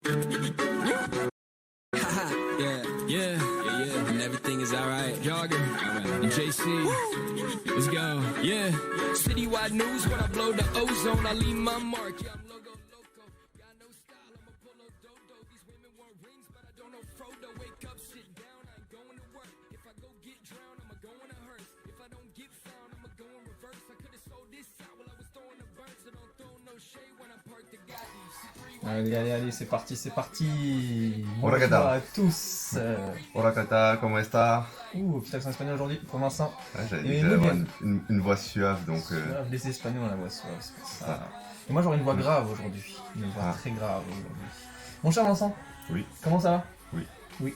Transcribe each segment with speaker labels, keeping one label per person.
Speaker 1: Yeah, and everything is alright. Jargon, and JC, let's go. Yeah, citywide news when I blow the ozone, I leave my mark. Yeah, I'm logo loco, got no style, I'm a polo dodo. These women want rings, but I don't know Frodo. Wake up, sit down, I ain't going to work. If I go get drowned, I'ma go in a hearse. If I don't get found, I'ma go in reverse. I could've sold this out while I was throwing the burn, so don't throw no shade when I park the goddamn C3.
Speaker 2: Allez, c'est parti, c'est parti.
Speaker 3: Hola, ¿qué
Speaker 2: Bonjour
Speaker 3: tal?
Speaker 2: à tous.
Speaker 3: Hola, Kata, comment está?
Speaker 2: Petit accent espagnol aujourd'hui pour Vincent.
Speaker 3: Ouais, j'avais
Speaker 2: Et
Speaker 3: dit que j'allais
Speaker 2: nous,
Speaker 3: avoir une voix suave, donc...
Speaker 2: Les Espagnols, la voix suave, c'est pour ça. Et moi j'aurai une voix grave aujourd'hui, une voix très grave aujourd'hui. Mon cher Vincent.
Speaker 3: Oui.
Speaker 2: Comment ça va?
Speaker 3: Oui.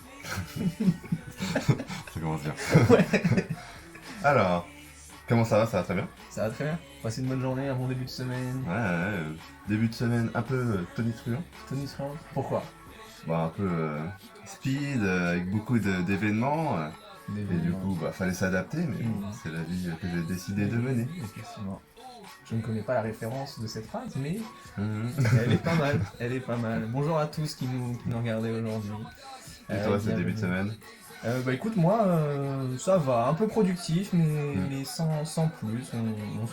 Speaker 3: Ça commence bien.
Speaker 2: Ouais.
Speaker 3: Alors, comment ça va? Ça va très bien?
Speaker 2: Ça va très bien. Passez une bonne journée, un bon début de semaine.
Speaker 3: Ouais, début de semaine un peu tonitruant.
Speaker 2: Tonitruant. Pourquoi?
Speaker 3: Bah, un peu speed, avec beaucoup d'événements. Et du coup, bah, fallait s'adapter, mais bon, c'est la vie que j'ai décidé de mener.
Speaker 2: Effectivement. Je ne connais pas la référence de cette phrase, mais elle est pas mal. Elle est pas mal. Bonjour à tous qui nous regardaient aujourd'hui.
Speaker 3: Et toi, c'est début de semaine?
Speaker 2: Bah écoute, moi, ça va, un peu productif, mais sans plus,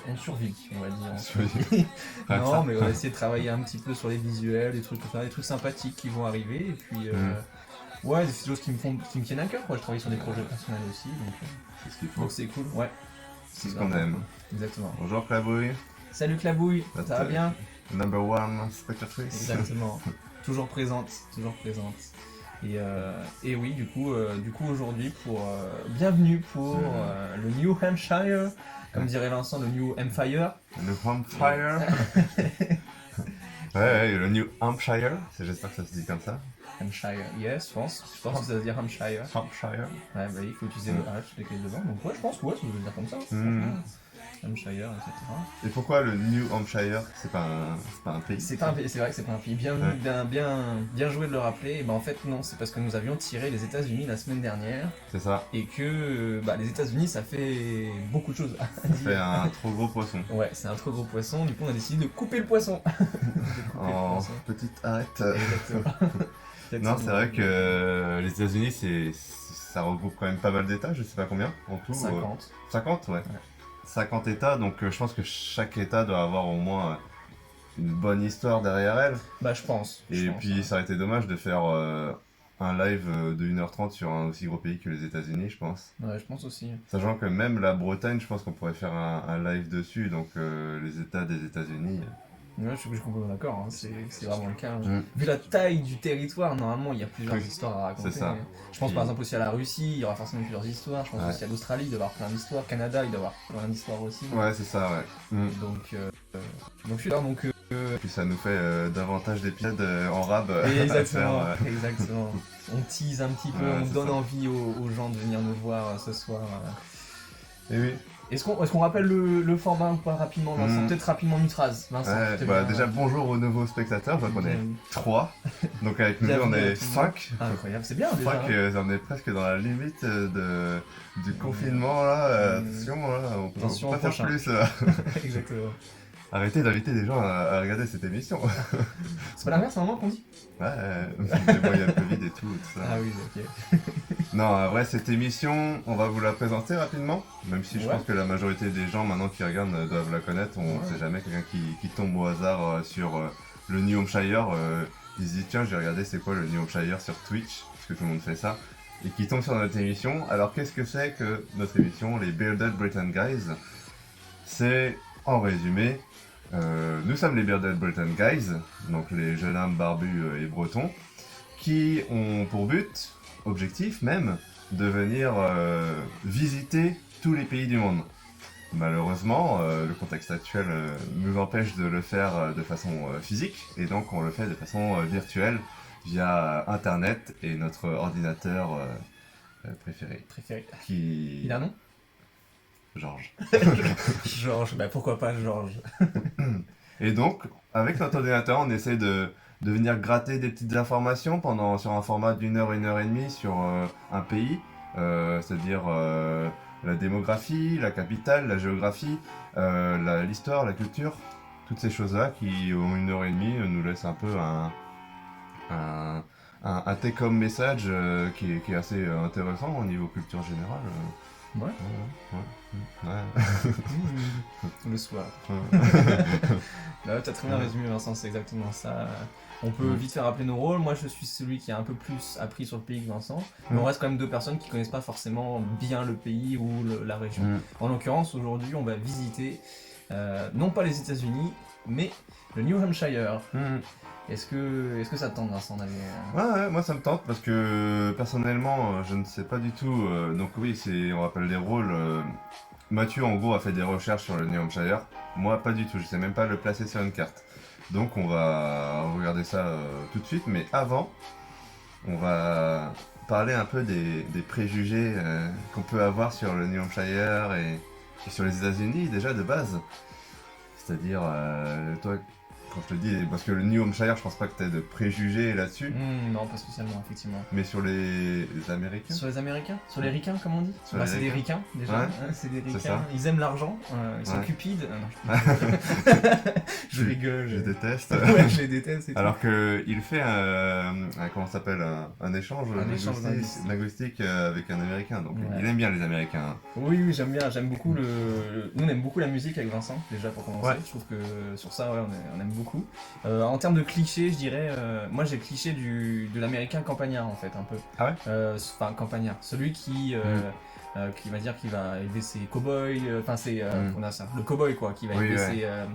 Speaker 2: on survit, on va dire.
Speaker 3: Survit.
Speaker 2: Non, mais on va essayer de travailler un petit peu sur les visuels, des trucs comme ça, des trucs sympathiques qui vont arriver, et puis, ouais, des choses qui me tiennent à cœur, quoi. Je travaille sur des projets personnels aussi,
Speaker 3: C'est ce qu'il faut.
Speaker 2: donc c'est cool, ouais.
Speaker 3: C'est ce qu'on aime.
Speaker 2: Exactement.
Speaker 3: Bonjour, Clabouille.
Speaker 2: Salut Clabouille, ça va bien?
Speaker 3: Number one spectatrice.
Speaker 2: Exactement. Toujours présente, toujours présente. Et oui, du coup aujourd'hui, bienvenue pour le New Hampshire, comme dirait Vincent, le New Empire.
Speaker 3: Le Hampshire. ouais, le New Hampshire, j'espère que ça se dit comme ça.
Speaker 2: Hampshire, yes, je pense que ça veut dire Hampshire.
Speaker 3: Hampshire.
Speaker 2: Ouais, bah il faut utiliser le H dès qu'il est devant, donc ouais, je pense que ouais, ça veut dire comme ça. Hampshire, etc.
Speaker 3: Et pourquoi le New Hampshire? C'est pas un pays.
Speaker 2: C'est vrai que c'est pas un pays. Bien joué de le rappeler. Et ben en fait non, c'est parce que nous avions tiré les États-Unis la semaine dernière.
Speaker 3: C'est ça.
Speaker 2: Et que les États-Unis ça fait beaucoup de choses.
Speaker 3: Ça fait un trop gros poisson.
Speaker 2: Ouais, c'est un trop gros poisson. Du coup on a décidé de couper le poisson.
Speaker 3: Oh, petite arrête.
Speaker 2: Exactement.
Speaker 3: Non, c'est vrai que les États-Unis ça regroupe quand même pas mal d'États. Je sais pas combien en tout.
Speaker 2: 50.
Speaker 3: 50, ouais. 50 États, donc je pense que chaque État doit avoir au moins une bonne histoire derrière elle.
Speaker 2: Bah je pense.
Speaker 3: Et puis ça aurait été dommage de faire un live de 1h30 sur un aussi gros pays que les États-Unis, je pense.
Speaker 2: Ouais, je pense aussi.
Speaker 3: Sachant que même la Bretagne, je pense qu'on pourrait faire un live dessus, donc les États des États-Unis.
Speaker 2: Ouais, je suis complètement d'accord, hein. C'est vraiment le cas. Vu la taille du territoire, normalement il y a plusieurs histoires à raconter.
Speaker 3: C'est ça.
Speaker 2: Je pense par exemple aussi à la Russie, il y aura forcément plusieurs histoires. Je pense aussi à l'Australie, il doit y avoir plein d'histoires. Canada, il doit y avoir plein d'histoires aussi.
Speaker 3: Ouais, c'est ça, ouais.
Speaker 2: Donc je suis là, donc...
Speaker 3: Puis ça nous fait davantage d'épisodes en rab.
Speaker 2: Exactement, exactement. On tease un petit peu, on donne envie aux gens de venir nous voir ce soir.
Speaker 3: Et oui.
Speaker 2: Est-ce qu'on rappelle le format ou pas rapidement, Vincent? Peut-être rapidement Nutraz, Vincent.
Speaker 3: Déjà bonjour aux nouveaux spectateurs, donc on est 3. Donc avec nous on est 5.
Speaker 2: Incroyable, c'est bien déjà.
Speaker 3: 5, on est presque dans la limite du confinement là. Attention, là, on peut pas faire plus.
Speaker 2: Exactement.
Speaker 3: Arrêtez d'inviter des gens à regarder cette émission.
Speaker 2: C'est pas l'inverse normalement qu'on dit?
Speaker 3: Ouais, mais bon, il y a le Covid et tout ça.
Speaker 2: Ah oui, ok.
Speaker 3: Non, en vrai, cette émission, on va vous la présenter rapidement. Même si je pense que la majorité des gens maintenant qui regardent doivent la connaître. On sait jamais, quelqu'un qui tombe au hasard sur le New Hampshire, il se dit tiens, j'ai regardé c'est quoi le New Hampshire sur Twitch, parce que tout le monde fait ça, et qui tombe sur notre émission. Alors qu'est-ce que c'est que notre émission, les Bearded Britain Guys? C'est, en résumé, nous sommes les Bearded Britain Guys, donc les jeunes hommes barbus et bretons, qui ont pour but, objectif même, de venir visiter tous les pays du monde. Malheureusement, le contexte actuel nous empêche de le faire de façon physique, et donc on le fait de façon virtuelle via Internet et notre ordinateur préféré. Qui...
Speaker 2: Il a un nom?
Speaker 3: Georges.
Speaker 2: Georges, bah pourquoi pas Georges.
Speaker 3: Et donc, avec notre ordinateur, on essaie de venir gratter des petites informations sur un format d'1 heure, 1 heure et demie sur un pays, c'est-à-dire la démographie, la capitale, la géographie, l'histoire, la culture, toutes ces choses-là qui, en 1 heure et demie, nous laissent un peu un un take-home message qui est assez intéressant au niveau culture générale.
Speaker 2: Ouais.
Speaker 3: Ouais.
Speaker 2: Le soir.
Speaker 3: Ouais.
Speaker 2: Là, t'as très bien résumé, Vincent, c'est exactement ça. On peut vite faire rappeler nos rôles. Moi, je suis celui qui a un peu plus appris sur le pays que Vincent. Mais on reste quand même deux personnes qui connaissent pas forcément bien le pays ou la région. En l'occurrence, aujourd'hui, on va visiter non pas les États-Unis, mais le New Hampshire. Est-ce que ça te tente, Vincent, d'aller
Speaker 3: Ouais, moi ça me tente parce que personnellement, je ne sais pas du tout. Donc oui, on rappelle les rôles. Mathieu, en gros, a fait des recherches sur le New Hampshire. Moi, pas du tout. Je sais même pas le placer sur une carte. Donc on va regarder ça tout de suite. Mais avant, on va parler un peu des préjugés qu'on peut avoir sur le New Hampshire et sur les États-Unis déjà de base. C'est-à-dire, toi. Quand je te dis, parce que le New Hampshire, je pense pas que t'aies de préjugés là-dessus.
Speaker 2: Non, pas spécialement, effectivement.
Speaker 3: Mais sur les Américains.
Speaker 2: Sur les Américains? Sur les ricains, comme on dit? C'est des ricains, déjà.
Speaker 3: Ouais.
Speaker 2: Hein, c'est des ricains.
Speaker 3: Ça.
Speaker 2: Ils aiment l'argent, ils sont cupides. Non, je rigole.
Speaker 3: Je déteste.
Speaker 2: Ouais, je les déteste.
Speaker 3: Alors qu'il fait comment ça s'appelle, un échange linguistique avec un Américain. Donc il aime bien les Américains.
Speaker 2: Oui, j'aime bien. J'aime beaucoup Nous, on aime beaucoup la musique avec Vincent, déjà pour commencer. Ouais. Je trouve que sur ça, on aime beaucoup. En termes de clichés, je dirais, moi j'ai le cliché de l'américain campagnard en fait, un peu.
Speaker 3: Ah ouais.
Speaker 2: Enfin, campagnard, celui qui va dire qu'il va élever ses cow-boys, on a ça, le cow-boy quoi, qui va élever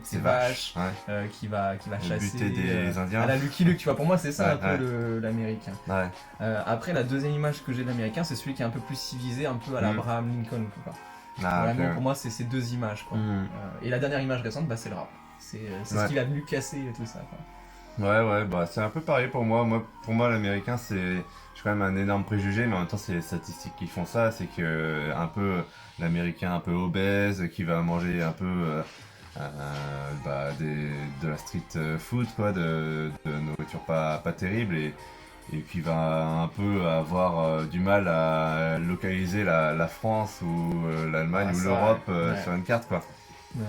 Speaker 2: ses vaches, qui va chasser,
Speaker 3: buter des Indiens.
Speaker 2: À la Lucky Luke, tu vois, pour moi c'est ça un peu l'américain.
Speaker 3: Ouais.
Speaker 2: Après, la deuxième image que j'ai de l'américain, c'est celui qui est un peu plus civilisé, un peu à l'Abraham Lincoln quoi. Vraiment, okay. Pour moi, c'est ces deux images quoi. Et la dernière image récente, c'est le rap. C'est ce qui va venu casser tout ça quoi.
Speaker 3: Ouais, bah c'est un peu pareil pour moi. Pour moi, l'américain, j'ai quand même un énorme préjugé, mais en même temps, c'est les statistiques qui font ça. C'est que un peu l'américain un peu obèse, qui va manger un peu de la street food, quoi, de nourriture pas terrible et qui va un peu avoir du mal à localiser la France ou l'Allemagne ou l'Europe sur une carte, quoi.
Speaker 2: Ouais.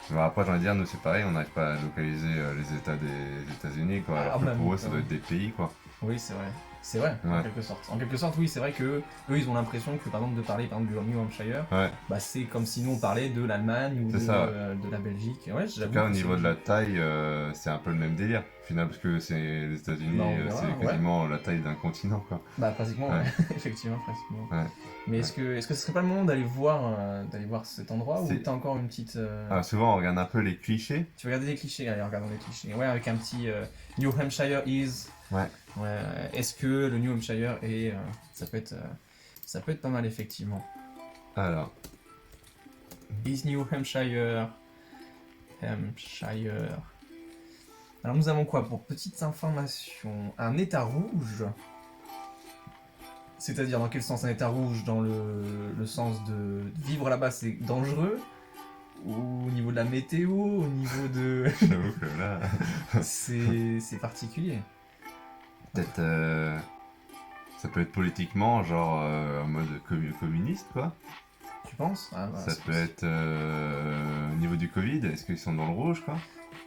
Speaker 3: Alors après, j'ai envie de dire, nous c'est pareil, on n'arrive pas à localiser les États des États-Unis, quoi. Alors que pour eux, ça doit être des pays, quoi.
Speaker 2: Oui, c'est vrai. C'est vrai, en quelque sorte. En quelque sorte, oui, c'est vrai que eux, ils ont l'impression que, par exemple, de parler du New Hampshire, c'est comme si nous on parlait de l'Allemagne ou de la Belgique. Ouais,
Speaker 3: en tout cas, au niveau de la taille, c'est un peu le même délire, au final, parce que les États-Unis, c'est quasiment la taille d'un continent, quoi.
Speaker 2: Bah, pratiquement, effectivement, pratiquement. Ouais. Mais est-ce que ce serait pas le moment d'aller voir cet endroit ou t'as encore une petite.
Speaker 3: Souvent, on regarde un peu les clichés.
Speaker 2: Tu vas regarder les clichés, allez, regardons les clichés. Ouais, avec un petit New Hampshire is. Ouais. Est-ce que le New Hampshire est. Ça peut être pas mal, effectivement.
Speaker 3: Alors.
Speaker 2: Is New Hampshire. Alors, nous avons quoi pour petite information? Un état rouge. C'est-à-dire, dans quel sens un état rouge? Dans le sens de vivre là-bas, c'est dangereux? Ou au niveau de la météo? Au niveau de.
Speaker 3: J'avoue que là.
Speaker 2: c'est particulier.
Speaker 3: Peut-être. Ça peut être politiquement, genre en mode communiste, quoi.
Speaker 2: Tu penses?
Speaker 3: Ça peut être au niveau du Covid, est-ce qu'ils sont dans le rouge, quoi?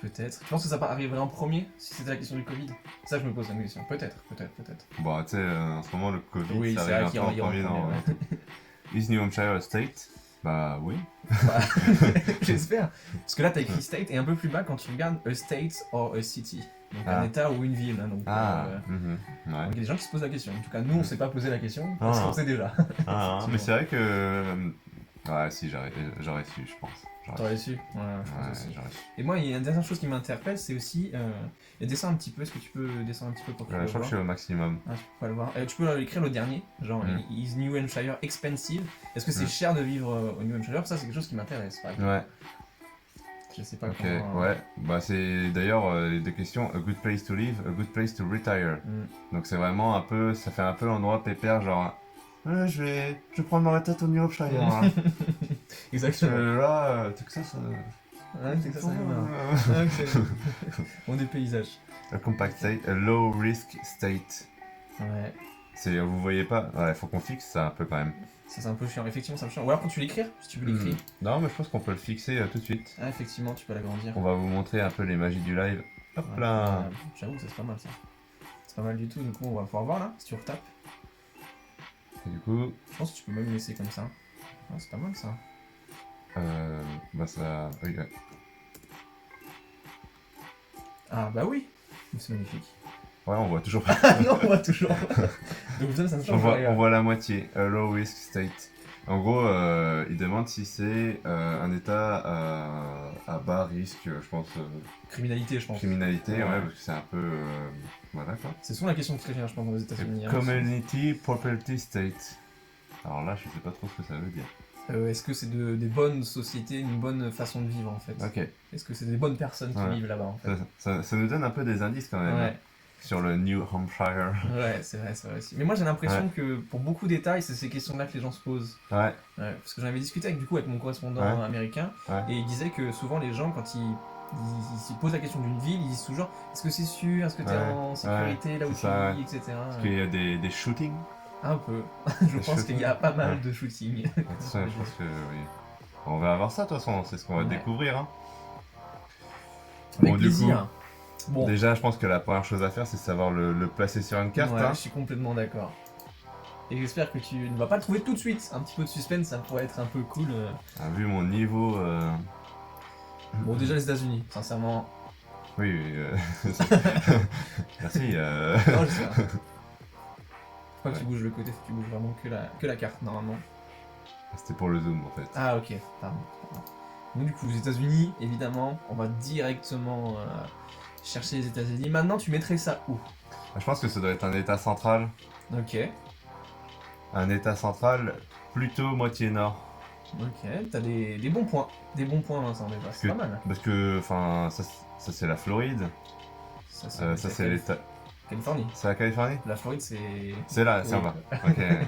Speaker 2: Peut-être. Tu penses que ça arriverait en premier, si c'était la question du Covid? Ça, je me pose la question. Peut-être.
Speaker 3: Bon, tu sais, en ce moment, le Covid, ça arrive un peu en premier, non? Is New Hampshire a state? Bah oui.
Speaker 2: J'espère. Parce que là, t'as écrit state, et un peu plus bas, quand tu regardes a state or a city. Donc un état ou une ville. Hein, donc, donc il y a des gens qui se posent la question. En tout cas, nous, on s'est pas posé la question, parce qu'on sait déjà.
Speaker 3: Mais c'est vrai que... Ouais, si, j'aurais su, je pense.
Speaker 2: T'aurais su? Ouais, j'aurais su. Et moi, il y a une dernière chose qui m'interpelle, c'est aussi... descends un petit peu, est-ce que tu peux descendre un petit peu pour que tu le
Speaker 3: vois? Je crois que je suis au maximum.
Speaker 2: Tu peux pas le voir. Tu peux écrire le dernier, genre Is New Hampshire expensive? Est-ce que c'est cher de vivre au New Hampshire? Ça, c'est quelque chose qui m'intéresse, par exemple.
Speaker 3: Ouais.
Speaker 2: Je sais pas comment...
Speaker 3: Ouais, bah c'est d'ailleurs les deux questions, a good place to live, a good place to retire. Donc c'est vraiment un peu, ça fait un peu l'endroit pépère, genre... je vais prendre ma retraite au New Hampshire.
Speaker 2: Exactement.
Speaker 3: Là, Texas...
Speaker 2: Texas, ça va. On des paysages.
Speaker 3: A compact state, a low risk state.
Speaker 2: Ouais.
Speaker 3: Vous voyez pas? Ouais, faut qu'on fixe ça un peu quand même.
Speaker 2: Ça c'est un peu chiant, effectivement c'est un peu chiant. Ou alors quand tu l'écris, si tu veux l'écrire.
Speaker 3: Non mais je pense qu'on peut le fixer tout de suite.
Speaker 2: Effectivement, tu peux l'agrandir.
Speaker 3: On va vous montrer un peu les magies du live. Hop là.
Speaker 2: J'avoue, ça c'est pas mal ça. C'est pas mal du tout, du coup on va pouvoir voir là, si tu retapes.
Speaker 3: Et du coup,
Speaker 2: Je pense que tu peux même laisser comme ça. Ah, c'est pas mal ça.
Speaker 3: bah ça... Oui, ouais.
Speaker 2: Ah bah oui, c'est magnifique.
Speaker 3: Ouais, on voit toujours pas.
Speaker 2: Ah non, on voit toujours. Donc ça ne
Speaker 3: On
Speaker 2: change
Speaker 3: voit,
Speaker 2: rien.
Speaker 3: on voit la moitié, low risk state. En gros, il demande si c'est un état à bas risque, je pense,
Speaker 2: Criminalité, je pense.
Speaker 3: criminalité,
Speaker 2: Ouais.
Speaker 3: ouais, parce que c'est un peu... voilà quoi.
Speaker 2: C'est souvent la question qui revient, je pense, aux États-Unis. hein.
Speaker 3: Community Property State. Alors là, je sais pas trop ce que ça veut dire.
Speaker 2: Est-ce que c'est des bonnes sociétés, une bonne façon de vivre en fait?
Speaker 3: Ok,
Speaker 2: Est-ce que c'est des bonnes personnes qui
Speaker 3: Ouais.
Speaker 2: vivent là-bas en fait?
Speaker 3: ça nous donne un peu des indices quand même, hein,
Speaker 2: Ouais,
Speaker 3: sur le New Hampshire.
Speaker 2: ouais, c'est vrai aussi. Mais moi j'ai l'impression que pour beaucoup d'États, c'est ces questions-là que les gens se posent.
Speaker 3: Ouais,
Speaker 2: Ouais, parce que j'en avais discuté avec mon correspondant
Speaker 3: Ouais.
Speaker 2: américain,
Speaker 3: Ouais.
Speaker 2: et il disait que souvent les gens, quand ils se posent la question d'une ville, ils disent toujours est-ce que c'est sûr, est-ce que t'es
Speaker 3: Ouais.
Speaker 2: en sécurité là où
Speaker 3: c'est
Speaker 2: tu
Speaker 3: ça,
Speaker 2: vis, etc.
Speaker 3: parce qu'il y a des shootings.
Speaker 2: Un peu. Je pense qu'il y a pas mal
Speaker 3: Ouais.
Speaker 2: de shooting.
Speaker 3: Ça, je pense que oui. On va avoir ça de toute façon, c'est ce qu'on va
Speaker 2: Ouais.
Speaker 3: découvrir. Hein.
Speaker 2: Avec
Speaker 3: Bon, du
Speaker 2: plaisir. Bon,
Speaker 3: Déjà, je pense que la première chose à faire, c'est savoir le placer sur une carte.
Speaker 2: ouais,
Speaker 3: Hein.
Speaker 2: je suis complètement d'accord. Et j'espère que tu ne vas pas le trouver tout de suite. Un petit peu de suspense, ça pourrait être un peu cool.
Speaker 3: Ah, vu mon niveau...
Speaker 2: Bon, déjà les États-Unis, sincèrement.
Speaker 3: Oui, merci.
Speaker 2: Non, j'espère. Faut pas que
Speaker 3: Ouais.
Speaker 2: tu bouges le côté, faut que tu bouges vraiment que la carte normalement.
Speaker 3: C'était pour le zoom en fait.
Speaker 2: Ah, ok, pardon. Donc, du coup, les États-Unis, évidemment, on va directement chercher les États-Unis. Maintenant, tu mettrais ça où?
Speaker 3: Je pense que ça doit être un état central.
Speaker 2: Ok,
Speaker 3: Un état central plutôt moitié nord.
Speaker 2: ok, t'as des bons points. Des bons points, Vincent, déjà, c'est pas mal.
Speaker 3: Parce que, enfin, ça c'est la Floride.
Speaker 2: Ça,
Speaker 3: Ça c'est l'état...
Speaker 2: Californie.
Speaker 3: C'est la Californie?
Speaker 2: La Floride, c'est.
Speaker 3: C'est là, c'est en
Speaker 2: Oui.
Speaker 3: bas. Ok, ouais.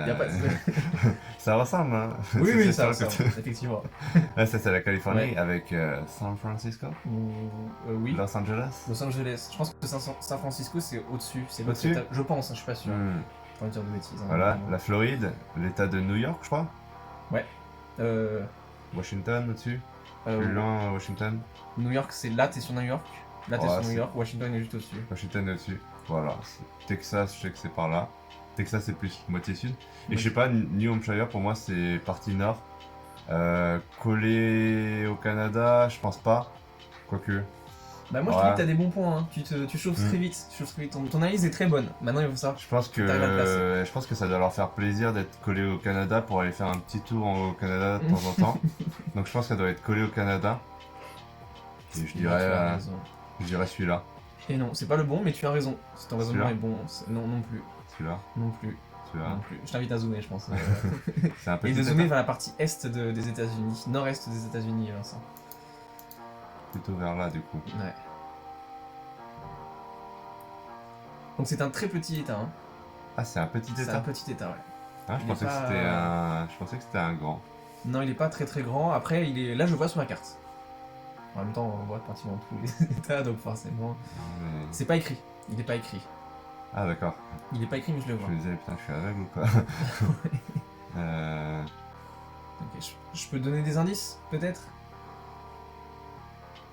Speaker 2: Y a pas de.
Speaker 3: Ça ressemble, hein.
Speaker 2: Oui,
Speaker 3: C'est
Speaker 2: oui,
Speaker 3: sûr
Speaker 2: ça,
Speaker 3: que
Speaker 2: ça,
Speaker 3: tu-
Speaker 2: effectivement.
Speaker 3: Ouais, ça c'est la Californie
Speaker 2: Ouais.
Speaker 3: avec San Francisco,
Speaker 2: Oui.
Speaker 3: Los Angeles.
Speaker 2: Los Angeles. Je pense que San Francisco, c'est au-dessus. C'est l'autre
Speaker 3: Au-dessus
Speaker 2: état. Je pense, hein, je suis pas sûr.
Speaker 3: Hmm.
Speaker 2: Pas dire de bêtises. hein,
Speaker 3: Voilà,
Speaker 2: vraiment.
Speaker 3: la Floride, l'état de New York, je crois.
Speaker 2: Euh,
Speaker 3: Washington au-dessus.
Speaker 2: euh,
Speaker 3: Plus loin, Washington.
Speaker 2: New York, c'est là, t'es sur New York. Là, t'es
Speaker 3: Ouais,
Speaker 2: sur New
Speaker 3: c'est-
Speaker 2: York. Washington est juste au-dessus.
Speaker 3: Washington est au-dessus. Voilà. Texas, je sais que c'est par là. Texas, c'est plus moitié sud. Et
Speaker 2: Oui.
Speaker 3: je sais pas, New Hampshire, pour moi, c'est partie nord. Collé au Canada, je pense pas. Quoique.
Speaker 2: Bah, moi, je
Speaker 3: Ouais.
Speaker 2: trouve que t'as des bons points. Hein. Tu chauffes
Speaker 3: Hmm.
Speaker 2: très vite. Tu chauffes très vite. Ton analyse est très bonne. Maintenant, il faut savoir.
Speaker 3: Je pense
Speaker 2: T'arrives à le placer.
Speaker 3: je pense que ça doit leur faire plaisir d'être collé au Canada pour aller faire un petit tour au Canada de temps en temps. Donc je pense que ça doit être collé au Canada. Et
Speaker 2: Tu as raison.
Speaker 3: je dirais celui-là.
Speaker 2: Et non, c'est pas le bon, mais tu as raison. Si ton raisonnement est
Speaker 3: Celui-là
Speaker 2: bon, non, non plus.
Speaker 3: Celui-là.
Speaker 2: Non plus.
Speaker 3: Celui-là.
Speaker 2: Non plus. Je t'invite à zoomer, je pense.
Speaker 3: C'est un
Speaker 2: Et
Speaker 3: petit
Speaker 2: de zoomer
Speaker 3: état,
Speaker 2: vers la partie est des États-Unis, nord-est des États-Unis, Vincent.
Speaker 3: plutôt vers là du coup.
Speaker 2: Ouais. Donc c'est un très petit état. Hein.
Speaker 3: Ah, c'est un petit
Speaker 2: C'est
Speaker 3: état.
Speaker 2: un petit état, ouais.
Speaker 3: Ah,
Speaker 2: il est
Speaker 3: je pensais que c'était un grand.
Speaker 2: Non, il est pas très très grand. Après, il est là, je le vois sur la carte. En même temps, on voit pratiquement tous les états, donc forcément.
Speaker 3: Mais-
Speaker 2: C'est pas écrit. Il est pas écrit.
Speaker 3: Ah, d'accord.
Speaker 2: Il est pas écrit, mais je le
Speaker 3: Je
Speaker 2: vois.
Speaker 3: me disais, putain, je suis aveugle ou quoi
Speaker 2: Ok, je peux te donner des indices, peut-être?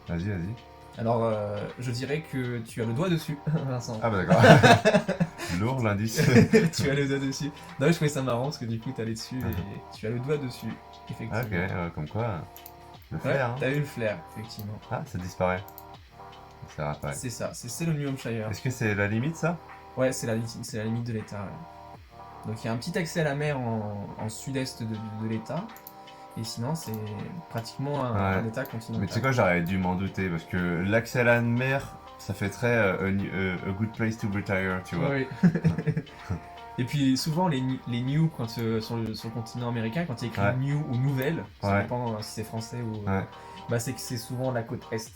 Speaker 3: Vas-y, vas-y.
Speaker 2: Alors, je dirais que tu as le doigt dessus, Vincent.
Speaker 3: Ah, bah d'accord. Lourd l'indice.
Speaker 2: Tu as le doigt dessus. Non, mais je trouvais ça marrant parce que du coup, t'allais dessus et tu as le doigt dessus, effectivement.
Speaker 3: Ok, comme quoi. Le
Speaker 2: Ouais,
Speaker 3: flair. Hein.
Speaker 2: t'as eu le flair, effectivement.
Speaker 3: Ah, ça disparaît. Ça réapparaît.
Speaker 2: C'est ça, c'est le New Hampshire.
Speaker 3: Est-ce que c'est la limite ça?
Speaker 2: Ouais, c'est la limite de l'État. Ouais. Donc il y a un petit accès à la mer en sud-est de l'État. Et sinon, c'est pratiquement un
Speaker 3: Ouais.
Speaker 2: État continental.
Speaker 3: Mais tu sais quoi, j'aurais dû m'en douter parce que l'accès à la mer, ça fait très a good place to retire, tu vois.
Speaker 2: Oui. Et puis souvent, les new, quand, sur le continent américain, quand il y a écrit
Speaker 3: Ouais.
Speaker 2: new ou nouvelle, ça
Speaker 3: Ouais.
Speaker 2: dépend si c'est français ou.
Speaker 3: Ouais.
Speaker 2: Bah, c'est que c'est souvent la côte est.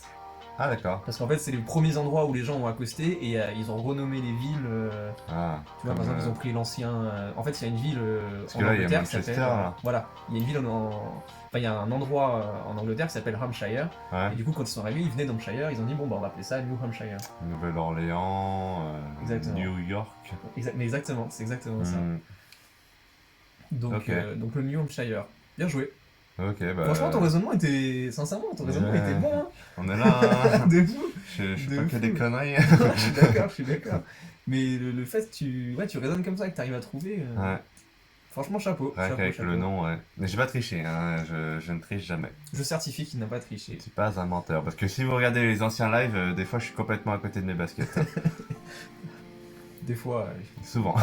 Speaker 3: Ah, d'accord.
Speaker 2: Parce qu'en fait, c'est les premiers endroits où les gens ont accosté et ils ont renommé les villes.
Speaker 3: Ah,
Speaker 2: Tu vois, par
Speaker 3: comme,
Speaker 2: exemple, ils ont pris l'ancien. En fait, il y a une ville
Speaker 3: Parce
Speaker 2: en
Speaker 3: que là, il y a
Speaker 2: Angleterre qui
Speaker 3: Manchester,
Speaker 2: s'appelle.
Speaker 3: là.
Speaker 2: Voilà, il y a une ville Enfin, il y a un endroit en Angleterre qui s'appelle Hampshire.
Speaker 3: ouais.
Speaker 2: Et du coup, quand ils sont arrivés, ils venaient d'Hampshire. Ils ont dit, bon, bah, on va appeler ça New Hampshire.
Speaker 3: Nouvelle-Orléans,
Speaker 2: Exactement.
Speaker 3: New York.
Speaker 2: Mais exactement, c'est exactement ça.
Speaker 3: Hmm.
Speaker 2: Donc,
Speaker 3: Ok.
Speaker 2: donc, le New Hampshire. Bien joué.
Speaker 3: Ok, bah.
Speaker 2: Franchement, ton raisonnement était. Sincèrement, ton raisonnement
Speaker 3: Ouais.
Speaker 2: était bon, hein.
Speaker 3: On est là, hein.
Speaker 2: De fou.
Speaker 3: Je fais
Speaker 2: De
Speaker 3: pas que
Speaker 2: fou.
Speaker 3: des conneries.
Speaker 2: Je suis d'accord, je suis d'accord. Mais le fait que tu raisonnes comme ça, que tu arrives à trouver.
Speaker 3: Ouais,
Speaker 2: Franchement, chapeau.
Speaker 3: rien
Speaker 2: chapeau,
Speaker 3: qu'avec
Speaker 2: chapeau.
Speaker 3: le nom, ouais. Mais j'ai pas triché, hein. Je ne triche jamais.
Speaker 2: Je certifie qu'il n'a pas triché.
Speaker 3: Je suis pas un menteur. Parce que si vous regardez les anciens lives, des fois je suis complètement à côté de mes baskets.
Speaker 2: Des fois,
Speaker 3: Souvent.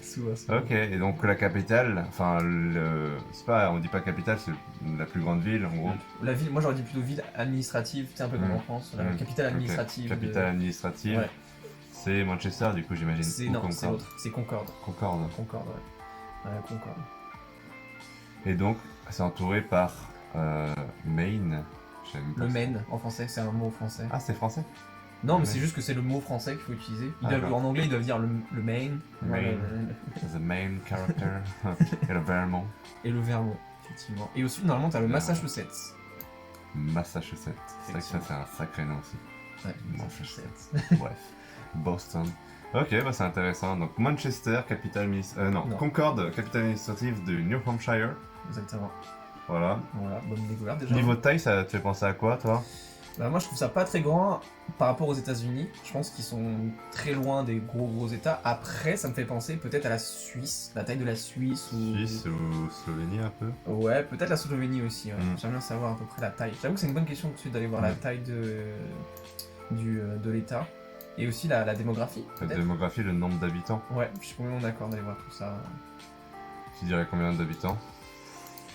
Speaker 2: souvent.
Speaker 3: Ok, et donc la capitale, enfin, c'est pas, on dit pas capitale, c'est la plus grande ville en gros.
Speaker 2: La ville, moi j'aurais dit plutôt ville administrative, c'est un peu comme en France, la capitale
Speaker 3: Ok.
Speaker 2: administrative.
Speaker 3: Capitale administrative.
Speaker 2: Ouais.
Speaker 3: C'est Manchester du coup j'imagine.
Speaker 2: C'est
Speaker 3: Ou
Speaker 2: non, c'est
Speaker 3: Concorde.
Speaker 2: autre, c'est Concorde.
Speaker 3: Concorde.
Speaker 2: Concorde, ouais. Concorde.
Speaker 3: Et donc c'est entouré par Maine. J'aime pas
Speaker 2: Le
Speaker 3: ça.
Speaker 2: Maine en français, c'est un mot français.
Speaker 3: Ah c'est français.
Speaker 2: Non, mais
Speaker 3: le
Speaker 2: c'est
Speaker 3: Maine.
Speaker 2: juste que c'est le mot français qu'il faut utiliser.
Speaker 3: Ah, d'accord.
Speaker 2: En anglais, ils doivent dire le Maine.
Speaker 3: Maine. The main character. Et le Vermont.
Speaker 2: Et le Vermont, effectivement. Et au sud, normalement, t'as le
Speaker 3: Vermont.
Speaker 2: Massachusetts.
Speaker 3: Massachusetts. C'est vrai que ça c'est un sacré nom aussi.
Speaker 2: Ouais,
Speaker 3: Massachusetts. Bref. Boston. Ok, bah c'est intéressant. Donc Manchester, capitale non,
Speaker 2: Non.
Speaker 3: Concorde, capitale administrative de New Hampshire.
Speaker 2: Exactement.
Speaker 3: Voilà.
Speaker 2: Voilà, bonne découverte déjà.
Speaker 3: Niveau de taille, ça te fait penser à quoi, toi?
Speaker 2: Bah, moi je trouve ça pas très grand par rapport aux États-Unis. Je pense qu'ils sont très loin des gros États. Après, ça me fait penser peut-être à la Suisse, la taille de la Suisse ou.
Speaker 3: Suisse ou Slovénie un peu?
Speaker 2: Ouais, peut-être la Slovénie aussi. Ouais.
Speaker 3: Mm.
Speaker 2: J'aimerais bien savoir à peu près la taille. J'avoue que c'est une bonne question tout de suite d'aller voir la
Speaker 3: Mm.
Speaker 2: taille de l'État et aussi la démographie.
Speaker 3: La
Speaker 2: Peut-être.
Speaker 3: démographie, le nombre d'habitants.
Speaker 2: Ouais, je suis complètement d'accord d'aller voir tout ça.
Speaker 3: Tu dirais combien d'habitants?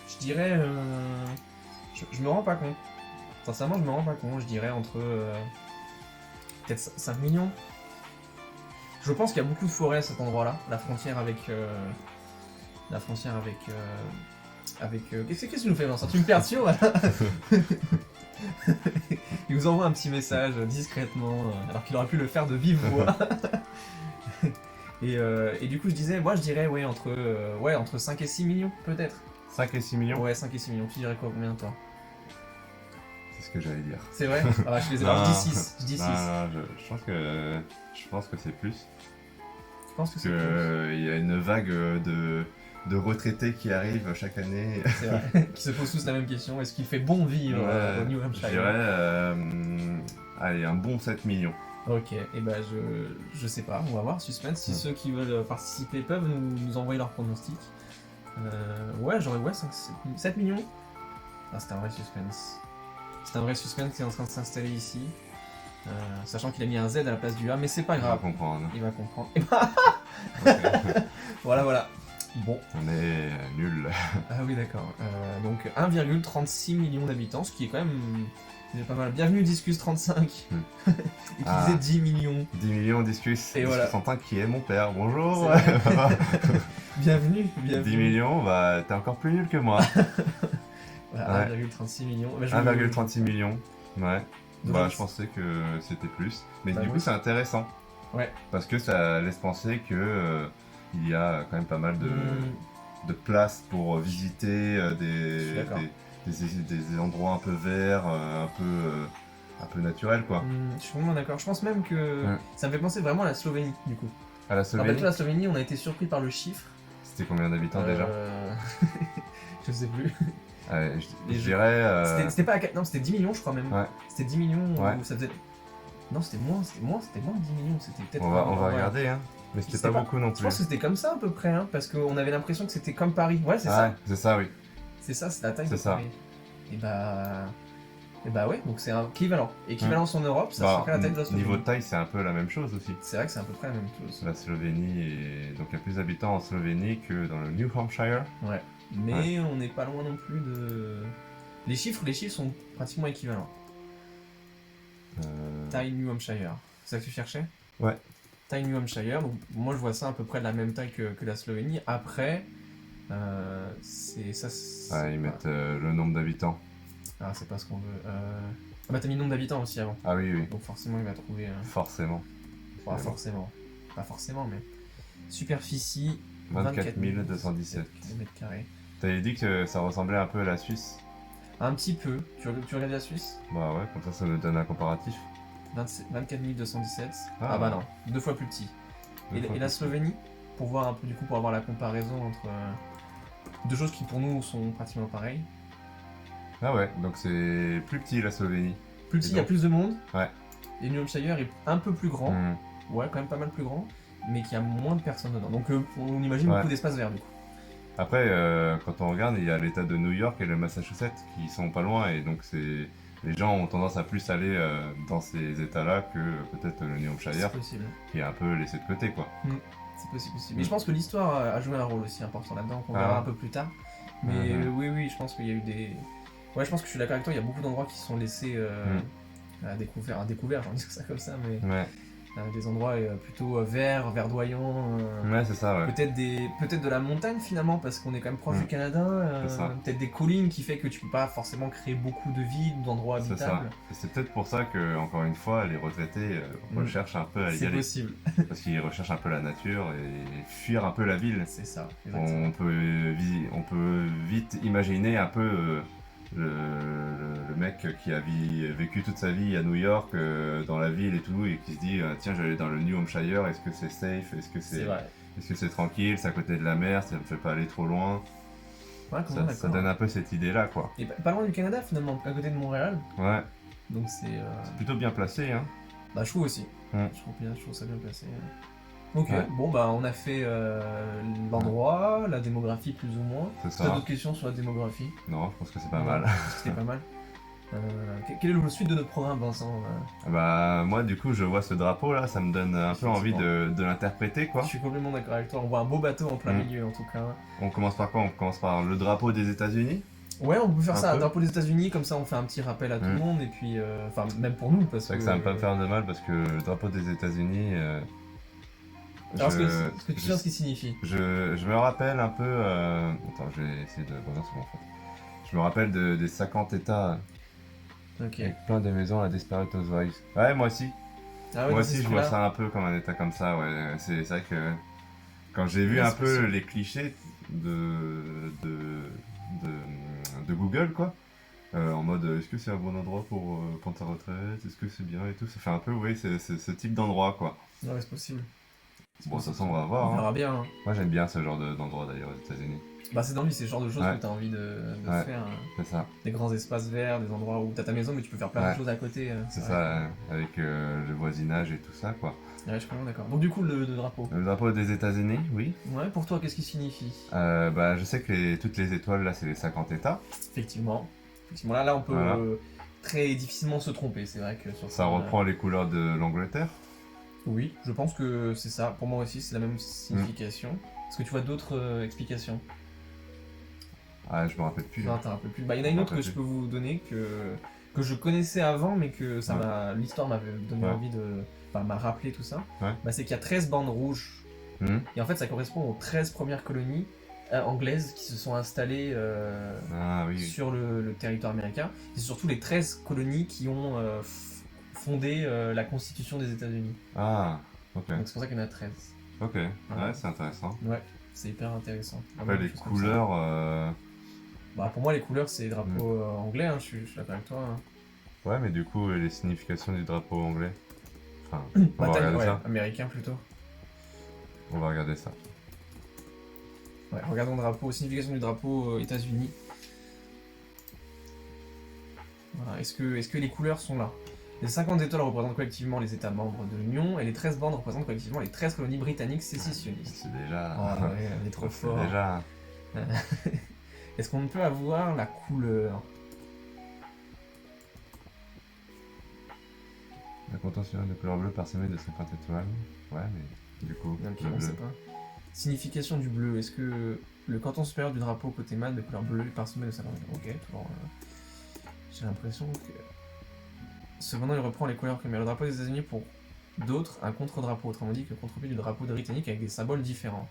Speaker 2: Je dirais. Je me rends pas compte. Sincèrement, je me rends pas compte. Je dirais entre. Peut-être 5 millions. Je pense qu'il y a beaucoup de forêts à cet endroit-là. La frontière avec. La frontière avec. Qu'est-ce que tu nous fais, Vincent? Tu me perds, voilà. Il vous envoie un petit message discrètement, alors qu'il aurait pu le faire de vive voix. Et du coup, je dirais ouais, entre 5 et 6 millions, peut-être.
Speaker 3: 5 et 6 millions?
Speaker 2: Ouais, 5 et 6 millions. Tu dirais quoi, combien toi?
Speaker 3: C'est ce que j'allais dire.
Speaker 2: C'est vrai? Ah, je les ai. Alors, je dis 6. Je dis 6.
Speaker 3: Non, je pense que c'est plus.
Speaker 2: Je pense que c'est
Speaker 3: Il y a une vague de retraités qui arrivent chaque année.
Speaker 2: C'est vrai. Qui se posent tous la même question. Est-ce qu'il fait bon vivre au New
Speaker 3: Je
Speaker 2: Hampshire?
Speaker 3: dirais, allez, un bon 7 millions.
Speaker 2: Ok, et ben je sais pas, on va voir, suspense. Si ceux qui veulent participer peuvent nous envoyer leurs pronostics. Ouais, j'aurais 7 millions. Ah, c'est un vrai suspense. C'est un vrai suspense qui est en train de s'installer ici. Sachant qu'il a mis un Z à la place du A, mais c'est pas
Speaker 3: On va
Speaker 2: grave.
Speaker 3: comprendre.
Speaker 2: Il va comprendre.
Speaker 3: Ok.
Speaker 2: Voilà. Bon.
Speaker 3: On est nuls.
Speaker 2: Ah oui, d'accord. Donc 1,36 million d'habitants, ce qui est quand même déjà pas mal. Bienvenue Discus 35. Il
Speaker 3: Ah.
Speaker 2: disait 10 millions.
Speaker 3: 10 millions Discus.
Speaker 2: Et voilà.
Speaker 3: Discus qui est mon père. Bonjour.
Speaker 2: C'est Bienvenue.
Speaker 3: 10 millions, bah t'es encore plus nul que moi.
Speaker 2: Voilà,
Speaker 3: Ouais.
Speaker 2: 1,36 millions. Mais
Speaker 3: 1,36 millions. Ouais.
Speaker 2: Donc,
Speaker 3: Bah je pensais que c'était plus. Mais
Speaker 2: Bah,
Speaker 3: du
Speaker 2: moi
Speaker 3: coup c'est intéressant.
Speaker 2: Ouais.
Speaker 3: Parce que ça laisse penser que il y a quand même pas mal de places pour visiter
Speaker 2: Je suis d'accord.
Speaker 3: des endroits un peu verts, un peu naturels quoi.
Speaker 2: Je suis vraiment d'accord. Je pense même que
Speaker 3: Ouais.
Speaker 2: ça me fait penser vraiment à la Slovénie, du coup.
Speaker 3: À la
Speaker 2: En fait,
Speaker 3: Slovénie,
Speaker 2: la Slovénie, on a été surpris par le chiffre.
Speaker 3: c'était combien d'habitants déjà?
Speaker 2: Je sais plus.
Speaker 3: Allez,
Speaker 2: Les
Speaker 3: je
Speaker 2: jeux.
Speaker 3: dirais.
Speaker 2: C'était pas à... Non, c'était 10 millions, je crois même.
Speaker 3: Ouais.
Speaker 2: C'était 10 millions
Speaker 3: Ouais.
Speaker 2: ou ça faisait... Non, c'était moins de 10 millions. C'était peut-être...
Speaker 3: On va
Speaker 2: ouais.
Speaker 3: regarder hein. Mais c'était
Speaker 2: C'était
Speaker 3: pas
Speaker 2: pas-
Speaker 3: beaucoup non
Speaker 2: Je
Speaker 3: plus.
Speaker 2: pense que c'était comme ça à peu près, hein, parce qu'on avait l'impression que c'était comme Paris. Ouais, c'est
Speaker 3: Ouais,
Speaker 2: ça.
Speaker 3: c'est ça oui.
Speaker 2: C'est ça, c'est la taille
Speaker 3: C'est
Speaker 2: de
Speaker 3: ça.
Speaker 2: Paris. Et bah ouais, donc c'est un équivalent. Équivalence en Europe, ça
Speaker 3: Bah,
Speaker 2: serait la taille de la Slovénie.
Speaker 3: niveau de taille, c'est un peu la même chose aussi.
Speaker 2: C'est vrai que c'est à peu près la même chose.
Speaker 3: La Slovénie donc il y a plus d'habitants en Slovénie que dans le New Hampshire.
Speaker 2: Ouais. Mais on n'est pas loin non plus de... Les chiffres sont pratiquement équivalents. Taille New Hampshire. C'est ça que tu cherchais?
Speaker 3: Ouais.
Speaker 2: Taille New Hampshire. Donc moi je vois ça à peu près de la même taille que la Slovénie. Après, c'est ça.
Speaker 3: Ouais, ils mettent le nombre d'habitants.
Speaker 2: Ah, c'est pas ce qu'on veut. Ah bah t'as mis le nombre d'habitants aussi avant.
Speaker 3: Ah oui, oui,
Speaker 2: Donc forcément il va trouver.
Speaker 3: forcément.
Speaker 2: Pas forcément. Pas forcément, mais. Superficie.
Speaker 3: 24 217.
Speaker 2: km².
Speaker 3: T'avais dit que ça ressemblait un peu à la Suisse.
Speaker 2: Un petit peu. Tu regardes la Suisse?
Speaker 3: Bah ouais, comme ça nous donne un comparatif.
Speaker 2: 24 217.
Speaker 3: Ah.
Speaker 2: Ah bah non, 2 fois plus petit.
Speaker 3: Deux fois
Speaker 2: Et la
Speaker 3: plus.
Speaker 2: Slovénie, pour voir un peu du coup, pour avoir la comparaison entre. Deux choses qui pour nous sont pratiquement pareilles.
Speaker 3: Ah ouais, donc c'est plus petit la Slovénie.
Speaker 2: Plus petit,
Speaker 3: Et
Speaker 2: il y a
Speaker 3: donc-
Speaker 2: plus de monde.
Speaker 3: Ouais.
Speaker 2: Et New Hampshire est un peu plus grand.
Speaker 3: Hmm.
Speaker 2: Ouais, quand même pas mal plus grand. Mais qui a moins de personnes dedans. Donc on imagine
Speaker 3: Ouais.
Speaker 2: beaucoup d'espace vert du coup.
Speaker 3: Après, quand on regarde, il y a l'État de New York et le Massachusetts qui sont pas loin, et donc les gens ont tendance à plus aller dans ces États-là que peut-être le New
Speaker 2: C'est
Speaker 3: Hampshire,
Speaker 2: possible.
Speaker 3: qui est un peu laissé de côté, quoi.
Speaker 2: C'est possible aussi. Mais je pense que l'histoire a joué un rôle aussi important là-dedans, qu'on verra
Speaker 3: Ah.
Speaker 2: un peu plus tard. Mais
Speaker 3: Mhm.
Speaker 2: oui, je pense qu'il y a eu des. Ouais, je pense que je suis d'accord avec toi, il y a beaucoup d'endroits qui sont laissés à découvert, j'ai envie de dire ça comme ça, mais
Speaker 3: Ouais,
Speaker 2: des endroits plutôt verts, verdoyants.
Speaker 3: ouais, c'est ça, ouais.
Speaker 2: Peut-être de la montagne finalement, parce qu'on est quand même proche du Canada.
Speaker 3: C'est ça.
Speaker 2: Peut-être des collines qui fait que tu peux pas forcément créer beaucoup de villes, d'endroits
Speaker 3: C'est ça.
Speaker 2: habitables.
Speaker 3: Et c'est peut-être pour ça que, encore une fois, les retraités recherchent un peu à y
Speaker 2: C'est
Speaker 3: aller.
Speaker 2: possible.
Speaker 3: Parce qu'ils recherchent un peu la nature et fuir un peu la ville.
Speaker 2: C'est ça, exactement.
Speaker 3: On peut vite imaginer un peu le mec qui a vécu toute sa vie à New York, dans la ville et tout, et qui se dit tiens, j'allais dans le New Hampshire, est-ce que c'est safe,
Speaker 2: C'est vrai.
Speaker 3: est-ce que c'est tranquille, c'est à côté de la mer, ça me fait pas aller trop loin.
Speaker 2: Ouais, comment
Speaker 3: Ça
Speaker 2: d'accord.
Speaker 3: donne un peu cette idée-là, quoi.
Speaker 2: Et pas loin du Canada finalement, à côté de Montréal.
Speaker 3: Ouais,
Speaker 2: Donc c'est.
Speaker 3: c'est plutôt bien placé, hein.
Speaker 2: Bah je trouve aussi.
Speaker 3: Mm.
Speaker 2: Je trouve ça bien placé. Ok,
Speaker 3: Ouais.
Speaker 2: bon bah on a fait l'endroit, la démographie plus ou moins.
Speaker 3: C'est
Speaker 2: T'as
Speaker 3: ça.
Speaker 2: d'autres questions sur la démographie?
Speaker 3: Non, je pense que c'est pas
Speaker 2: Ouais,
Speaker 3: mal.
Speaker 2: C'était pas mal. Quelle est la suite de notre programme, Vincent?
Speaker 3: Bah, moi, du coup, je vois ce drapeau là, ça me donne un peu envie de l'interpréter, quoi.
Speaker 2: Je suis complètement d'accord avec toi. On voit un beau bateau en plein
Speaker 3: Mm.
Speaker 2: milieu en tout cas.
Speaker 3: On commence par quoi? On commence par le drapeau des États-Unis.
Speaker 2: Ouais, on peut faire
Speaker 3: Un
Speaker 2: ça,
Speaker 3: peu.
Speaker 2: drapeau des États-Unis, comme ça on fait un petit rappel à tout le
Speaker 3: Mm.
Speaker 2: monde et puis, enfin même pour nous parce
Speaker 3: C'est vrai que ça va pas me faire de mal parce que le drapeau des États-Unis.
Speaker 2: Alors,
Speaker 3: je,
Speaker 2: est-ce que tu sais ce qu'il signifie?
Speaker 3: je me rappelle un peu. Attends, je vais essayer de revenir sur mon fait. Je me rappelle des 50 États
Speaker 2: Ok.
Speaker 3: avec plein de maisons à Desperate Housewives. Ouais, moi aussi.
Speaker 2: Ah ouais,
Speaker 3: Moi
Speaker 2: donc c'est
Speaker 3: aussi, je vois
Speaker 2: celui-là.
Speaker 3: ça un peu comme un État comme ça. Ouais, c'est vrai que quand j'ai vu
Speaker 2: Ouais,
Speaker 3: un
Speaker 2: c'est
Speaker 3: peu
Speaker 2: possible.
Speaker 3: les clichés de Google, quoi. En mode, est-ce que c'est un bon endroit pour prendre sa retraite? Est-ce que c'est bien et tout? Ça fait un peu, oui, c'est ce type d'endroit, quoi.
Speaker 2: Ouais, c'est possible.
Speaker 3: Bon, de toute façon, on va voir.
Speaker 2: On
Speaker 3: Hein.
Speaker 2: verra bien. Hein.
Speaker 3: Moi, j'aime bien ce genre d'endroit, d'ailleurs, aux États-Unis.
Speaker 2: Bah c'est dans lui, c'est le genre de choses
Speaker 3: Ouais.
Speaker 2: que t'as envie de
Speaker 3: Ouais.
Speaker 2: faire.
Speaker 3: C'est ça.
Speaker 2: Des grands espaces verts, des endroits où t'as ta maison mais tu peux faire plein
Speaker 3: Ouais.
Speaker 2: de choses à côté.
Speaker 3: C'est
Speaker 2: vrai.
Speaker 3: ça, avec le voisinage et tout ça, quoi.
Speaker 2: Ouais, je suis vraiment d'accord. Donc du coup, le drapeau.
Speaker 3: Le drapeau des États-Unis, oui.
Speaker 2: Ouais, pour toi, qu'est-ce qu'il signifie?
Speaker 3: Bah, je sais que toutes les étoiles, là, c'est les 50 États.
Speaker 2: Effectivement. Effectivement, là on peut
Speaker 3: Voilà.
Speaker 2: très difficilement se tromper, c'est vrai que sur
Speaker 3: Ça reprend les couleurs de l'Angleterre.
Speaker 2: Oui, je pense que c'est ça. Pour moi aussi, c'est la même signification. Est-ce que tu vois d'autres explications?
Speaker 3: Ah, je me rappelle plus.
Speaker 2: Non, t'as un peu plus. Bah, il y en a une autre que je peux vous donner que je connaissais avant, mais que ça
Speaker 3: Ouais.
Speaker 2: l'histoire m'avait donné
Speaker 3: Ouais.
Speaker 2: envie de. Enfin, m'a rappelé tout ça.
Speaker 3: Ouais.
Speaker 2: Bah, c'est qu'il y a 13 bandes rouges.
Speaker 3: Hmm.
Speaker 2: Et en fait, ça correspond aux 13 premières colonies anglaises qui se sont installées
Speaker 3: Ah oui.
Speaker 2: sur le territoire américain. Et c'est surtout les 13 colonies qui ont fondé la constitution des États-Unis.
Speaker 3: Ah, ok.
Speaker 2: Donc c'est pour ça qu'il y en a 13.
Speaker 3: Ok, ouais, c'est intéressant.
Speaker 2: Ouais, c'est hyper intéressant.
Speaker 3: Après, les couleurs.
Speaker 2: Bah, pour moi, les couleurs, c'est les drapeaux anglais, hein, je suis d'accord avec toi. Hein.
Speaker 3: Ouais, mais du coup, les significations du drapeau anglais. Enfin, on va
Speaker 2: Bataille,
Speaker 3: regarder
Speaker 2: ouais,
Speaker 3: ça.
Speaker 2: américain plutôt.
Speaker 3: On va regarder ça.
Speaker 2: Ouais, regardons le drapeau, signification du drapeau États-Unis. Voilà, est-ce que les couleurs sont là? Les 50 étoiles représentent collectivement les États membres de l'Union et les 13 bandes représentent collectivement les 13 colonies britanniques sécessionnistes.
Speaker 3: C'est déjà.
Speaker 2: Oh ouais, on est trop
Speaker 3: C'est
Speaker 2: fort.
Speaker 3: déjà.
Speaker 2: Est-ce qu'on peut avoir la couleur?
Speaker 3: La contention de couleur bleue parsemée de 50 étoiles. Ouais, mais du coup,
Speaker 2: Ok,
Speaker 3: le
Speaker 2: on
Speaker 3: bleu.
Speaker 2: sait pas. Signification du bleu. Est-ce que le canton supérieur du drapeau côté mâle de couleur bleue est parsemé de 50 étoiles? Ok, toujours. J'ai l'impression que. Cependant, il reprend les couleurs que met le drapeau des États-Unis pour d'autres, un contre-drapeau. Autrement dit, que le contre-pied du drapeau britannique avec des symboles différents.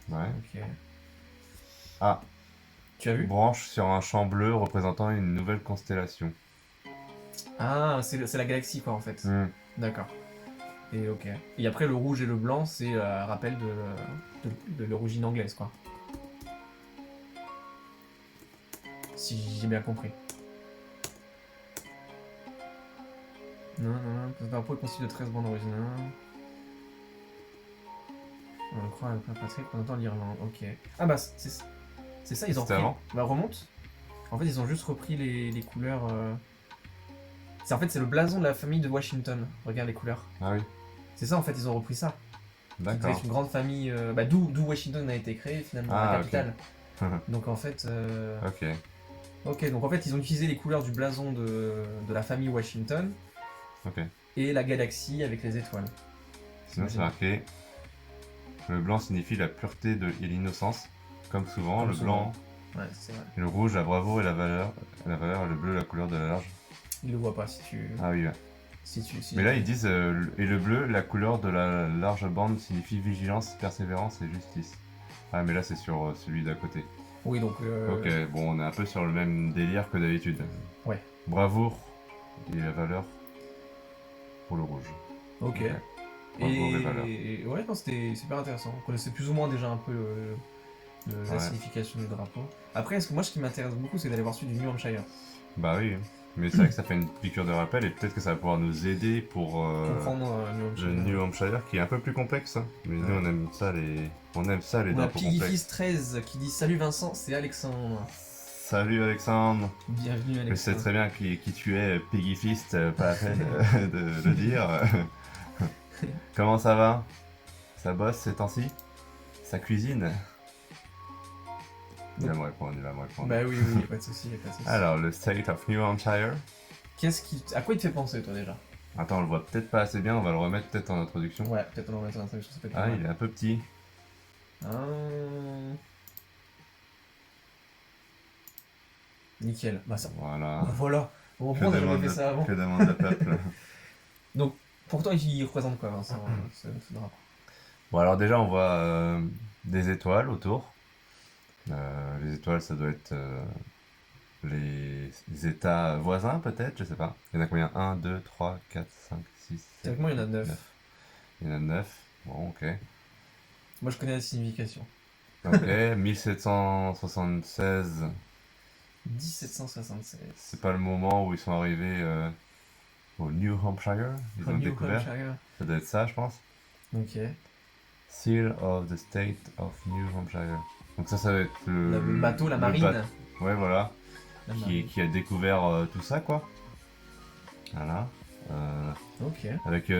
Speaker 3: Ouais.
Speaker 2: Ok.
Speaker 3: Ah,
Speaker 2: Tu as vu?
Speaker 3: branche sur un champ bleu représentant une nouvelle constellation.
Speaker 2: Ah, c'est la galaxie, quoi, en fait.
Speaker 3: Hmm.
Speaker 2: D'accord. Et ok. Et après, le rouge et le blanc, c'est un rappel de l'origine anglaise, quoi. Si j'ai bien compris. Non, le drapeau est constitué de 13 bandes originales. On le croit à Patrick, on entend l'Irlande. Ok. Ah bah, c'est C'est ça, ils ont
Speaker 3: C'était
Speaker 2: repris.
Speaker 3: avant
Speaker 2: Bah remonte. En fait, ils ont juste repris les couleurs. En fait, c'est le blason de la famille de Washington. Regarde les couleurs.
Speaker 3: Ah oui,
Speaker 2: C'est ça, en fait, ils ont repris ça.
Speaker 3: d'accord.
Speaker 2: C'est une grande famille. D'où Washington a été créé finalement,
Speaker 3: Ah,
Speaker 2: la
Speaker 3: ok.
Speaker 2: capitale. Donc en fait.
Speaker 3: Ok,
Speaker 2: Ok, donc en fait, ils ont utilisé les couleurs du blason de la famille Washington
Speaker 3: ok.
Speaker 2: et la galaxie avec les étoiles.
Speaker 3: Sinon, c'est marqué le blanc signifie la pureté et l'innocence. Comme souvent,
Speaker 2: Comme
Speaker 3: le
Speaker 2: souvent.
Speaker 3: blanc,
Speaker 2: Ouais, c'est vrai.
Speaker 3: le rouge, la bravoure et la valeur, et le bleu, la couleur de la large.
Speaker 2: Ils le voient pas si tu.
Speaker 3: Ah oui, ouais.
Speaker 2: Si
Speaker 3: Mais là, ils disent et le bleu, la couleur de la large bande signifie vigilance, persévérance et justice. Ah, mais là, c'est sur celui d'à côté.
Speaker 2: Oui, donc.
Speaker 3: Ok, bon, on est un peu sur le même délire que d'habitude.
Speaker 2: Ouais.
Speaker 3: Bravoure et la valeur pour le rouge.
Speaker 2: Ok.
Speaker 3: Bravoure et valeur.
Speaker 2: Et ouais, non, c'était super intéressant. On connaissait plus ou moins déjà un peu la
Speaker 3: Ouais.
Speaker 2: signification du drapeau. Après, moi, ce qui m'intéresse beaucoup, c'est d'aller voir celui du New Hampshire.
Speaker 3: Bah oui, mais c'est vrai que ça fait une piqûre de rappel et peut-être que ça va pouvoir nous aider pour
Speaker 2: Comprendre New
Speaker 3: le
Speaker 2: Hampshire.
Speaker 3: New Hampshire qui est un peu plus complexe. Hein. Mais nous,
Speaker 2: Ouais.
Speaker 3: on aime ça les
Speaker 2: On a
Speaker 3: drapeaux complexes.
Speaker 2: Piggyfist 13 qui dit Salut Vincent, c'est Alexandre.
Speaker 3: Salut Alexandre.
Speaker 2: Bienvenue
Speaker 3: Je sais
Speaker 2: Alexandre.
Speaker 3: très bien qui tu es, Piggy Fist, pas la peine de le dire. Comment ça va? Ça bosse ces temps-ci? Ça cuisine? Il va me répondre, il va me répondre.
Speaker 2: Bah oui, pas de soucis, pas de soucis.
Speaker 3: Alors, le State of New Hampshire.
Speaker 2: À quoi il te fait penser toi déjà?
Speaker 3: Attends, on le voit peut-être pas assez bien, on va le remettre peut-être en introduction.
Speaker 2: Ouais, peut-être on va mettre un truc sur ça peut être pas
Speaker 3: Ah,
Speaker 2: mal.
Speaker 3: il est un peu petit.
Speaker 2: Ah. Nickel. Bah ça.
Speaker 3: Voilà.
Speaker 2: Bah, voilà. Bon,
Speaker 3: Que
Speaker 2: pourquoi on a jamais
Speaker 3: demande
Speaker 2: fait ça avant?
Speaker 3: que demande le peuple.
Speaker 2: Donc, pour toi, il représente quoi, Vincent, ce drapeau?
Speaker 3: Bon, alors déjà, on voit des étoiles autour. Les étoiles, ça doit être les états voisins, peut-être, je sais pas. Il y en a combien? 1, 2, 3, 4, 5, 6, 7.
Speaker 2: Théoriquement, il y en a 9.
Speaker 3: Il y en a 9. Bon, ok.
Speaker 2: Moi, je connais la signification.
Speaker 3: Ok, 1776.
Speaker 2: 1776.
Speaker 3: C'est pas le moment où ils sont arrivés au New Hampshire. Ils ont
Speaker 2: New
Speaker 3: découvert.
Speaker 2: Hampshire.
Speaker 3: Ça doit être ça, je pense.
Speaker 2: Ok.
Speaker 3: Seal of the State of New Hampshire. Donc ça va être
Speaker 2: Le bateau, la
Speaker 3: le
Speaker 2: marine.
Speaker 3: Ouais, voilà.
Speaker 2: La marine.
Speaker 3: Qui a découvert tout ça, quoi. Voilà.
Speaker 2: Ok.
Speaker 3: Avec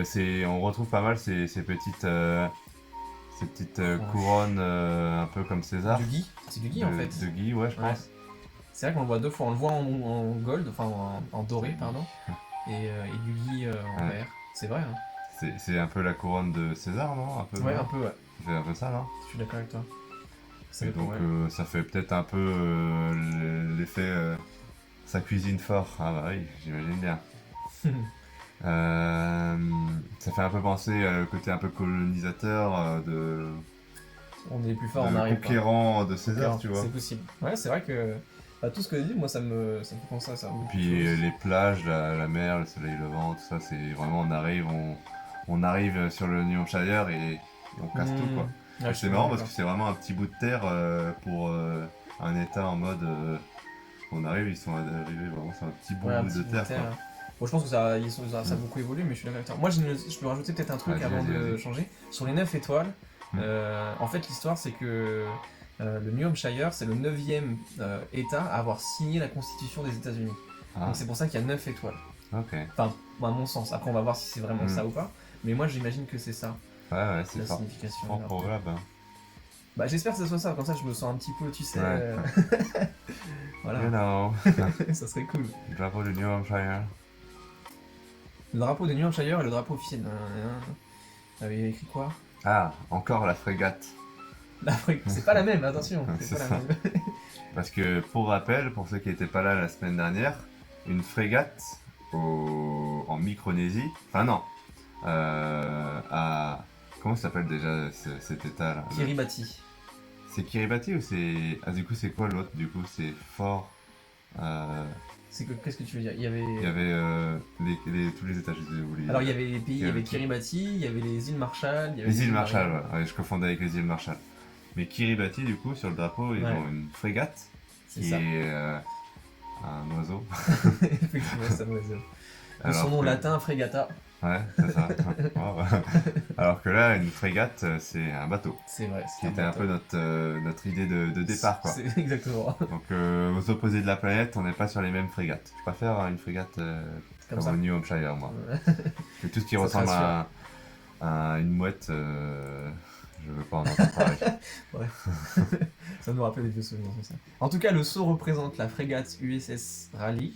Speaker 3: on retrouve pas mal ces petites couronnes un peu comme César.
Speaker 2: Du gui. C'est du gui en fait.
Speaker 3: De Guy, ouais, je
Speaker 2: Ouais.
Speaker 3: pense.
Speaker 2: C'est vrai qu'on le voit deux fois. On le voit en gold, enfin en doré, pardon. Et du gui en
Speaker 3: Ouais.
Speaker 2: vert. C'est vrai, hein.
Speaker 3: C'est un peu la couronne de César, non? Un peu,
Speaker 2: Ouais,
Speaker 3: non
Speaker 2: un peu, ouais.
Speaker 3: C'est un peu ça, non?
Speaker 2: Je suis d'accord avec toi. Ça
Speaker 3: Et
Speaker 2: dépend,
Speaker 3: donc
Speaker 2: ouais.
Speaker 3: ça fait peut-être un peu l'effet ça cuisine fort. Ah bah oui, j'imagine bien. Ça fait un peu penser au côté un peu colonisateur
Speaker 2: On est les plus forts, on
Speaker 3: de
Speaker 2: arrive.
Speaker 3: conquérant de César, tu vois.
Speaker 2: C'est possible. Ouais, c'est vrai que tout ce que tu dis, moi, ça me fait penser à ça. beaucoup de
Speaker 3: Puis
Speaker 2: choses.
Speaker 3: les plages, la mer, le soleil levant, tout ça, c'est vraiment on arrive sur le New Hampshire et on casse tout, quoi.
Speaker 2: Ouais,
Speaker 3: Et c'est marrant parce que c'est vraiment un petit bout de terre pour un état en mode on arrive, ils sont arrivés vraiment sur un petit bout de terre, quoi.
Speaker 2: Bon, je pense que ça a beaucoup évolué, mais je suis d'accord avec toi. Moi, je peux rajouter peut-être un truc
Speaker 3: Vas-y,
Speaker 2: avant de
Speaker 3: vas-y.
Speaker 2: changer. Sur les 9 étoiles,
Speaker 3: Mm.
Speaker 2: en fait, l'histoire, c'est que le New Hampshire, c'est le 9e État à avoir signé la Constitution des États-Unis.
Speaker 3: Ah,
Speaker 2: Donc, c'est pour ça qu'il y a 9 étoiles.
Speaker 3: ok.
Speaker 2: Enfin, à mon sens. Après, on va voir si c'est vraiment ça ou pas. Mais moi, j'imagine que c'est ça,
Speaker 3: Ouais, c'est
Speaker 2: la
Speaker 3: fort.
Speaker 2: signification.
Speaker 3: Fort probable. Hein.
Speaker 2: Bah, j'espère que ça soit ça. Comme ça, je me sens un petit peu, tu sais.
Speaker 3: Ouais.
Speaker 2: Voilà,
Speaker 3: You know,
Speaker 2: ça serait cool.
Speaker 3: drapeau du New Hampshire.
Speaker 2: Le drapeau de New Hampshire et le drapeau officiel. Avait écrit quoi?
Speaker 3: Ah, encore la frégate.
Speaker 2: L'Afrique, c'est pas la même, attention.
Speaker 3: C'est
Speaker 2: pas la
Speaker 3: ça.
Speaker 2: même.
Speaker 3: Parce que, pour rappel, pour ceux qui n'étaient pas là la semaine dernière, une frégate en Micronésie, enfin non, à... Comment ça s'appelle déjà cet état-là?
Speaker 2: Kiribati.
Speaker 3: C'est Kiribati ou c'est... Ah, du coup, c'est quoi l'autre? Du coup, c'est Fort...
Speaker 2: Qu'est-ce que tu veux dire? Il y avait.
Speaker 3: Il y avait tous les états, je les ai oubliés.
Speaker 2: Alors il y avait les pays, il y avait
Speaker 3: Kiribati.
Speaker 2: Kiribati, il y avait les îles Marshall, il y avait
Speaker 3: Les îles Marshall,
Speaker 2: Mariannes.
Speaker 3: ouais. Ouais, je confondais avec les îles Marshall. Mais Kiribati, du coup, sur le drapeau, ils
Speaker 2: Ouais.
Speaker 3: ont une frégate
Speaker 2: C'est
Speaker 3: qui
Speaker 2: ça.
Speaker 3: est un oiseau.
Speaker 2: Effectivement, ça me résume. De
Speaker 3: Alors
Speaker 2: son nom
Speaker 3: que-
Speaker 2: latin, Fregata.
Speaker 3: Ouais, c'est ça. Wow. Alors que là, une frégate, c'est un bateau.
Speaker 2: C'est vrai.
Speaker 3: Qui était un peu notre idée de départ, quoi.
Speaker 2: C'est exactement.
Speaker 3: Donc, aux opposés de la planète, on n'est pas sur les mêmes frégates. Je préfère une frégate comme
Speaker 2: ça.
Speaker 3: au New Hampshire, moi. Que tout ce qui
Speaker 2: Ça
Speaker 3: ressemble
Speaker 2: te
Speaker 3: à une mouette, je veux pas en entendre parler.
Speaker 2: Ouais. Ça nous rappelle des vieux souvenirs, c'est ça. En tout cas, le sceau représente la frégate USS Raleigh.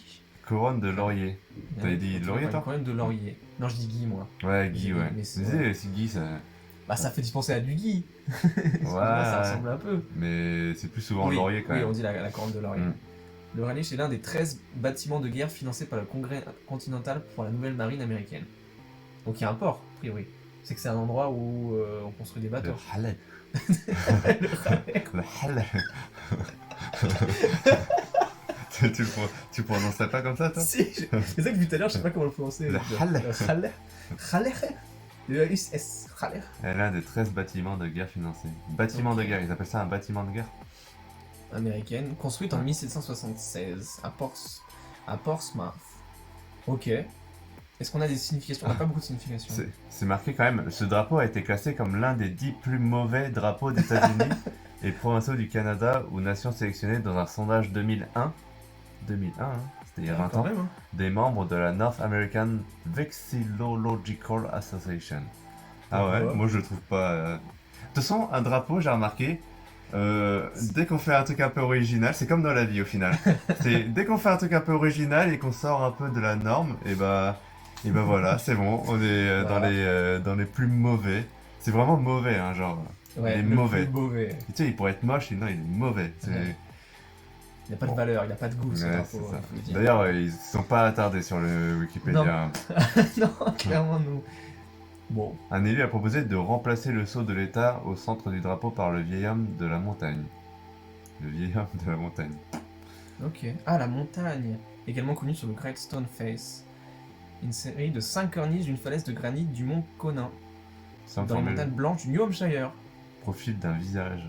Speaker 3: Couronne de laurier. T'avais dit laurier, toi?
Speaker 2: Couronne de laurier. Non, je dis Guy, moi.
Speaker 3: Ouais, Guy, ouais.
Speaker 2: Mais
Speaker 3: Tu disais, si Guy, ça...
Speaker 2: Bah, ça fait penser à du Guy.
Speaker 3: Ouais,
Speaker 2: Ça ressemble un peu.
Speaker 3: mais c'est plus souvent
Speaker 2: Oui,
Speaker 3: laurier, quand
Speaker 2: oui,
Speaker 3: même.
Speaker 2: on dit la couronne de laurier.
Speaker 3: Mm.
Speaker 2: Le Raleigh est l'un des 13 bâtiments de guerre financés par le Congrès continental pour la nouvelle marine américaine. Donc il y a un port, a priori. C'est que c'est un endroit où on construit des
Speaker 3: Le
Speaker 2: bateaux.
Speaker 3: Halais.
Speaker 2: Le Raleigh.
Speaker 3: Le Halais. tu prononcerais pas comme ça, toi?
Speaker 2: Si, c'est ça que depuis tout à l'heure, je sais pas comment le prononcer.
Speaker 3: Le Raleigh.
Speaker 2: Le Raleigh. Raleigh. Le USS Raleigh.
Speaker 3: Elle a des 13 bâtiments de guerre financés. Bâtiment de guerre, ils appellent ça un bâtiment de guerre?
Speaker 2: Américaine, construite en 1776 à Portsmouth. Ok. Est-ce qu'on a des significations? On n'a pas beaucoup de significations.
Speaker 3: C'est marqué quand même, ce drapeau a été classé comme l'un des 10 plus mauvais drapeaux des États-Unis et provinciaux du Canada ou nations sélectionnées dans un sondage 2001. 2001, hein, c'était il y a 20
Speaker 2: Quand
Speaker 3: ans.
Speaker 2: même, hein.
Speaker 3: Des membres de la North American Vexillological Association. Ah ouais,
Speaker 2: Pourquoi?
Speaker 3: moi je le trouve pas... De toute façon, un drapeau, j'ai remarqué, dès qu'on fait un truc un peu original, c'est comme dans la vie au final. Dès qu'on fait un truc un peu original et qu'on sort un peu de la norme, et bah voilà, c'est bon, on est
Speaker 2: Voilà.
Speaker 3: dans les plus mauvais. C'est vraiment mauvais, hein, genre.
Speaker 2: Ouais,
Speaker 3: il est
Speaker 2: le
Speaker 3: mauvais.
Speaker 2: plus mauvais.
Speaker 3: Tu sais, il pourrait être moche, et non, il est mauvais.
Speaker 2: Ouais. Il n'y a pas de
Speaker 3: Bon.
Speaker 2: valeur, il n'y a pas de goût, ce
Speaker 3: Ouais,
Speaker 2: drapeau,
Speaker 3: c'est ça.
Speaker 2: faut le dire.
Speaker 3: D'ailleurs, ils se sont pas attardés sur le Wikipédia.
Speaker 2: Non, clairement, nous. Bon,
Speaker 3: Un élu a proposé de remplacer le sceau de l'État au centre du drapeau par le vieil homme de la montagne. Le vieil homme de la montagne.
Speaker 2: ok. Ah, la montagne, également connue sur le Great Stone Face. Une série de 5 corniches d'une falaise de granit du mont Conin,
Speaker 3: Sans
Speaker 2: dans les
Speaker 3: formule.
Speaker 2: montagnes blanches du New Hampshire.
Speaker 3: Profil d'un visage.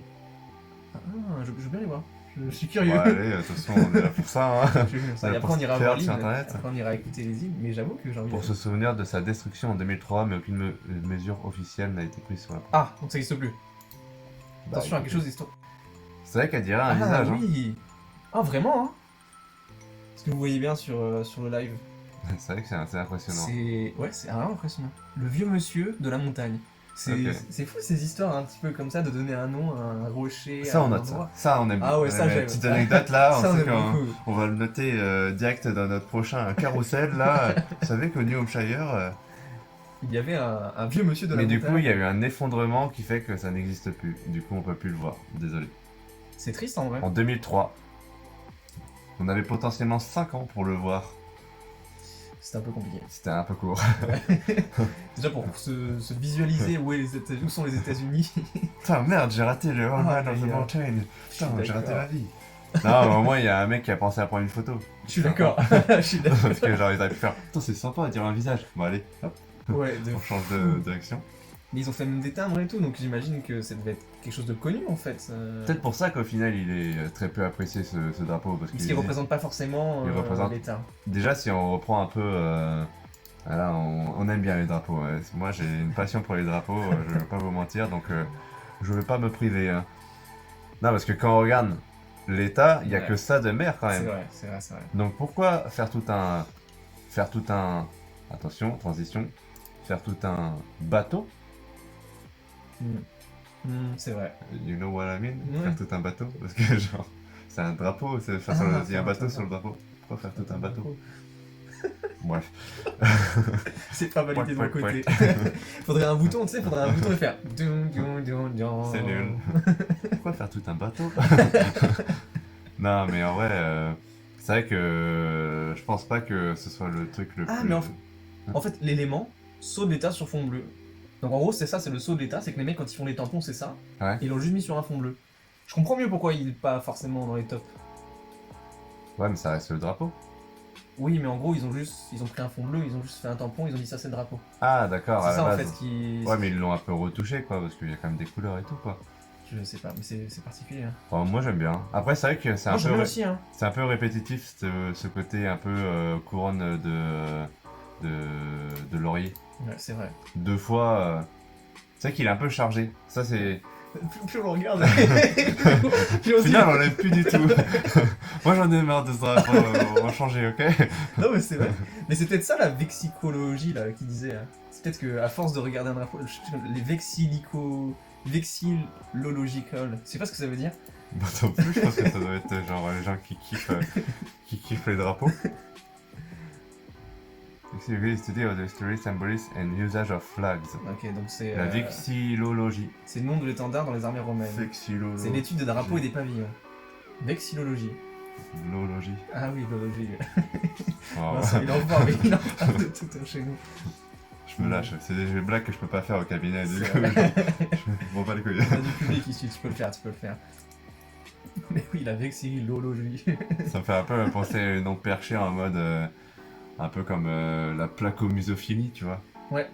Speaker 2: Ah, je veux bien les voir. Je suis curieux.
Speaker 3: Ouais, allez, de toute façon, on est là pour ça. Hein.
Speaker 2: Je veux bien ça.
Speaker 3: On est
Speaker 2: Et
Speaker 3: pour
Speaker 2: après, on
Speaker 3: se
Speaker 2: ira
Speaker 3: faire
Speaker 2: voir
Speaker 3: sur
Speaker 2: l'hymne.
Speaker 3: Internet.
Speaker 2: Après, on ira écouter les hymnes, mais j'avoue que j'ai envie
Speaker 3: Pour
Speaker 2: de...
Speaker 3: se souvenir de sa destruction en 2003, mais aucune mesure officielle n'a été prise sur la
Speaker 2: Ah, donc ça n'existe plus.
Speaker 3: Bah,
Speaker 2: Attention à
Speaker 3: écoutez.
Speaker 2: quelque chose d'histoire.
Speaker 3: C'est vrai qu'elle dirait un
Speaker 2: Ah
Speaker 3: visage. Hein.
Speaker 2: oui. Ah, vraiment, hein. Est-ce que vous voyez bien sur le live?
Speaker 3: C'est vrai que c'est assez impressionnant.
Speaker 2: Ouais, c'est vraiment impressionnant. Le vieux monsieur de la montagne.
Speaker 3: Ok.
Speaker 2: C'est fou ces histoires un petit peu comme ça, de donner un nom à un rocher.
Speaker 3: Ça,
Speaker 2: à
Speaker 3: on
Speaker 2: un
Speaker 3: note ça.
Speaker 2: endroit.
Speaker 3: Ça, on aime.
Speaker 2: Ah ouais, ça,
Speaker 3: La
Speaker 2: j'aime.
Speaker 3: petite anecdote là,
Speaker 2: Ça,
Speaker 3: on
Speaker 2: on
Speaker 3: sait
Speaker 2: aime
Speaker 3: qu'on
Speaker 2: beaucoup.
Speaker 3: on va le noter direct dans notre prochain carrousel là. Vous savez qu'au New Hampshire.
Speaker 2: Il y avait un vieux monsieur de la
Speaker 3: Mais du
Speaker 2: montagne.
Speaker 3: coup, il y a eu un effondrement qui fait que ça n'existe plus. Du coup, on peut plus le voir. Désolé.
Speaker 2: C'est triste en vrai.
Speaker 3: En 2003, on avait potentiellement 5 ans pour le voir.
Speaker 2: C'était un peu compliqué.
Speaker 3: C'était un peu court.
Speaker 2: Déjà pour se visualiser où sont les États-Unis.
Speaker 3: Putain, merde, j'ai raté le All Man of the
Speaker 2: les gars.
Speaker 3: Mountain. Putain, j'ai raté
Speaker 2: d'accord.
Speaker 3: la vie. Non, mais au moins, il y a un mec qui a pensé à prendre une photo.
Speaker 2: Je suis d'accord. Je suis d'accord.
Speaker 3: Parce que genre, ils auraient pu faire. Putain, c'est sympa, dire un visage. Bon, allez, hop,
Speaker 2: Ouais,
Speaker 3: on change de direction.
Speaker 2: Mais ils ont fait même des timbres et tout, donc j'imagine que ça devait être quelque chose de connu en fait.
Speaker 3: Peut-être pour ça qu'au final, il est très peu apprécié ce drapeau. Parce
Speaker 2: Parce qu'il représente pas forcément
Speaker 3: Il représente-
Speaker 2: l'État.
Speaker 3: Déjà, si on reprend un peu. Voilà, on aime bien les drapeaux. Ouais. Moi, j'ai une passion pour les drapeaux, je vais pas vous mentir, donc je vais pas me priver. Hein. Non, parce que quand on regarde l'État, il y a
Speaker 2: Ouais.
Speaker 3: que ça de mer quand
Speaker 2: C'est
Speaker 3: même.
Speaker 2: vrai, c'est vrai, c'est vrai.
Speaker 3: Donc pourquoi faire tout un. Attention, transition. Faire tout un bateau.
Speaker 2: C'est vrai.
Speaker 3: You know what I mean?
Speaker 2: Ouais.
Speaker 3: Faire tout un bateau. Parce que genre, c'est un drapeau, il y a un
Speaker 2: faire
Speaker 3: bateau
Speaker 2: un
Speaker 3: sur le drapeau. Pourquoi faire tout un bateau? Bref.
Speaker 2: C'est pas validé de mon
Speaker 3: Pouet,
Speaker 2: côté. Faudrait un bouton, tu sais, faudrait un bouton et faire.
Speaker 3: C'est nul. Pourquoi faire tout un bateau? Non, mais en vrai, c'est vrai que je pense pas que ce soit le truc le
Speaker 2: Ah,
Speaker 3: plus.
Speaker 2: mais en fait, l'élément, saut de l'État sur fond bleu. Donc en gros, c'est ça, c'est le saut de l'État, c'est que les mecs, quand ils font les tampons, c'est ça.
Speaker 3: Ouais.
Speaker 2: Et ils l'ont juste mis sur un fond bleu. Je comprends mieux pourquoi il est pas forcément dans les tops.
Speaker 3: Ouais, mais ça reste le drapeau.
Speaker 2: Oui, mais en gros, ils ont pris un fond bleu, ils ont juste fait un tampon, ils ont dit ça, c'est le drapeau.
Speaker 3: Ah, d'accord, à
Speaker 2: C'est
Speaker 3: la
Speaker 2: ça en
Speaker 3: base.
Speaker 2: fait qui.
Speaker 3: Ouais, mais ils l'ont un peu retouché, quoi, parce qu'il y a quand même des couleurs et tout, quoi.
Speaker 2: Je sais pas, mais c'est particulier. Hein.
Speaker 3: Enfin, moi, j'aime bien. Après, c'est vrai que c'est
Speaker 2: Moi,
Speaker 3: un
Speaker 2: j'aime
Speaker 3: peu.
Speaker 2: bien aussi, hein.
Speaker 3: C'est un peu répétitif ce côté un peu couronne de laurier.
Speaker 2: Ouais, c'est vrai.
Speaker 3: 2 fois. C'est vrai qu'il est un peu chargé. Ça, c'est.
Speaker 2: Plus on le regarde,
Speaker 3: Au final, on l'aime plus du tout. Moi, j'en ai marre de ce drapeau. On va changer, ok?
Speaker 2: Non, mais c'est vrai. Mais c'est peut-être ça la vexicologie là qui disait. Hein. C'est peut-être qu'à force de regarder un drapeau, les vexillological, je sais pas ce que ça veut dire.
Speaker 3: Bah, non plus, je pense que ça doit être genre les gens qui kiffent les drapeaux. Vexillology study of the history, symbolism and usage of flags.
Speaker 2: Ok, donc c'est.
Speaker 3: La vexillologie.
Speaker 2: C'est le nom de l'étendard dans les armées romaines.
Speaker 3: Vexillologie.
Speaker 2: C'est l'étude des drapeaux et des pavillons. Vexillologie.
Speaker 3: Lologie.
Speaker 2: Ah oui, lologie.
Speaker 3: Oh,
Speaker 2: Il en parle de tout chez nous.
Speaker 3: je me lâche. C'est des blagues que je peux pas faire au cabinet. Du
Speaker 2: C'est
Speaker 3: coup,
Speaker 2: vrai.
Speaker 3: je m'en bats les couilles.
Speaker 2: Il y a du public ici, tu peux le faire, Mais oui, la vexillologie.
Speaker 3: Ça me fait un peu penser à un nom perché en mode. Un peu comme la placomysophilie, tu vois.
Speaker 2: Ouais.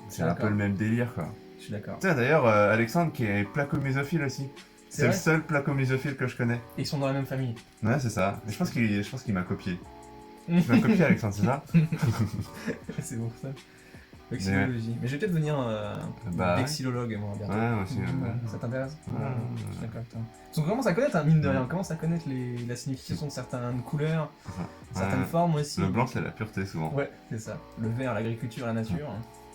Speaker 3: C'est un peu le même délire, quoi.
Speaker 2: Je suis d'accord.
Speaker 3: Tu sais, d'ailleurs, Alexandre qui est placomisophile aussi. C'est le
Speaker 2: vrai
Speaker 3: seul placomisophile que je connais.
Speaker 2: Et ils sont dans la même famille.
Speaker 3: Ouais, c'est ça. Et je pense qu'il m'a copié. Tu m'as copié, Alexandre, c'est ça?
Speaker 2: C'est pour ça. Vexillologie. Mais je vais peut-être devenir vexillologue, moi, bientôt.
Speaker 3: Ouais, moi aussi.
Speaker 2: Ça t'intéresse?
Speaker 3: Ouais.
Speaker 2: Je suis d'accord avec toi. Parce qu'on commence à connaître, mine de rien, on commence à connaître la signification de certaines couleurs, certaines formes aussi.
Speaker 3: Le blanc, c'est la pureté, souvent.
Speaker 2: Ouais, c'est ça. Le vert, l'agriculture, la nature.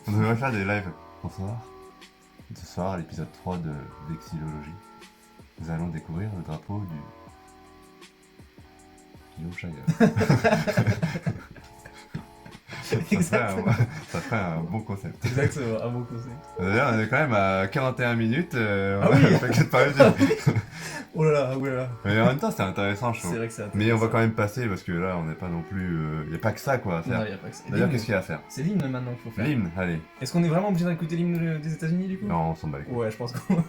Speaker 3: On devrait faire des lives. Bonsoir. Ce soir, à l'épisode 3 de Vexillologie, nous allons découvrir le drapeau du Yorkshire. Ça ferait un bon concept.
Speaker 2: Exactement, un bon concept.
Speaker 3: D'ailleurs, on est quand même à 41 minutes.
Speaker 2: Ah oui. Oh là là, oh là là.
Speaker 3: Mais en même temps, c'est intéressant, je trouve.
Speaker 2: C'est vrai que c'est
Speaker 3: Mais on va quand même passer parce que là, on n'est pas non plus. Il n'y a pas que ça quoi à faire.
Speaker 2: Non, y a pas que ça.
Speaker 3: D'ailleurs, qu'est-ce qu'il y a à faire?
Speaker 2: C'est l'hymne maintenant qu'il faut faire.
Speaker 3: L'hymne, allez.
Speaker 2: Est-ce qu'on est vraiment obligé d'écouter l'hymne des États-Unis du coup?
Speaker 3: Non, on s'en bat les couilles.
Speaker 2: Ouais, je pense qu'on.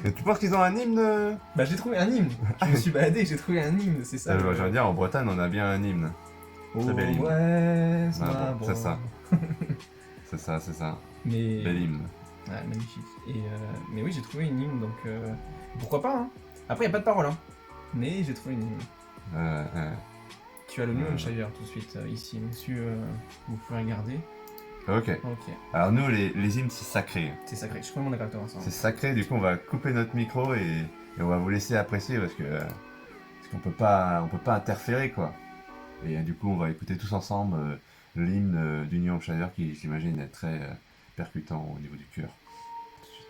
Speaker 3: Et tu penses qu'ils ont un hymne?
Speaker 2: Bah, j'ai trouvé un hymne. Je me suis baladé, j'ai trouvé un hymne, c'est ça.
Speaker 3: Je veux dire, en Bretagne, on a bien un hymne. Très bel hymne.
Speaker 2: Ouais,
Speaker 3: Ah bon, c'est ça. C'est ça.
Speaker 2: Mais.
Speaker 3: Bel hymne.
Speaker 2: Ouais, magnifique. Mais oui, j'ai trouvé une hymne, donc pourquoi pas, hein. Après, il n'y a pas de parole, hein. Mais j'ai trouvé une hymne. Tu as le New Hampshire tout de suite, ici, monsieur. Vous pouvez regarder.
Speaker 3: Ok. Alors, nous, les hymnes, c'est sacré.
Speaker 2: C'est sacré, je suis vraiment d'accord avec toi, Vincent.
Speaker 3: C'est sacré, du coup, on va couper notre micro et on va vous laisser apprécier parce qu'on peut pas interférer, quoi. Et du coup, on va écouter tous ensemble l'hymne du New Hampshire qui, j'imagine, est très percutant au niveau du cœur. Tout de suite.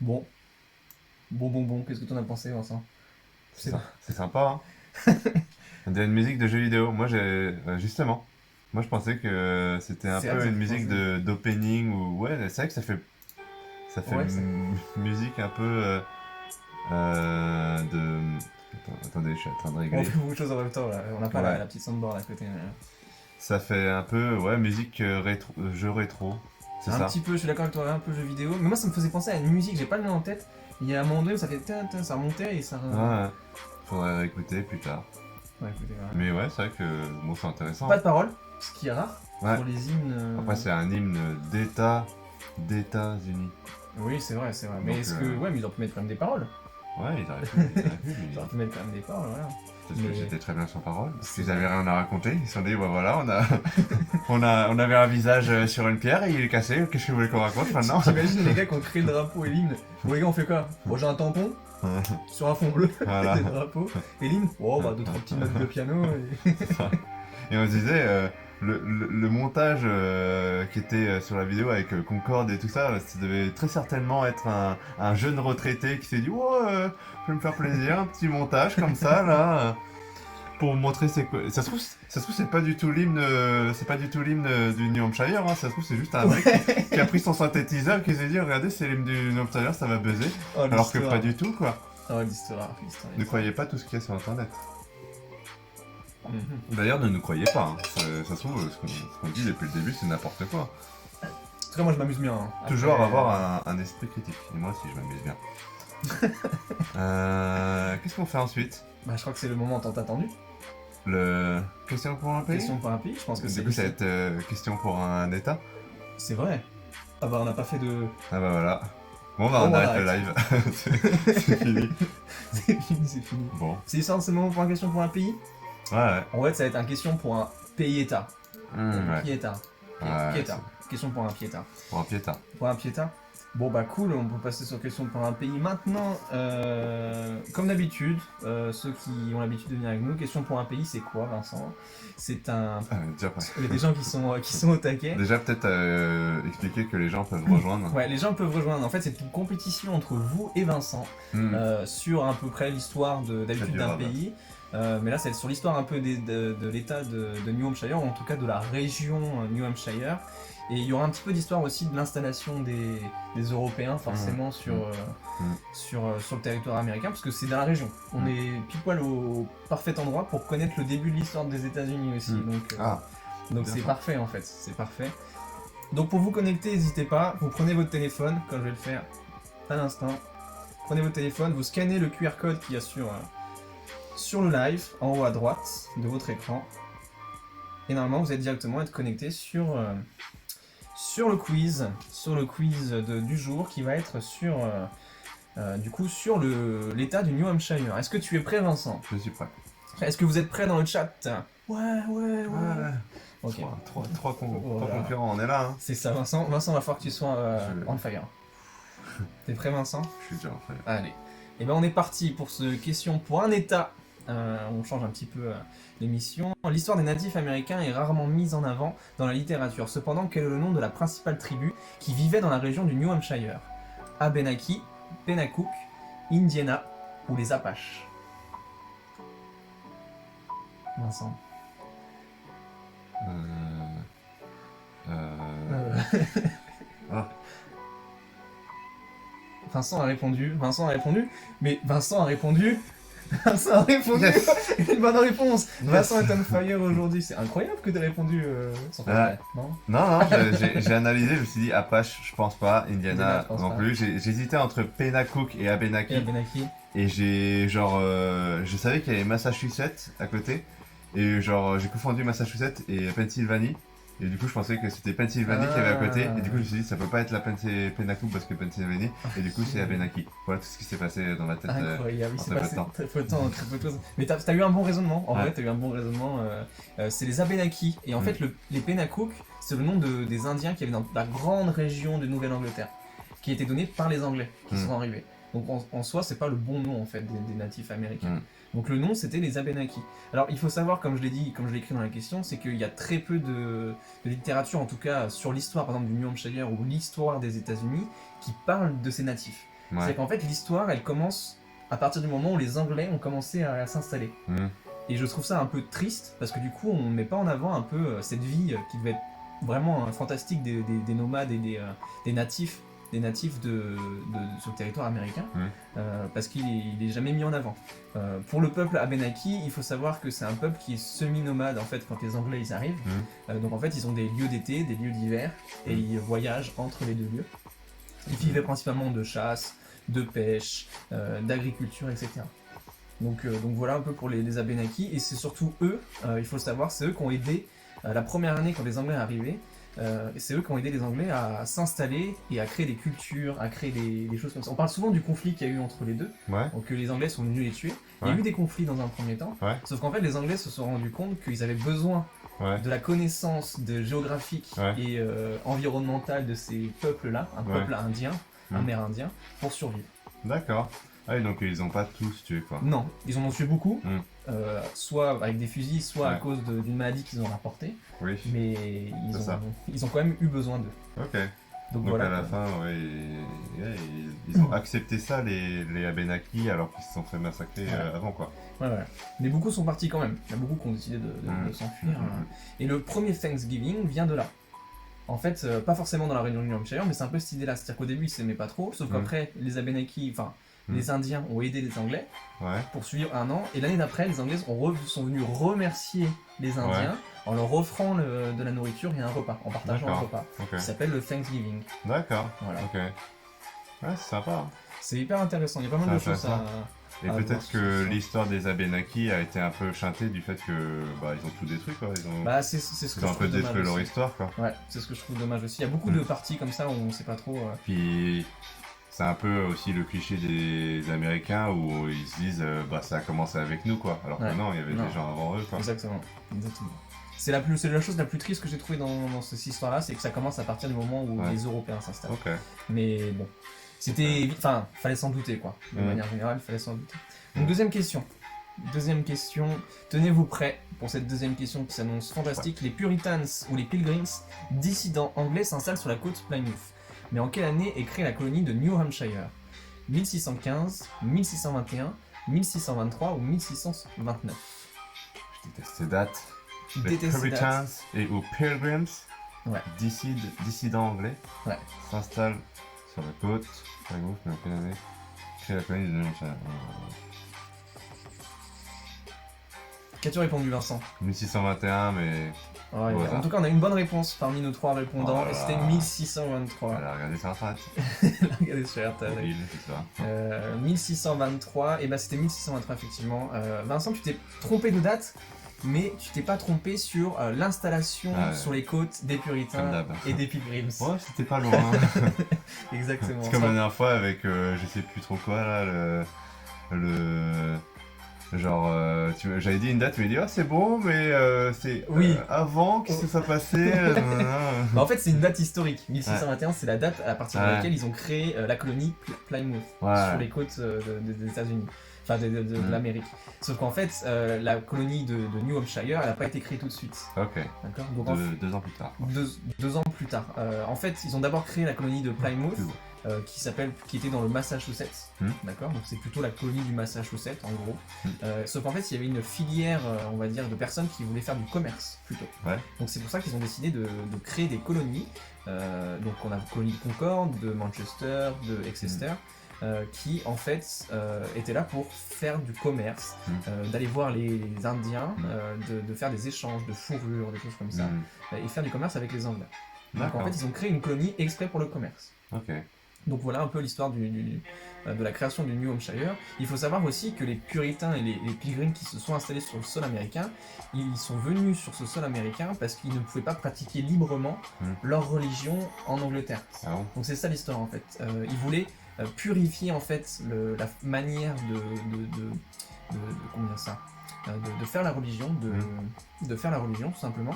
Speaker 2: Bon, qu'est-ce que t'en as pensé, Vincent?
Speaker 3: C'est sympa, hein. On dirait une musique de jeu vidéo. Moi, justement. Moi, je pensais que c'était un peu une musique d'opening ou... Ouais, c'est vrai que ça fait une musique un peu de... Attendez, je suis en train de régler.
Speaker 2: On fait beaucoup de choses en même temps, là. On n'a pas la petite soundboard à côté. Mais...
Speaker 3: Ça fait un peu, musique rétro, jeu rétro. C'est ça.
Speaker 2: Un petit peu, je suis d'accord avec toi, un peu jeu vidéo. Mais moi, ça me faisait penser à une musique, j'ai pas le nom en tête. Il y a un moment donné où ça fait ça remontait et ça.
Speaker 3: Ouais, faudrait réécouter plus tard.
Speaker 2: Ouais, écoutez, ouais.
Speaker 3: Mais ouais, c'est vrai que c'est intéressant.
Speaker 2: Pas de parole, ce qui est rare
Speaker 3: ouais.
Speaker 2: pour les hymnes.
Speaker 3: Après, c'est un hymne d'États-Unis.
Speaker 2: Oui, c'est vrai. Mais
Speaker 3: donc,
Speaker 2: est-ce que. Ouais, mais ils auraient pu mettre quand même des paroles.
Speaker 3: Ouais, ils auraient pu.
Speaker 2: Ils auraient pu mettre quand même des paroles, voilà.
Speaker 3: Parce que j'étais très bien sans parole. Parce qu'ils avaient rien à raconter. Ils se sont dit, voilà, on avait un visage sur une pierre et il est cassé. Qu'est-ce que vous voulez qu'on raconte maintenant?
Speaker 2: T'imagines les gars qui ont créé le drapeau et l'hymne. Bon, les gars, on fait quoi? Bon, j'ai un tampon. sur un fond bleu,
Speaker 3: Voilà.
Speaker 2: des drapeaux. Et Lynn, oh bah 2-3 petites notes de piano. Et...
Speaker 3: Et on se disait, le montage qui était sur la vidéo avec Concorde et tout ça, ça devait très certainement être un jeune retraité qui s'est dit oh, je vais me faire plaisir, un petit montage comme ça là, pour vous montrer c'est quoi. Ça se trouve c'est pas du tout l'hymne, du New Hampshire, hein. Ça se trouve c'est juste un mec qui a pris son synthétiseur qui s'est dit regardez c'est l'hymne du New Hampshire, ça va buzzer,
Speaker 2: Oh,
Speaker 3: alors que
Speaker 2: l'histoire.
Speaker 3: pas du tout quoi.
Speaker 2: Oh l'histoire.
Speaker 3: Ne croyez pas tout ce qu'il y a sur internet.
Speaker 2: Mhm.
Speaker 3: D'ailleurs ne nous croyez pas, hein. Ça se trouve ce qu'on dit depuis le début c'est n'importe quoi.
Speaker 2: En tout cas moi je m'amuse bien. Hein.
Speaker 3: Toujours
Speaker 2: Après,
Speaker 3: avoir un esprit critique. Et moi aussi, je m'amuse bien. Qu'est-ce qu'on fait ensuite?
Speaker 2: Bah je crois que c'est le moment tant attendu.
Speaker 3: Le question pour un pays?
Speaker 2: Question pour un pays, je pense que
Speaker 3: Du
Speaker 2: c'est
Speaker 3: coup, ça va
Speaker 2: ici.
Speaker 3: être question pour un état.
Speaker 2: C'est vrai. Ah bah on n'a pas fait de...
Speaker 3: Ah bah voilà. Bon bah
Speaker 2: Bon,
Speaker 3: on
Speaker 2: bah,
Speaker 3: arrête le live. C'est fini.
Speaker 2: c'est fini, c'est fini.
Speaker 3: Bon.
Speaker 2: C'est ça, c'est le moment pour une question pour un pays.
Speaker 3: Ouais.
Speaker 2: En fait ça va être une question pour un pays-état.
Speaker 3: Ouais.
Speaker 2: Piéta.
Speaker 3: Ouais,
Speaker 2: Piéta. Question pour un piéta.
Speaker 3: Pour un piétin.
Speaker 2: Pour un piéta. Bon bah cool, on peut passer sur question pour un pays maintenant. Comme d'habitude, ceux qui ont l'habitude de venir avec nous, question pour un pays, c'est quoi, Vincent? C'est un...
Speaker 3: Déjà, pas.
Speaker 2: Il y a des gens qui sont au taquet.
Speaker 3: Déjà peut-être expliquer que les gens peuvent rejoindre.
Speaker 2: Ouais, les gens peuvent rejoindre. En fait, c'est une compétition entre vous et Vincent sur à peu près l'histoire d'habitude d'un
Speaker 3: durable.
Speaker 2: pays. Mais là, c'est sur l'histoire un peu de l'état de New Hampshire, ou en tout cas de la région New Hampshire. Et il y aura un petit peu d'histoire aussi de l'installation des Européens, forcément, sur le territoire américain, parce que c'est dans la région. On est pile poil au parfait endroit pour connaître le début de l'histoire des États-Unis aussi. Donc c'est parfait en fait, c'est parfait. Donc pour vous connecter, n'hésitez pas, vous prenez votre téléphone, comme je vais le faire à l'instant. Prenez votre téléphone, vous scannez le QR code qu'il y a sur le live, en haut à droite de votre écran. Et normalement, vous allez directement être connecté sur le quiz, du jour qui va être sur l'état du New Hampshire. Est-ce que tu es prêt, Vincent?
Speaker 3: Je suis prêt.
Speaker 2: Est-ce que vous êtes prêt dans le chat? Ouais. Ok.
Speaker 3: Trois
Speaker 2: Voilà.
Speaker 3: concurrents, on est là. Hein.
Speaker 2: C'est ça, Vincent. Vincent, va falloir que tu sois
Speaker 3: Je-
Speaker 2: on fire. T'es prêt, Vincent?
Speaker 3: Je suis déjà en fait.
Speaker 2: Allez. Et ben on est parti pour ce question pour un état. On change un petit peu l'émission. L'histoire des natifs américains est rarement mise en avant dans la littérature. Cependant, quel est le nom de la principale tribu qui vivait dans la région du New Hampshire? Abenaki, Pennacook, Indiana ou les Apaches? Vincent.
Speaker 3: Ah.
Speaker 2: Vincent a répondu, mais Vincent a répondu. Une bonne réponse. Vincent est on fire aujourd'hui. C'est incroyable que tu aies répondu sans faire, non?
Speaker 3: Non, j'ai analysé, je me suis dit Apache, je pense pas,
Speaker 2: Indiana,
Speaker 3: Indiana
Speaker 2: je pense
Speaker 3: non
Speaker 2: pas.
Speaker 3: plus. J'hésitais entre Pennacook et Abenaki.
Speaker 2: Et Abenaki.
Speaker 3: Et je savais qu'il y avait Massachusetts à côté. Et j'ai confondu Massachusetts et Pennsylvanie. Et du coup, je pensais que c'était Pennsylvanie qui avait à côté. Et du coup, je me suis dit, ça peut pas être la Pennacook parce que Pennsylvanie. Et du coup, c'est Abenaki. Voilà tout ce qui s'est passé dans ma tête.
Speaker 2: Incroyable, il
Speaker 3: en
Speaker 2: s'est
Speaker 3: très peu de
Speaker 2: passé
Speaker 3: temps.
Speaker 2: très peu de temps, très peu de choses. Mais t'as eu un bon raisonnement, en
Speaker 3: Ouais.
Speaker 2: vrai, t'as eu un bon raisonnement. C'est les Abenaki. Et en fait, les Pennacook, c'est le nom des Indiens qui avaient dans la grande région de Nouvelle-Angleterre, qui a été donné par les Anglais qui sont arrivés. Donc en soi, c'est pas le bon nom en fait des natifs américains. Donc le nom, c'était les Abenaki. Alors il faut savoir, comme je l'ai dit, comme je l'ai écrit dans la question, c'est qu'il y a très peu de littérature, en tout cas sur l'histoire, par exemple, du New Hampshire ou l'histoire des États-Unis, qui parle de ces natifs.
Speaker 3: Ouais.
Speaker 2: C'est qu'en fait, l'histoire, elle commence à partir du moment où les Anglais ont commencé à s'installer. Et je trouve ça un peu triste, parce que du coup, on ne met pas en avant un peu cette vie qui devait être vraiment fantastique des nomades et des natifs sur le territoire américain, parce qu'il est jamais mis en avant. Pour le peuple Abenaki, il faut savoir que c'est un peuple qui est semi-nomade en fait quand les Anglais ils arrivent. Donc en fait, ils ont des lieux d'été, des lieux d'hiver, et ils voyagent entre les deux lieux. Ils vivaient principalement de chasse, de pêche, d'agriculture, etc. Donc voilà un peu pour les Abenaki, et c'est surtout eux, il faut le savoir, c'est eux qui ont aidé la première année quand les Anglais arrivaient. C'est eux qui ont aidé les Anglais à s'installer et à créer des cultures, à créer des choses comme ça. On parle souvent du conflit qu'il y a eu entre les deux, donc que les Anglais sont venus les tuer. Il y a eu des conflits dans un premier temps, sauf qu'en fait les Anglais se sont rendus compte qu'ils avaient besoin de la connaissance géographique et environnementale de ces peuples-là, un peuple indien, amérindien, pour survivre.
Speaker 3: D'accord. Ah oui, donc ils ont pas tous tué quoi.
Speaker 2: Non, ils en ont tué beaucoup,
Speaker 3: Mm.
Speaker 2: soit avec des fusils, soit à
Speaker 3: Ouais.
Speaker 2: cause d'une maladie qu'ils ont rapportée,
Speaker 3: Oui.
Speaker 2: mais
Speaker 3: C'est ça.
Speaker 2: ils ont quand même eu besoin d'eux.
Speaker 3: Ok.
Speaker 2: Donc
Speaker 3: Donc
Speaker 2: voilà.
Speaker 3: à la
Speaker 2: quoi.
Speaker 3: fin, ouais, ils ont accepté ça, les Abenaki, alors qu'ils se sont fait massacrer
Speaker 2: Ouais.
Speaker 3: avant quoi.
Speaker 2: Ouais, ouais. Mais beaucoup sont partis quand même. Il y a beaucoup qui ont décidé de
Speaker 3: Mm.
Speaker 2: s'enfuir.
Speaker 3: Mm.
Speaker 2: Et le premier Thanksgiving vient de là. En fait, pas forcément dans la région du New Hampshire, mais c'est un peu cette idée-là. C'est-à-dire qu'au début, ils s'aimaient pas trop, sauf qu'après, les Abenaki, enfin, les Indiens ont aidé les Anglais
Speaker 3: Ouais.
Speaker 2: pour suivre un an. Et l'année d'après, les Anglais sont venus remercier les Indiens en leur offrant de la nourriture et un repas, en partageant un
Speaker 3: D'accord.
Speaker 2: repas.
Speaker 3: Ok.
Speaker 2: Qui s'appelle le Thanksgiving.
Speaker 3: D'accord.
Speaker 2: Voilà.
Speaker 3: Ok. Ouais, c'est sympa. Hein.
Speaker 2: C'est hyper intéressant. Il y a pas mal de
Speaker 3: C'est
Speaker 2: choses à.
Speaker 3: Et
Speaker 2: Ah,
Speaker 3: peut-être
Speaker 2: voir,
Speaker 3: que
Speaker 2: c'est ça.
Speaker 3: l'histoire des Abenaki a été un peu chantée du fait que ils ont tout détruit quoi.
Speaker 2: Bah, c'est ce
Speaker 3: Ils
Speaker 2: que
Speaker 3: ont
Speaker 2: je
Speaker 3: un peu
Speaker 2: trouve
Speaker 3: détruit
Speaker 2: dommage
Speaker 3: leur
Speaker 2: aussi.
Speaker 3: histoire quoi.
Speaker 2: Ouais, c'est ce que je trouve dommage aussi. Il y a beaucoup de parties comme ça où on sait pas trop.
Speaker 3: Puis c'est un peu aussi le cliché des Américains où ils se disent ça a commencé avec nous quoi. Alors que
Speaker 2: Ouais.
Speaker 3: non, il y avait
Speaker 2: Non.
Speaker 3: des gens avant eux quoi.
Speaker 2: Exactement. C'est la chose la plus triste que j'ai trouvée dans cette histoire-là, c'est que ça commence à partir du moment où
Speaker 3: Ouais.
Speaker 2: les Européens s'installent.
Speaker 3: Ok.
Speaker 2: Mais bon, c'était, enfin, fallait s'en douter quoi. De manière générale, fallait s'en douter. Donc deuxième question. Tenez-vous prêts pour cette deuxième question qui s'annonce fantastique. Les Puritans ou les Pilgrims, dissidents anglais, s'installent sur la côte Plymouth. Mais en quelle année est créée la colonie de New Hampshire? 1615, 1621, 1623 ou 1629?
Speaker 3: Je déteste ces dates.
Speaker 2: Tu
Speaker 3: Les
Speaker 2: détestes ces dates.
Speaker 3: Puritans et aux Pilgrims,
Speaker 2: Ouais.
Speaker 3: dissidents anglais,
Speaker 2: Ouais.
Speaker 3: s'installent sur la côte, Plymouth, mais en quelle année crée la colonie de New Hampshire.
Speaker 2: Qu'as-tu répondu, Vincent?
Speaker 3: 1621, mais
Speaker 2: Ouais,
Speaker 3: Voilà.
Speaker 2: En tout cas, on a une bonne réponse parmi nos trois répondants,
Speaker 3: Oh là
Speaker 2: et c'était
Speaker 3: là.
Speaker 2: 1623.
Speaker 3: elle a regardé sur Internet.
Speaker 2: Regardez sur RTL.
Speaker 3: Mobile, c'est ça.
Speaker 2: 1623, et bah c'était 1623 effectivement. Vincent, tu t'es trompé de date, mais tu t'es pas trompé sur l'installation
Speaker 3: Ah ouais.
Speaker 2: sur les côtes des
Speaker 3: Comme
Speaker 2: Puritains
Speaker 3: d'hab.
Speaker 2: et des Pilgrims.
Speaker 3: Ouais, c'était pas loin.
Speaker 2: Exactement.
Speaker 3: C'est comme la dernière fois avec je sais plus trop quoi là, le genre j'avais dit une date, tu m'as dit ah c'est bon mais c'est
Speaker 2: Oui.
Speaker 3: avant que ça soit passé.
Speaker 2: Bah, en fait, c'est une date historique. 1621, c'est la date à partir de
Speaker 3: Ouais.
Speaker 2: laquelle ils ont créé la colonie Plymouth
Speaker 3: Ouais.
Speaker 2: sur les côtes des États-Unis, enfin de
Speaker 3: Mm.
Speaker 2: l'Amérique. Sauf qu'en fait, la colonie de New Hampshire, elle n'a pas été créée tout de suite.
Speaker 3: Ok.
Speaker 2: D'accord. Donc, en
Speaker 3: Deux ans plus tard.
Speaker 2: deux ans plus tard. En fait, ils ont d'abord créé la colonie de Plymouth,
Speaker 3: Plus loin.
Speaker 2: qui était dans le Massachusetts. D'accord. Donc c'est plutôt la colonie du Massachusetts en gros. Sauf qu'en fait, il y avait une filière, on va dire, de personnes qui voulaient faire du commerce plutôt.
Speaker 3: Ouais.
Speaker 2: Donc c'est pour ça qu'ils ont décidé de créer des colonies. Donc on a la colonie de Concorde, de Manchester, de Exeter. Qui en fait étaient là pour faire du commerce, d'aller voir les Indiens, de faire des échanges de fourrures, des choses comme ça, et faire du commerce avec les Anglais. Donc en
Speaker 3: D'accord.
Speaker 2: fait ils ont créé une colonie exprès pour le commerce.
Speaker 3: Ok.
Speaker 2: Donc voilà un peu l'histoire de la création du New Hampshire. Il faut savoir aussi que les Puritains et les Pilgrims qui se sont installés sur le sol américain, ils sont venus sur ce sol américain parce qu'ils ne pouvaient pas pratiquer librement leur religion en Angleterre.
Speaker 3: Ah bon.
Speaker 2: Donc c'est ça l'histoire en fait. Ils voulaient purifier en fait la manière comment dire ça, de faire la religion, de faire la religion tout simplement.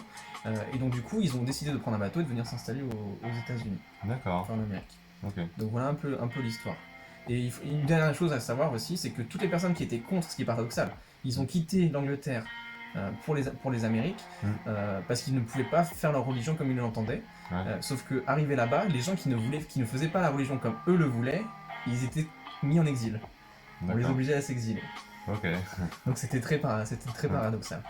Speaker 2: Et donc du coup ils ont décidé de prendre un bateau et de venir s'installer aux États-Unis,
Speaker 3: D'accord.
Speaker 2: enfin en Amérique.
Speaker 3: Ok.
Speaker 2: Donc voilà un peu l'histoire. Et une dernière chose à savoir aussi, c'est que toutes les personnes qui étaient contre, ce qui est paradoxal, ils ont quitté l'Angleterre pour les Amériques parce qu'ils ne pouvaient pas faire leur religion comme ils l'entendaient.
Speaker 3: Ouais.
Speaker 2: Sauf que arrivés là-bas, les gens qui ne faisaient pas la religion comme eux le voulaient, ils étaient mis en exil. On les
Speaker 3: D'accord.
Speaker 2: obligeait à s'exiler.
Speaker 3: Ok.
Speaker 2: Donc c'était très paradoxal. Très paradoxal.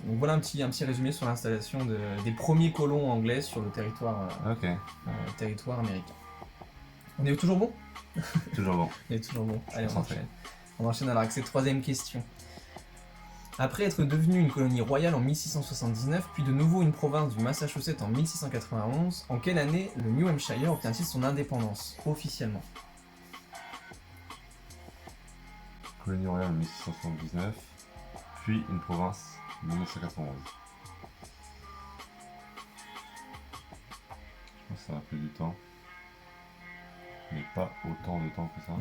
Speaker 2: Donc voilà un petit résumé sur l'installation des premiers colons anglais sur le territoire américain. On est toujours bon?
Speaker 3: Toujours bon.
Speaker 2: On est toujours bon. Allez, on
Speaker 3: Concentré.
Speaker 2: enchaîne. On enchaîne alors avec cette troisième question. Après être devenu une colonie royale en 1679, puis de nouveau une province du Massachusetts en 1691, en quelle année le New Hampshire obtient-il son indépendance, officiellement?
Speaker 3: Colonie royale en 1679, puis une province en 1991. Je pense que ça va plus du temps. Mais pas autant de temps que ça.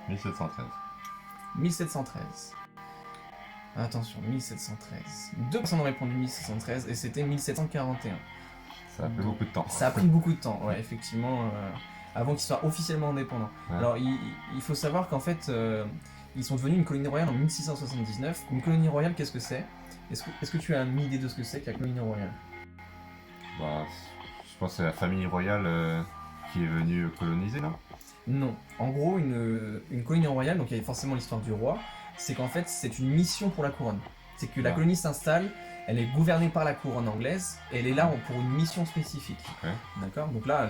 Speaker 3: 1713.
Speaker 2: 1713. Attention, 1713. Deux personnes ont répondu 1713 et c'était 1741.
Speaker 3: Ça a pris beaucoup de temps.
Speaker 2: Ça a pris beaucoup de temps, ouais, effectivement. avant qu'ils soient officiellement indépendants.
Speaker 3: Ouais.
Speaker 2: Alors il faut savoir qu'en fait, ils sont devenus une colonie royale en 1679. Une colonie royale, qu'est-ce que c'est? Est-ce que tu as une idée de ce que c'est que la colonie royale?
Speaker 3: Bah, je pense que c'est la famille royale qui est venue coloniser, là.
Speaker 2: Non. En gros, une colonie royale, donc il y a forcément l'histoire du roi, c'est qu'en fait, c'est une mission pour la couronne. C'est que la
Speaker 3: Ah.
Speaker 2: colonie s'installe, elle est gouvernée par la couronne anglaise, et elle est là pour une mission spécifique.
Speaker 3: Ok.
Speaker 2: D'accord? Donc là,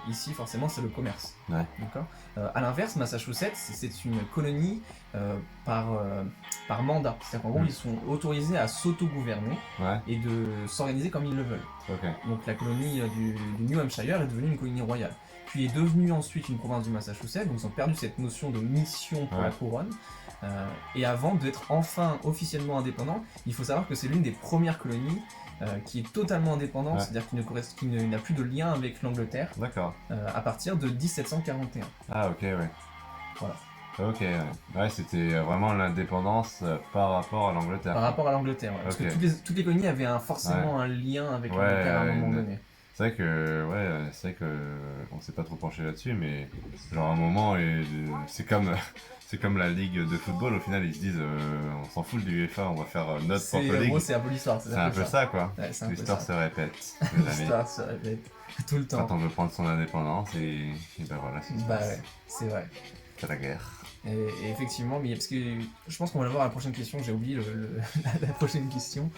Speaker 2: ici, forcément, c'est le commerce.
Speaker 3: Ouais.
Speaker 2: D'accord? À l'inverse, Massachusetts, c'est une colonie par mandat. C'est-à-dire qu'en gros, ils sont autorisés à s'auto-gouverner
Speaker 3: Ouais,
Speaker 2: et de s'organiser comme ils le veulent.
Speaker 3: ok.
Speaker 2: Donc la colonie du New Hampshire est devenue une colonie royale. Puis est devenue ensuite une province du Massachusetts, donc ils ont perdu cette notion de mission pour
Speaker 3: Ouais.
Speaker 2: la couronne. Et avant d'être enfin officiellement indépendant, il faut savoir que c'est l'une des premières colonies qui est totalement indépendante,
Speaker 3: Ouais.
Speaker 2: c'est-à-dire qui n'a plus de lien avec l'Angleterre
Speaker 3: D'accord.
Speaker 2: à partir de 1741.
Speaker 3: Ah, ok, ouais.
Speaker 2: Voilà.
Speaker 3: Ok, ouais. Ouais, c'était vraiment l'indépendance par rapport à l'Angleterre.
Speaker 2: Par rapport à l'Angleterre, ouais. Parce
Speaker 3: Ok.
Speaker 2: que toutes les colonies avaient forcément un lien avec
Speaker 3: Ouais,
Speaker 2: l'Angleterre à un moment donné.
Speaker 3: C'est vrai que on s'est pas trop penché là-dessus, mais genre à un moment, c'est comme c'est comme la ligue de football. Au final, ils se disent, on s'en fout du UEFA, on va faire notre
Speaker 2: C'est
Speaker 3: propre ligue.
Speaker 2: gros, c'est un peu l'histoire.
Speaker 3: C'est un peu ça, quoi.
Speaker 2: Ouais, c'est un peu
Speaker 3: L'histoire
Speaker 2: ça.
Speaker 3: se répète. les amis.
Speaker 2: L'histoire se répète tout le temps.
Speaker 3: Quand on veut prendre son indépendance, et ben voilà, c'est
Speaker 2: Bah ouais, c'est vrai.
Speaker 3: c'est la guerre.
Speaker 2: Et effectivement, mais parce que je pense qu'on va le voir à la prochaine question, j'ai oublié la prochaine question.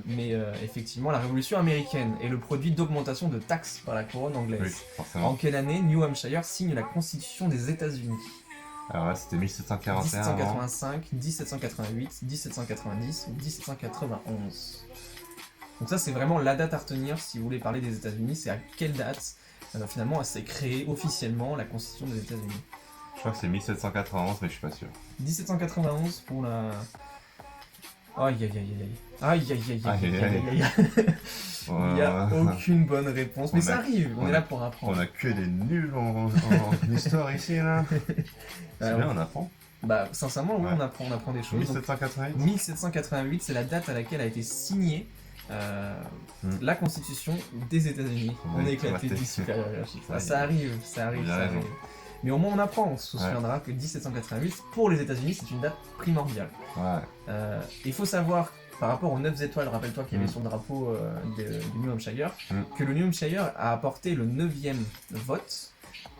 Speaker 2: Mais effectivement, la révolution américaine est le produit d'augmentation de taxes par la couronne
Speaker 3: Oui,
Speaker 2: anglaise.
Speaker 3: forcément.
Speaker 2: En quelle année New Hampshire signe la constitution des États-Unis?
Speaker 3: Alors là, c'était 1741 avant.
Speaker 2: 1785, 1788, 1790 ou 1791. Donc ça, c'est vraiment la date à retenir si vous voulez parler des États-Unis. C'est à quelle date finalement s'est créée officiellement la constitution des États-Unis?
Speaker 3: Je crois que c'est 1791, mais je suis pas sûr.
Speaker 2: 1791 pour la... Aïe aïe aïe aïe aïe aïe aïe aïe aïe aïe aïe. Il n'y a aucune bonne réponse, mais
Speaker 3: On
Speaker 2: ça
Speaker 3: a-
Speaker 2: arrive, on
Speaker 3: on
Speaker 2: est
Speaker 3: a-
Speaker 2: là pour apprendre.
Speaker 3: On a que des nuls en histoire ici, là. C'est
Speaker 2: Alors,
Speaker 3: bien, on apprend.
Speaker 2: Bah sincèrement, oui,
Speaker 3: Ouais.
Speaker 2: on apprend des choses. Donc,
Speaker 3: 1788.
Speaker 2: 1788, c'est la date à laquelle a été signée la constitution des États-Unis. On a éclaté du supérieur hiérarchique.
Speaker 3: Ouais,
Speaker 2: Ça arrive, ça arrive,
Speaker 3: il a
Speaker 2: ça
Speaker 3: raison.
Speaker 2: arrive. Mais au moins on apprend, on se
Speaker 3: Ouais.
Speaker 2: souviendra que 1788, pour les États-Unis, c'est une date primordiale.
Speaker 3: Ouais.
Speaker 2: Il faut savoir, par rapport aux 9 étoiles, rappelle-toi qu'il y avait sur le drapeau du New Hampshire, que le New Hampshire a apporté le 9e vote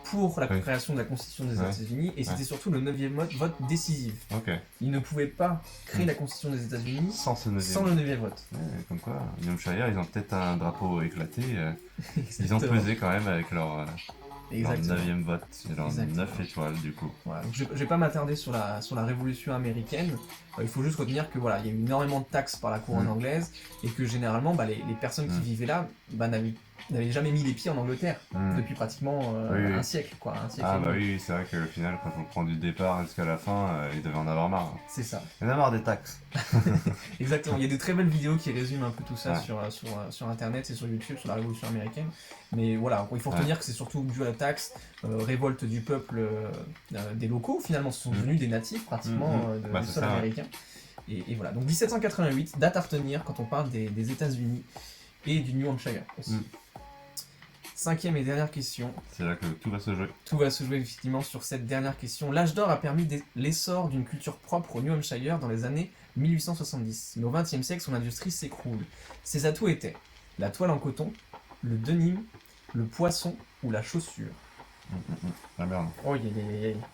Speaker 2: pour la
Speaker 3: Oui.
Speaker 2: création de la constitution des
Speaker 3: Ouais.
Speaker 2: États-Unis, et c'était
Speaker 3: Ouais.
Speaker 2: surtout le 9e vote décisif.
Speaker 3: Ok.
Speaker 2: Ils ne pouvaient pas créer la constitution des États-Unis
Speaker 3: Sans ce neuvième.
Speaker 2: sans le 9e vote.
Speaker 3: Ouais, comme quoi, New Hampshire, ils ont peut-être un drapeau éclaté. Ils ont
Speaker 2: Exactement.
Speaker 3: pesé quand même avec leur
Speaker 2: Exactement.
Speaker 3: 9e vote. Et leur
Speaker 2: Exactement.
Speaker 3: 9 étoiles, du coup.
Speaker 2: Voilà, donc je vais pas m'attarder sur la révolution américaine. Il faut juste retenir que voilà, il y a eu énormément de taxes par la couronne anglaise et que généralement les personnes qui vivaient là n'avaient jamais mis les pieds en Angleterre depuis pratiquement
Speaker 3: Oui.
Speaker 2: un siècle, quoi. Un siècle
Speaker 3: Ah
Speaker 2: et
Speaker 3: bah
Speaker 2: demi.
Speaker 3: oui, c'est vrai qu'au final, quand on prend du départ jusqu'à la fin, ils devaient en avoir marre.
Speaker 2: C'est ça.
Speaker 3: Il y en a marre des taxes.
Speaker 2: Exactement. Il y a de très belles vidéos qui résument un peu tout ça
Speaker 3: Ouais.
Speaker 2: sur Internet et sur YouTube, sur la révolution américaine. Mais voilà, il faut retenir que c'est surtout dû à la taxe, révolte du peuple des locaux, finalement, ce sont devenus des natifs pratiquement
Speaker 3: Bah,
Speaker 2: du
Speaker 3: c'est
Speaker 2: sol
Speaker 3: ça, ouais.
Speaker 2: américain. Et voilà, donc 1788, date à retenir quand on parle des États-Unis et du New Hampshire aussi. 5e et dernière question.
Speaker 3: C'est là que tout va se jouer.
Speaker 2: Tout va se jouer effectivement sur cette dernière question. L'âge d'or a permis l'essor d'une culture propre au New Hampshire dans les années 1870. Mais au XXe siècle, son industrie s'écroule. Ses atouts étaient la toile en coton, le denim, le poisson ou la chaussure.
Speaker 3: Ah merde.
Speaker 2: Oh,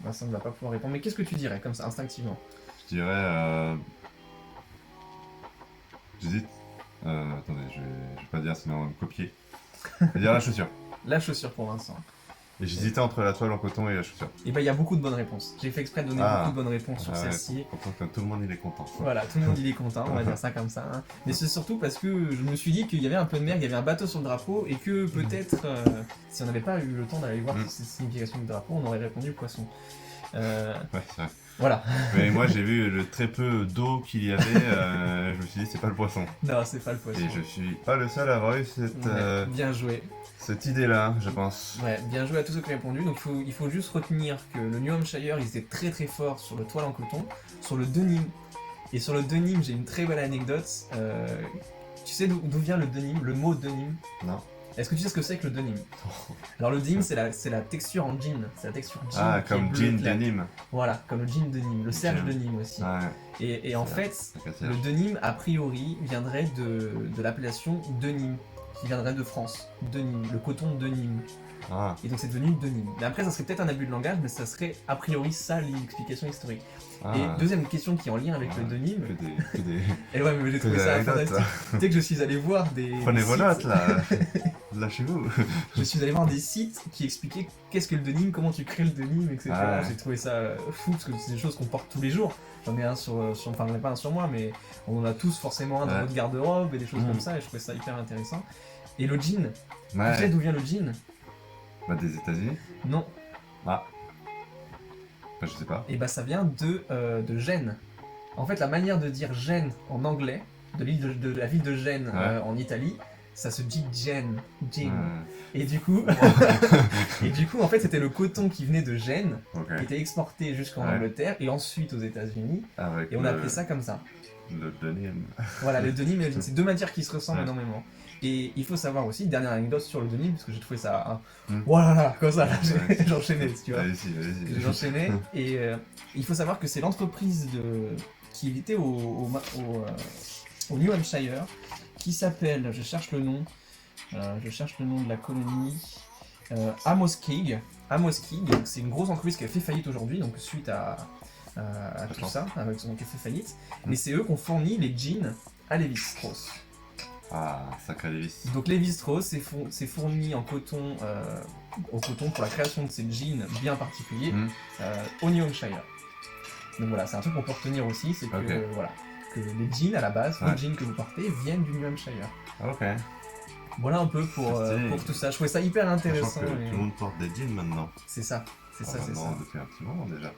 Speaker 2: Vincent ne va pas pouvoir répondre. Mais qu'est-ce que tu dirais comme ça, instinctivement?
Speaker 3: Je dirais. J'hésite. Attendez, je vais pas dire sinon on va me copier. Je vais dire la chaussure.
Speaker 2: La chaussure pour Vincent.
Speaker 3: Et j'hésitais entre la toile en coton et la chaussure.
Speaker 2: Et bah il y a beaucoup de bonnes réponses. J'ai fait exprès de donner beaucoup de bonnes réponses sur
Speaker 3: Ah ouais,
Speaker 2: celle-ci.
Speaker 3: pourtant que tout le monde il est content.
Speaker 2: Voilà, tout le monde il est content, on va dire ça comme ça. Hein. Mais c'est surtout parce que je me suis dit qu'il y avait un peu de mer, il y avait un bateau sur le drapeau et que peut-être, si on n'avait pas eu le temps d'aller voir toutes ces significations du drapeau, on aurait répondu poisson.
Speaker 3: Ouais, c'est vrai.
Speaker 2: Voilà.
Speaker 3: Mais moi j'ai vu le très peu d'eau qu'il y avait, je me suis dit c'est pas le poisson.
Speaker 2: Non, c'est pas le poisson.
Speaker 3: Et je suis pas le seul à avoir eu
Speaker 2: Bien joué.
Speaker 3: cette idée-là, je pense.
Speaker 2: Ouais, bien joué à tous ceux qui ont répondu. Donc il faut juste retenir que le New Hampshire, ils étaient très très forts sur le toile en coton, sur le denim. Et sur le denim, j'ai une très belle anecdote. Tu sais d'où vient le denim, le mot denim?
Speaker 3: Non.
Speaker 2: Est-ce que tu sais ce que c'est que le denim? Alors le denim, c'est la texture en jean. C'est la texture jean.
Speaker 3: Ah,
Speaker 2: qui est
Speaker 3: comme
Speaker 2: bleu
Speaker 3: jean
Speaker 2: clair.
Speaker 3: denim.
Speaker 2: Voilà, comme le jean denim, le serge
Speaker 3: Jean.
Speaker 2: denim aussi.
Speaker 3: Ouais,
Speaker 2: Et en
Speaker 3: C'est
Speaker 2: fait,
Speaker 3: c'est cassé.
Speaker 2: le denim, a priori, viendrait de l'appellation denim, qui viendrait de France. Denim, le coton denim.
Speaker 3: Ah,
Speaker 2: Et donc c'est devenu denim. Mais après, ça serait peut-être un abus de langage, mais ça serait a priori ça l'explication historique.
Speaker 3: ah.
Speaker 2: Et deuxième question qui est en lien avec le
Speaker 3: Ouais,
Speaker 2: denim.
Speaker 3: que des...
Speaker 2: Et ouais, mais j'ai
Speaker 3: que
Speaker 2: trouvé
Speaker 3: des
Speaker 2: ça
Speaker 3: anecdotes,
Speaker 2: fantastique. Dès que je suis allé voir des.
Speaker 3: Prenez
Speaker 2: des
Speaker 3: vos
Speaker 2: sites-
Speaker 3: notes là. Lâchez-vous.
Speaker 2: Je suis allé voir des sites qui expliquaient qu'est-ce que le denim, comment tu crées le denim, etc.
Speaker 3: Ah ouais.
Speaker 2: J'ai trouvé ça fou parce que c'est des choses qu'on porte tous les jours. J'en ai un enfin j'en ai pas un sur moi, mais on en a tous forcément un dans
Speaker 3: Ouais.
Speaker 2: notre garde-robe et des choses
Speaker 3: Mm.
Speaker 2: comme ça. Et je trouvais ça hyper intéressant. Et le jean, tu sais
Speaker 3: Ouais.
Speaker 2: d'où vient le jean?
Speaker 3: Bah, des États-Unis.
Speaker 2: Non.
Speaker 3: Ah. Bah, je sais pas.
Speaker 2: Et bah ça vient de Gênes. En fait, la manière de dire Gênes en anglais, de la ville de Gênes
Speaker 3: Ouais.
Speaker 2: en Italie, ça se dit Gênes. Gênes.
Speaker 3: Ouais.
Speaker 2: Et du coup, en fait, c'était le coton qui venait de Gênes,
Speaker 3: Ok.
Speaker 2: qui était exporté jusqu'en
Speaker 3: Ouais.
Speaker 2: Angleterre et ensuite aux États-Unis,
Speaker 3: Avec
Speaker 2: et on a appelé ça comme ça.
Speaker 3: le denim.
Speaker 2: Voilà, le denim et le jean, c'est deux matières qui se ressemblent
Speaker 3: Ouais.
Speaker 2: énormément. Et il faut savoir aussi, dernière anecdote sur le denim, parce que j'ai trouvé ça.
Speaker 3: Mm.
Speaker 2: Comme ça, là,
Speaker 3: Ouais.
Speaker 2: j'enchaînais, tu vois.
Speaker 3: Allez-y.
Speaker 2: J'enchaînais, et il faut savoir que c'est l'entreprise qui était au New Hampshire, qui s'appelle, je cherche le nom de la colonie, Amos Keg. Amos Keg, donc c'est une grosse entreprise qui a fait faillite aujourd'hui, donc suite à tout
Speaker 3: Attends.
Speaker 2: ça, qui a fait faillite. Mais c'est eux qui ont fourni les jeans à Lévi-Strauss.
Speaker 3: Ah, sacré Lévis.
Speaker 2: Donc Lévi-Strauss s'est fourni en coton, au coton pour la création de ces jeans bien particuliers
Speaker 3: Mm.
Speaker 2: au New Hampshire. Donc voilà, c'est un truc qu'on peut retenir aussi, c'est que,
Speaker 3: Ok.
Speaker 2: voilà, que les jeans à la base,
Speaker 3: Ouais.
Speaker 2: les jeans que vous portez viennent du New Hampshire.
Speaker 3: Ok.
Speaker 2: Voilà un peu pour tout ça. Je trouvais ça hyper intéressant.
Speaker 3: Sachant que
Speaker 2: et-
Speaker 3: tout le monde porte des jeans maintenant.
Speaker 2: C'est ça, c'est ça,
Speaker 3: Enfin,
Speaker 2: c'est ça.
Speaker 3: maintenant, depuis un petit moment déjà.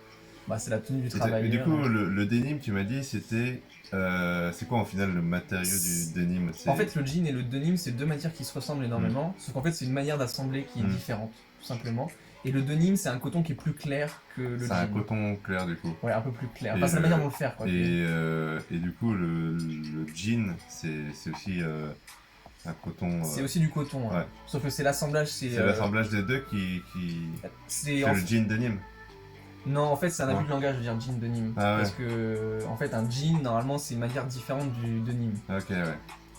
Speaker 2: Bah, c'est la tenue du
Speaker 3: Et
Speaker 2: travail.
Speaker 3: du coup, le denim, tu m'as dit, c'était. C'est quoi en final le matériau du denim?
Speaker 2: En fait, le jean et le denim, c'est deux matières qui se ressemblent énormément, sauf qu'en fait, c'est une manière d'assembler qui est
Speaker 3: Mm.
Speaker 2: différente, tout simplement. Et le denim, c'est un coton qui est plus clair que le
Speaker 3: c'est un
Speaker 2: jean.
Speaker 3: coton clair du coup.
Speaker 2: Ouais, un peu plus clair.
Speaker 3: Et
Speaker 2: Enfin, c'est la manière dont le faire, quoi.
Speaker 3: Et du coup, le jean, c'est aussi un coton.
Speaker 2: C'est aussi du coton, hein.
Speaker 3: ouais.
Speaker 2: Sauf que c'est l'assemblage,
Speaker 3: C'est l'assemblage des deux qui
Speaker 2: c'est
Speaker 3: fait
Speaker 2: en
Speaker 3: le jean denim.
Speaker 2: Non, en fait, c'est un abus
Speaker 3: Non.
Speaker 2: de langage de dire jean denim.
Speaker 3: Ah ouais.
Speaker 2: Parce que, en fait, un jean, normalement, c'est une manière différente du denim.
Speaker 3: Ok, ouais.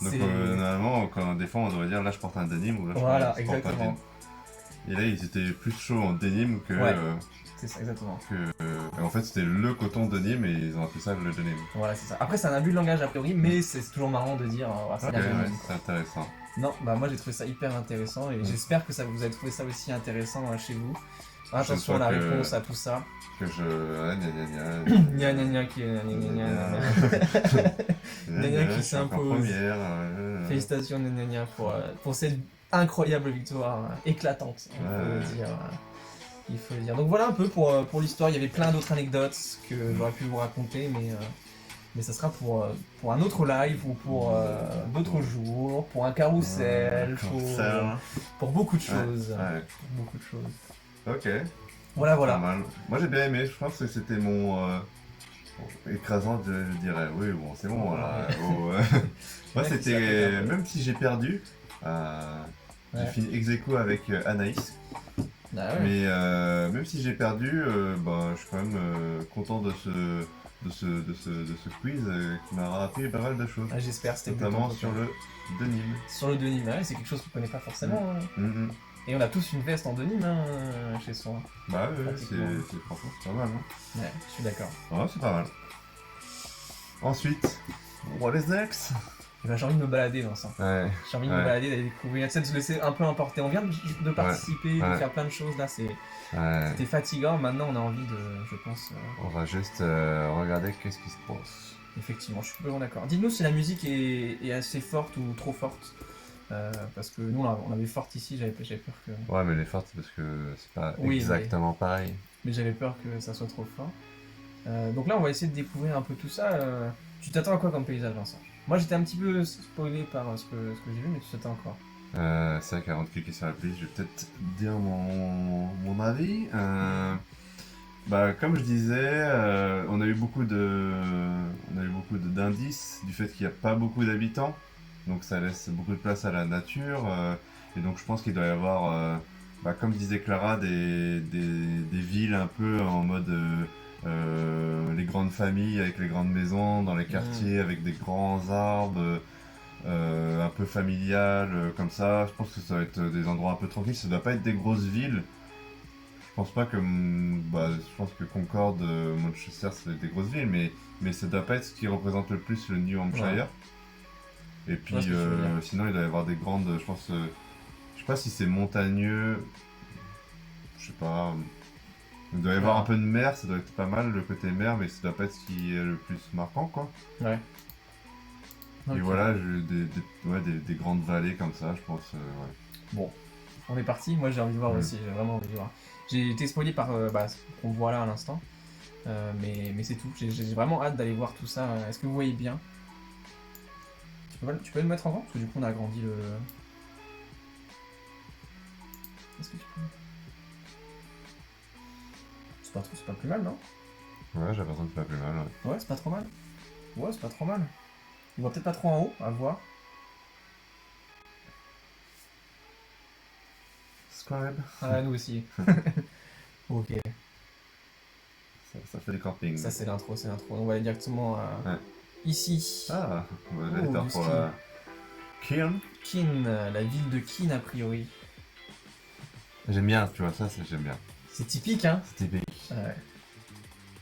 Speaker 3: Donc
Speaker 2: C'est-
Speaker 3: normalement, quand des fois, on devrait dire là je porte un denim ou là je
Speaker 2: Voilà,
Speaker 3: porte un
Speaker 2: exactement.
Speaker 3: jean. Et là, ils étaient plus chauds en denim que.
Speaker 2: Ouais. C'est ça, exactement.
Speaker 3: En fait, c'était le coton denim et ils ont appelé ça le denim.
Speaker 2: Voilà, c'est ça. Après, c'est un abus de langage a priori, mais c'est toujours marrant de dire, c'est
Speaker 3: Ok,
Speaker 2: bien
Speaker 3: ouais,
Speaker 2: denim.
Speaker 3: c'est intéressant.
Speaker 2: Non, bah moi j'ai trouvé ça hyper intéressant et j'espère que vous avez trouvé ça aussi intéressant chez vous. Attention à la
Speaker 3: fois que-
Speaker 2: réponse à tout ça.
Speaker 3: Que je. Ah,
Speaker 2: Gna gna gna qui gna gna gna gna. Gna gna qui
Speaker 3: je suis encore
Speaker 2: s'impose.
Speaker 3: première.
Speaker 2: Félicitations gna gna gna pour cette incroyable victoire éclatante, il faut
Speaker 3: Ouais.
Speaker 2: le dire. Il faut le dire. Donc voilà un peu pour l'histoire. Il y avait plein d'autres anecdotes que j'aurais pu vous raconter, mais ça sera pour un autre live ou pour d'autres jours, pour un carrousel, pour beaucoup de choses.
Speaker 3: Ouais.
Speaker 2: Pour beaucoup de choses.
Speaker 3: Ok.
Speaker 2: Voilà,
Speaker 3: Pas
Speaker 2: voilà.
Speaker 3: mal. Moi j'ai bien aimé, je pense que c'était mon écrasant, je dirais. Oui, bon, c'est bon. Voilà. Oh, moi
Speaker 2: Ouais, ça fait
Speaker 3: c'était.
Speaker 2: un peu.
Speaker 3: Même si j'ai perdu, j'ai
Speaker 2: Ouais.
Speaker 3: fini ex aequo avec Anaïs.
Speaker 2: Ah ouais.
Speaker 3: Mais même si j'ai perdu, bah, je suis quand même content de ce quiz qui m'a appris pas mal de choses.
Speaker 2: Ah, j'espère, c'était
Speaker 3: Notamment
Speaker 2: plutôt
Speaker 3: sur le denim.
Speaker 2: Sur le denim, ouais, c'est quelque chose qu'on connaît pas forcément. hein.
Speaker 3: Mhm.
Speaker 2: Et on a tous une veste en denim chez soi.
Speaker 3: Bah ouais,
Speaker 2: Pratiquement.
Speaker 3: franchement c'est pas mal. Hein.
Speaker 2: Ouais, je suis d'accord.
Speaker 3: Ouais, c'est pas mal. Ensuite, what is next?
Speaker 2: Et ben, j'ai envie de me balader, Vincent.
Speaker 3: Ouais.
Speaker 2: J'ai envie de me
Speaker 3: Ouais.
Speaker 2: balader, d'aller découvrir, tu sais, de se laisser un peu emporter. On vient de participer, de
Speaker 3: Ouais.
Speaker 2: faire plein de choses là,
Speaker 3: Ouais.
Speaker 2: c'était fatigant. Maintenant, on a envie de, je pense,
Speaker 3: On va juste regarder qu'est-ce qui se passe.
Speaker 2: effectivement, je suis complètement d'accord. Dites-nous si la musique est assez forte ou trop forte. Parce que nous, on avait forte ici, j'avais peur que.
Speaker 3: Ouais, mais les fortes, c'est parce que c'est pas
Speaker 2: Oui,
Speaker 3: exactement pareil.
Speaker 2: Mais j'avais peur que ça soit trop fort. Donc là, on va essayer de découvrir un peu tout ça. Tu t'attends à quoi comme paysage, Vincent? Moi, j'étais un petit peu spoilé par ce que j'ai vu, mais tu t'attends à quoi?
Speaker 3: C'est vrai qu'avant de cliquer sur la playlist, je vais peut-être dire mon avis. Bah, comme je disais, on a eu beaucoup d'indices du fait qu'il n'y a pas beaucoup d'habitants, donc ça laisse beaucoup de place à la nature. Et donc je pense qu'il doit y avoir, comme disait Clara, des villes un peu en mode les grandes familles avec les grandes maisons dans les quartiers avec des grands arbres. Un peu familial, comme ça. Je pense que ça va être des endroits un peu tranquilles. Ça doit pas être des grosses villes. Je pense pas que, je pense que Concorde, Manchester, ça va être des grosses villes, mais ça doit pas être ce qui représente le plus le New Hampshire.
Speaker 2: Ouais.
Speaker 3: Et puis, sinon, il doit y avoir des grandes, je pense, je sais pas si c'est montagneux, je sais pas. Il doit y avoir un peu de mer, ça doit être pas mal le côté mer, mais ça doit pas être ce qui est le plus marquant, quoi.
Speaker 2: Ouais.
Speaker 3: Et
Speaker 2: Ok.
Speaker 3: voilà, des grandes vallées comme ça, je pense. Ouais.
Speaker 2: Bon, on est parti. Moi, j'ai envie de voir aussi. J'ai vraiment envie de voir. J'ai été spoilé par ce qu'on voit là à l'instant. Mais c'est tout. J'ai vraiment hâte d'aller voir tout ça. Est-ce que vous voyez bien? Tu peux le mettre en grand? Parce que du coup, on a agrandi le... Est-ce que tu peux... C'est pas plus mal, non?
Speaker 3: Ouais, j'ai l'impression que c'est pas plus mal. Ouais.
Speaker 2: Ouais, c'est pas trop mal. Ouais, c'est pas trop mal. Il va peut-être pas trop en haut, à voir.
Speaker 3: Scribe.
Speaker 2: Ah, nous aussi. Ok.
Speaker 3: Ça fait du camping.
Speaker 2: Ça, c'est l'intro, c'est l'intro. On va aller directement ici.
Speaker 3: Ah, on va
Speaker 2: Oh,
Speaker 3: faire
Speaker 2: du
Speaker 3: pour
Speaker 2: ski.
Speaker 3: la... Kiln.
Speaker 2: Keene, la ville de Keene, a priori.
Speaker 3: J'aime bien, tu vois, j'aime bien.
Speaker 2: C'est typique, hein?
Speaker 3: C'est typique.
Speaker 2: Ouais.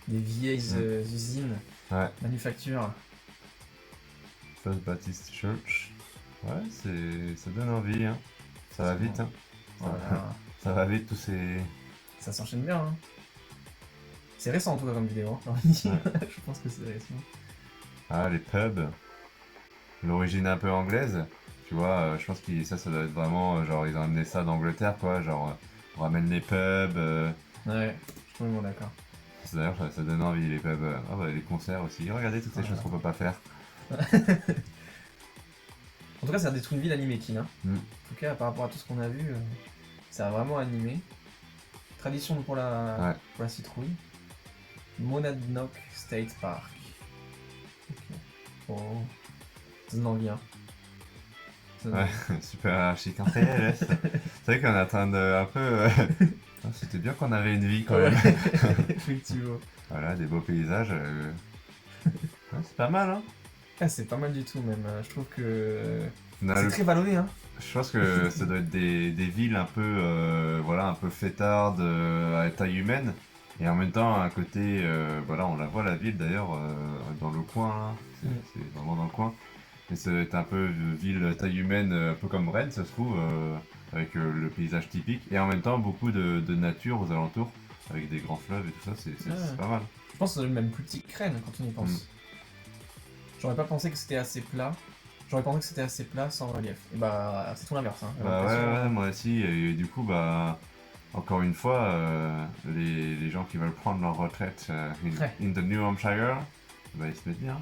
Speaker 2: Des vieilles usines,
Speaker 3: Ouais.
Speaker 2: manufactures.
Speaker 3: First Baptist Church. Ouais, ça donne envie, hein. Ça va vite, hein.
Speaker 2: Voilà.
Speaker 3: Ça va vite, tous ces...
Speaker 2: Ça s'enchaîne bien, hein. C'est récent, en tout cas, comme vidéo. Hein.
Speaker 3: Ouais.
Speaker 2: Je pense que c'est récent.
Speaker 3: Ah, les pubs. L'origine un peu anglaise. Tu vois, je pense que ça doit être vraiment... genre, ils ont amené ça d'Angleterre, quoi. Genre, on ramène les pubs.
Speaker 2: Ouais, je suis complètement d'accord.
Speaker 3: D'ailleurs, ça donne envie, les pubs. Les concerts aussi. Regardez toutes ces choses qu'on peut pas faire.
Speaker 2: En tout cas, ça détruit une ville animée, Keene. Hein.
Speaker 3: Mm.
Speaker 2: En tout cas, par rapport à tout ce qu'on a vu, ça a vraiment animé. Tradition pour la citrouille. Monadnock State Park. Ok. Oh. Ça donne envie, hein. Ça donne
Speaker 3: Ouais,
Speaker 2: envie.
Speaker 3: super anarchique. En PLS. C'est vrai qu'on est en train de un peu... C'était bien qu'on avait une vie quand même.
Speaker 2: Ouais. Effectivement.
Speaker 3: Voilà, des beaux paysages. Ouais, c'est pas mal, hein.
Speaker 2: Ah, c'est pas mal du tout, même. Je trouve que
Speaker 3: On a
Speaker 2: c'est
Speaker 3: le-
Speaker 2: très vallonné, hein.
Speaker 3: Je pense que ça doit être des villes un peu, un peu fêtardes à taille humaine. Et en même temps, à côté, on la voit la ville d'ailleurs dans le coin, là. C'est vraiment dans le coin. Et ça doit être un peu ville taille humaine, un peu comme Rennes, ça se trouve, avec le paysage typique. Et en même temps, beaucoup de nature aux alentours, avec des grands fleuves et tout ça, c'est pas mal.
Speaker 2: Je pense que c'est même plus petit que Rennes quand on y pense. J'aurais pas pensé que c'était assez plat. J'aurais pensé que c'était assez plat sans relief. Et bah, c'est tout l'inverse. Hein. J'ai
Speaker 3: Bah
Speaker 2: l'impression-
Speaker 3: ouais, moi aussi. Et du coup, encore une fois, les gens qui veulent prendre leur retraite in the New Hampshire, ils se mettent bien.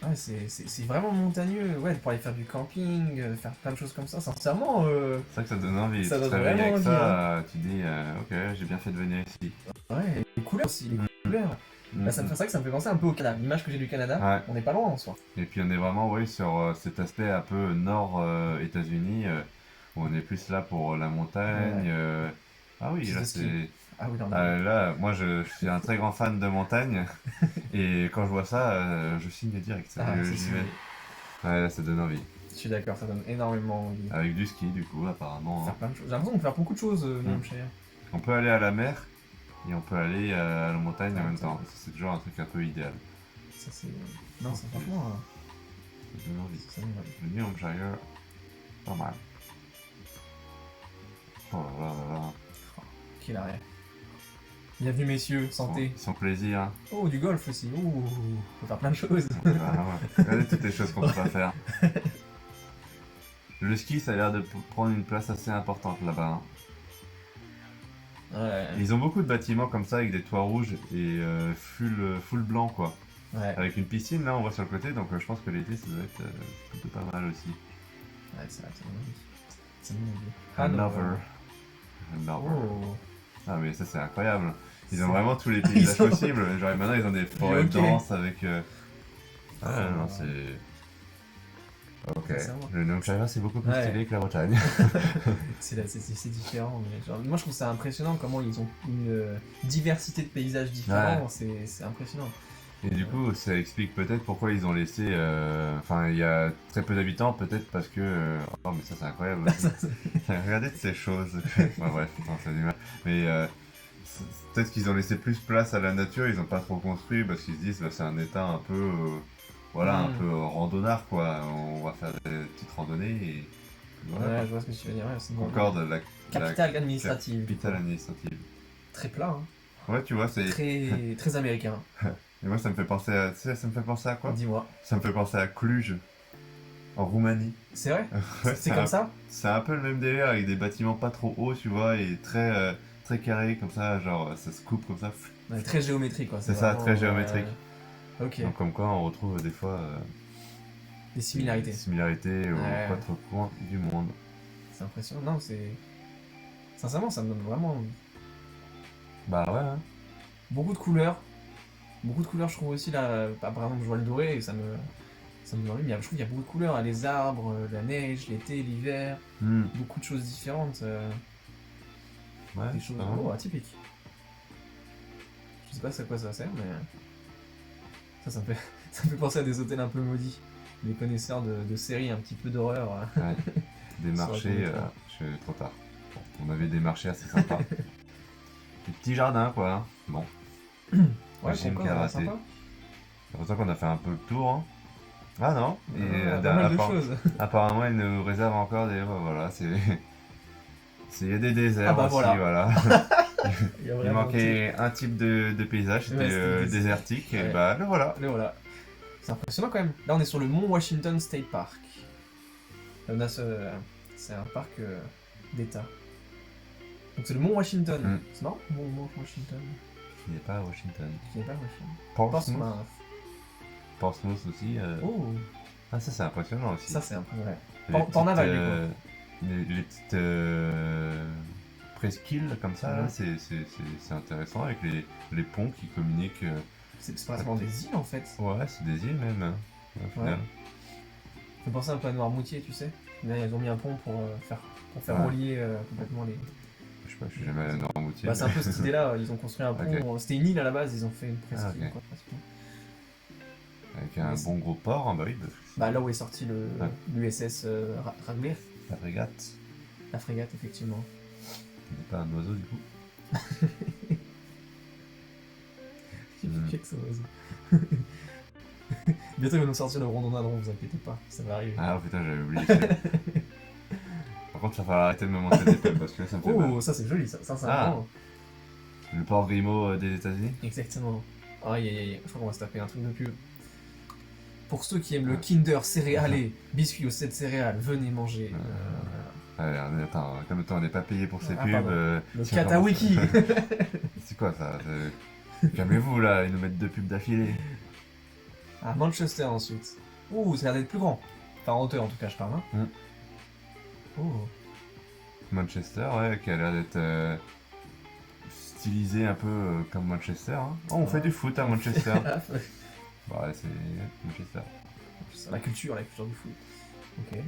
Speaker 2: Ouais, c'est vraiment montagneux. Ouais, pour aller faire du camping, faire plein de choses comme ça. Sincèrement,
Speaker 3: C'est vrai que ça donne envie.
Speaker 2: Ça
Speaker 3: Tu te
Speaker 2: donne
Speaker 3: réveilles
Speaker 2: vraiment
Speaker 3: avec
Speaker 2: envie,
Speaker 3: ça, tu dis, ok, j'ai bien fait de venir ici.
Speaker 2: ouais, les couleurs aussi, les couleurs. Bah, c'est vrai que ça me fait penser un peu au Canada. L'image que j'ai du Canada,
Speaker 3: Ouais.
Speaker 2: on n'est pas loin en soi.
Speaker 3: Et puis on est vraiment sur cet aspect un peu nord États-Unis, où on est plus là pour la montagne. Ah oui,
Speaker 2: Plus
Speaker 3: là
Speaker 2: de ski.
Speaker 3: c'est...
Speaker 2: Ah oui, non,
Speaker 3: Là, moi je suis un très grand fan de montagne, et quand je vois ça, je signe direct. J'y
Speaker 2: c'est
Speaker 3: vais. Ouais, là ça donne envie.
Speaker 2: Je suis d'accord, ça donne énormément envie.
Speaker 3: Avec du ski, du coup, apparemment.
Speaker 2: Faire plein de choses. J'ai l'impression de faire beaucoup de choses, New Hampshire.
Speaker 3: On peut aller à la mer et on peut aller à la montagne en même
Speaker 2: ça.
Speaker 3: temps. C'est toujours un truc un peu idéal.
Speaker 2: Ça, c'est. Non, c'est franchement.
Speaker 3: Ça donne envie.
Speaker 2: Ça donne envie.
Speaker 3: Le New Hampshire, pas mal. Oh là là là là.
Speaker 2: Quel arrêt. Bienvenue, messieurs, santé.
Speaker 3: Son plaisir. Hein.
Speaker 2: Oh, du golf aussi. Ouh, on peut faire plein de choses.
Speaker 3: Regardez toutes les choses qu'on peut pas faire. Le ski, ça a l'air de prendre une place assez importante là-bas. Hein.
Speaker 2: Ouais.
Speaker 3: Ils ont beaucoup de bâtiments comme ça avec des toits rouges et full blanc quoi.
Speaker 2: Ouais.
Speaker 3: Avec une piscine là, on voit sur le côté, donc je pense que l'été ça doit être plutôt pas mal aussi.
Speaker 2: Ouais, c'est vrai, ça donne envie. Ça donne envie.
Speaker 3: Hanover.
Speaker 2: Oh.
Speaker 3: Ah mais ça c'est incroyable. Ils
Speaker 2: C'est-
Speaker 3: ont vraiment tous les paysages
Speaker 2: Ils ont-
Speaker 3: possibles. Genre maintenant ils ont des forêts
Speaker 2: Ok.
Speaker 3: denses avec. Ah
Speaker 2: Oh.
Speaker 3: non c'est. Ok.
Speaker 2: Sincèrement.
Speaker 3: Le New Hampshire, c'est beaucoup plus
Speaker 2: Ouais.
Speaker 3: stylé que la Bretagne.
Speaker 2: C'est différent, mais genre, moi je trouve ça impressionnant comment ils ont une diversité de paysages différents, c'est impressionnant.
Speaker 3: Et du coup, ça explique peut-être pourquoi ils ont laissé. Enfin, il y a très peu d'habitants, peut-être parce que. Oh, mais ça, c'est incroyable aussi. Regardez de ces choses. Ouais, bref, non, ça a du mal. Mais peut-être qu'ils ont laissé plus place à la nature, ils n'ont pas trop construit parce qu'ils se disent bah, c'est un état un peu. Voilà, un peu randonnard, quoi. On va faire des petites randonnées et. Voilà,
Speaker 2: Ouais, je vois ce que tu veux dire. Ouais, c'est bon.
Speaker 3: Concorde, la
Speaker 2: Capitale administrative.
Speaker 3: capitale administrative.
Speaker 2: Très plat, hein.
Speaker 3: Ouais, tu vois, c'est.
Speaker 2: Très américain.
Speaker 3: Et moi, ça me fait penser à. Tu sais, ça me fait penser à quoi?
Speaker 2: Dis-moi.
Speaker 3: Ça me fait penser à Cluj, en Roumanie.
Speaker 2: C'est vrai?
Speaker 3: Ouais,
Speaker 2: C'est comme ça?
Speaker 3: C'est un peu le même délire avec des bâtiments pas trop hauts, tu vois, et très, très carrés comme ça, genre ça se coupe comme ça.
Speaker 2: Ouais, très géométrique, quoi.
Speaker 3: C'est ça,
Speaker 2: vraiment,
Speaker 3: très géométrique.
Speaker 2: Ok.
Speaker 3: Donc, comme quoi, on retrouve des fois
Speaker 2: Des similarités.
Speaker 3: des similarités
Speaker 2: Ouais.
Speaker 3: aux quatre coins du monde.
Speaker 2: C'est impressionnant. Non, c'est. Sincèrement, ça me donne vraiment
Speaker 3: Bah ouais, hein.
Speaker 2: beaucoup de couleurs. Beaucoup de couleurs, je trouve aussi là. Par exemple, je vois le doré et ça me donne envie. Mais je trouve qu'il y a beaucoup de couleurs, hein. Les arbres, la neige, l'été, l'hiver.
Speaker 3: Hmm.
Speaker 2: Beaucoup de choses différentes.
Speaker 3: Ouais,
Speaker 2: Des choses
Speaker 3: pas mal.
Speaker 2: atypiques. Je sais pas à quoi ça sert, mais. Ça me fait, ça me fait penser à des hôtels un peu maudits. Les connaisseurs de séries un petit peu d'horreur.
Speaker 3: Ouais. Des
Speaker 2: Ça
Speaker 3: marchés,
Speaker 2: aurait pu être
Speaker 3: je suis trop tard. Bon, on avait des marchés assez sympas. Des petits jardins, quoi. Hein. Bon.
Speaker 2: Ouais,
Speaker 3: Gym
Speaker 2: pourquoi,
Speaker 3: karaté.
Speaker 2: sympa.
Speaker 3: C'est pour ça qu'on a fait un peu le tour. Hein. Ah non, et
Speaker 2: Pas mal de choses.
Speaker 3: apparemment ils nous réservent encore des... voilà, c'est... Il y a des déserts
Speaker 2: Ah bah
Speaker 3: aussi,
Speaker 2: voilà.
Speaker 3: voilà.
Speaker 2: Il y a
Speaker 3: Il
Speaker 2: vraiment
Speaker 3: manquait un type de paysage, c'était
Speaker 2: Ouais, c'était des-
Speaker 3: désertique, et
Speaker 2: ouais.
Speaker 3: bah le voilà.
Speaker 2: Le voilà. C'est impressionnant quand même. Là, on est sur le mont Washington State Park. C'est un parc d'État. Donc c'est le mont Washington.
Speaker 3: Mm.
Speaker 2: C'est marrant, mont Washington.
Speaker 3: Il n'est pas à Washington.
Speaker 2: Qui n'est pas Washington.
Speaker 3: Portsmouth.
Speaker 2: Portsmouth.
Speaker 3: Portsmouth aussi.
Speaker 2: Oh,
Speaker 3: Ah ça c'est impressionnant aussi.
Speaker 2: ça c'est impressionnant.
Speaker 3: Les
Speaker 2: Port
Speaker 3: petites,
Speaker 2: naval, du coup.
Speaker 3: les petites presqu'îles comme ça, là,
Speaker 2: Mhm.
Speaker 3: c'est intéressant avec les ponts qui communiquent.
Speaker 2: C'est pas vraiment des îles en fait.
Speaker 3: Ouais, c'est des îles même, hein, au final.
Speaker 2: Ça fait penser un peu à Noirmoutier, tu sais. Là, ils ont mis un pont pour faire
Speaker 3: Ouais.
Speaker 2: relier complètement les.
Speaker 3: Je sais pas, je suis jamais allé à Noirmoutier.
Speaker 2: Bah, c'est un peu cette idée-là. Ils ont construit un pont.
Speaker 3: Ok.
Speaker 2: C'était une île à la base, ils ont fait une presqu'île.
Speaker 3: Ah, ok.
Speaker 2: Quoi, pratiquement.
Speaker 3: Avec un
Speaker 2: Mais
Speaker 3: bon gros port, hein, bah oui,
Speaker 2: Bah, là où est sorti
Speaker 3: Ouais.
Speaker 2: l'USS Ragnar,
Speaker 3: la frégate.
Speaker 2: la frégate, effectivement.
Speaker 3: Ce n'est pas un oiseau du coup.
Speaker 2: Qu'est-ce que ça va, ça. Bientôt, ils vont nous sortir le rhododendron, vous inquiétez pas, ça va arriver.
Speaker 3: Ah putain, j'avais oublié. Par contre, ça va falloir arrêter de me montrer des pubs parce que là, ça me fait mal.
Speaker 2: Oh, ça c'est joli, ça c'est
Speaker 3: Ah.
Speaker 2: vraiment.
Speaker 3: Le port Grimaud des États-Unis.
Speaker 2: Exactement. Aïe aïe aïe, je crois qu'on va se taper un truc de pub. Pour ceux qui aiment le Kinder céréalé, biscuit aux 7 céréales, venez manger.
Speaker 3: Allez, attends, comme toi, on n'est pas payé pour ces
Speaker 2: Ah,
Speaker 3: pubs.
Speaker 2: pardon. Le
Speaker 3: si on
Speaker 2: Katawiki.
Speaker 3: commence- C'est quoi ça? Calmez-vous là, ils nous mettent 2 pubs d'affilée.
Speaker 2: À Manchester ensuite. Ouh, ça a l'air d'être plus grand. Enfin, en hauteur en tout cas, je parle. Hein.
Speaker 3: Mm.
Speaker 2: Oh.
Speaker 3: Manchester, ouais, qui a l'air d'être stylisé un peu comme Manchester. Hein. Oh, on fait du foot à Manchester.
Speaker 2: Ah, ouais.
Speaker 3: Bah, ouais, c'est Manchester.
Speaker 2: La culture du foot. Ok.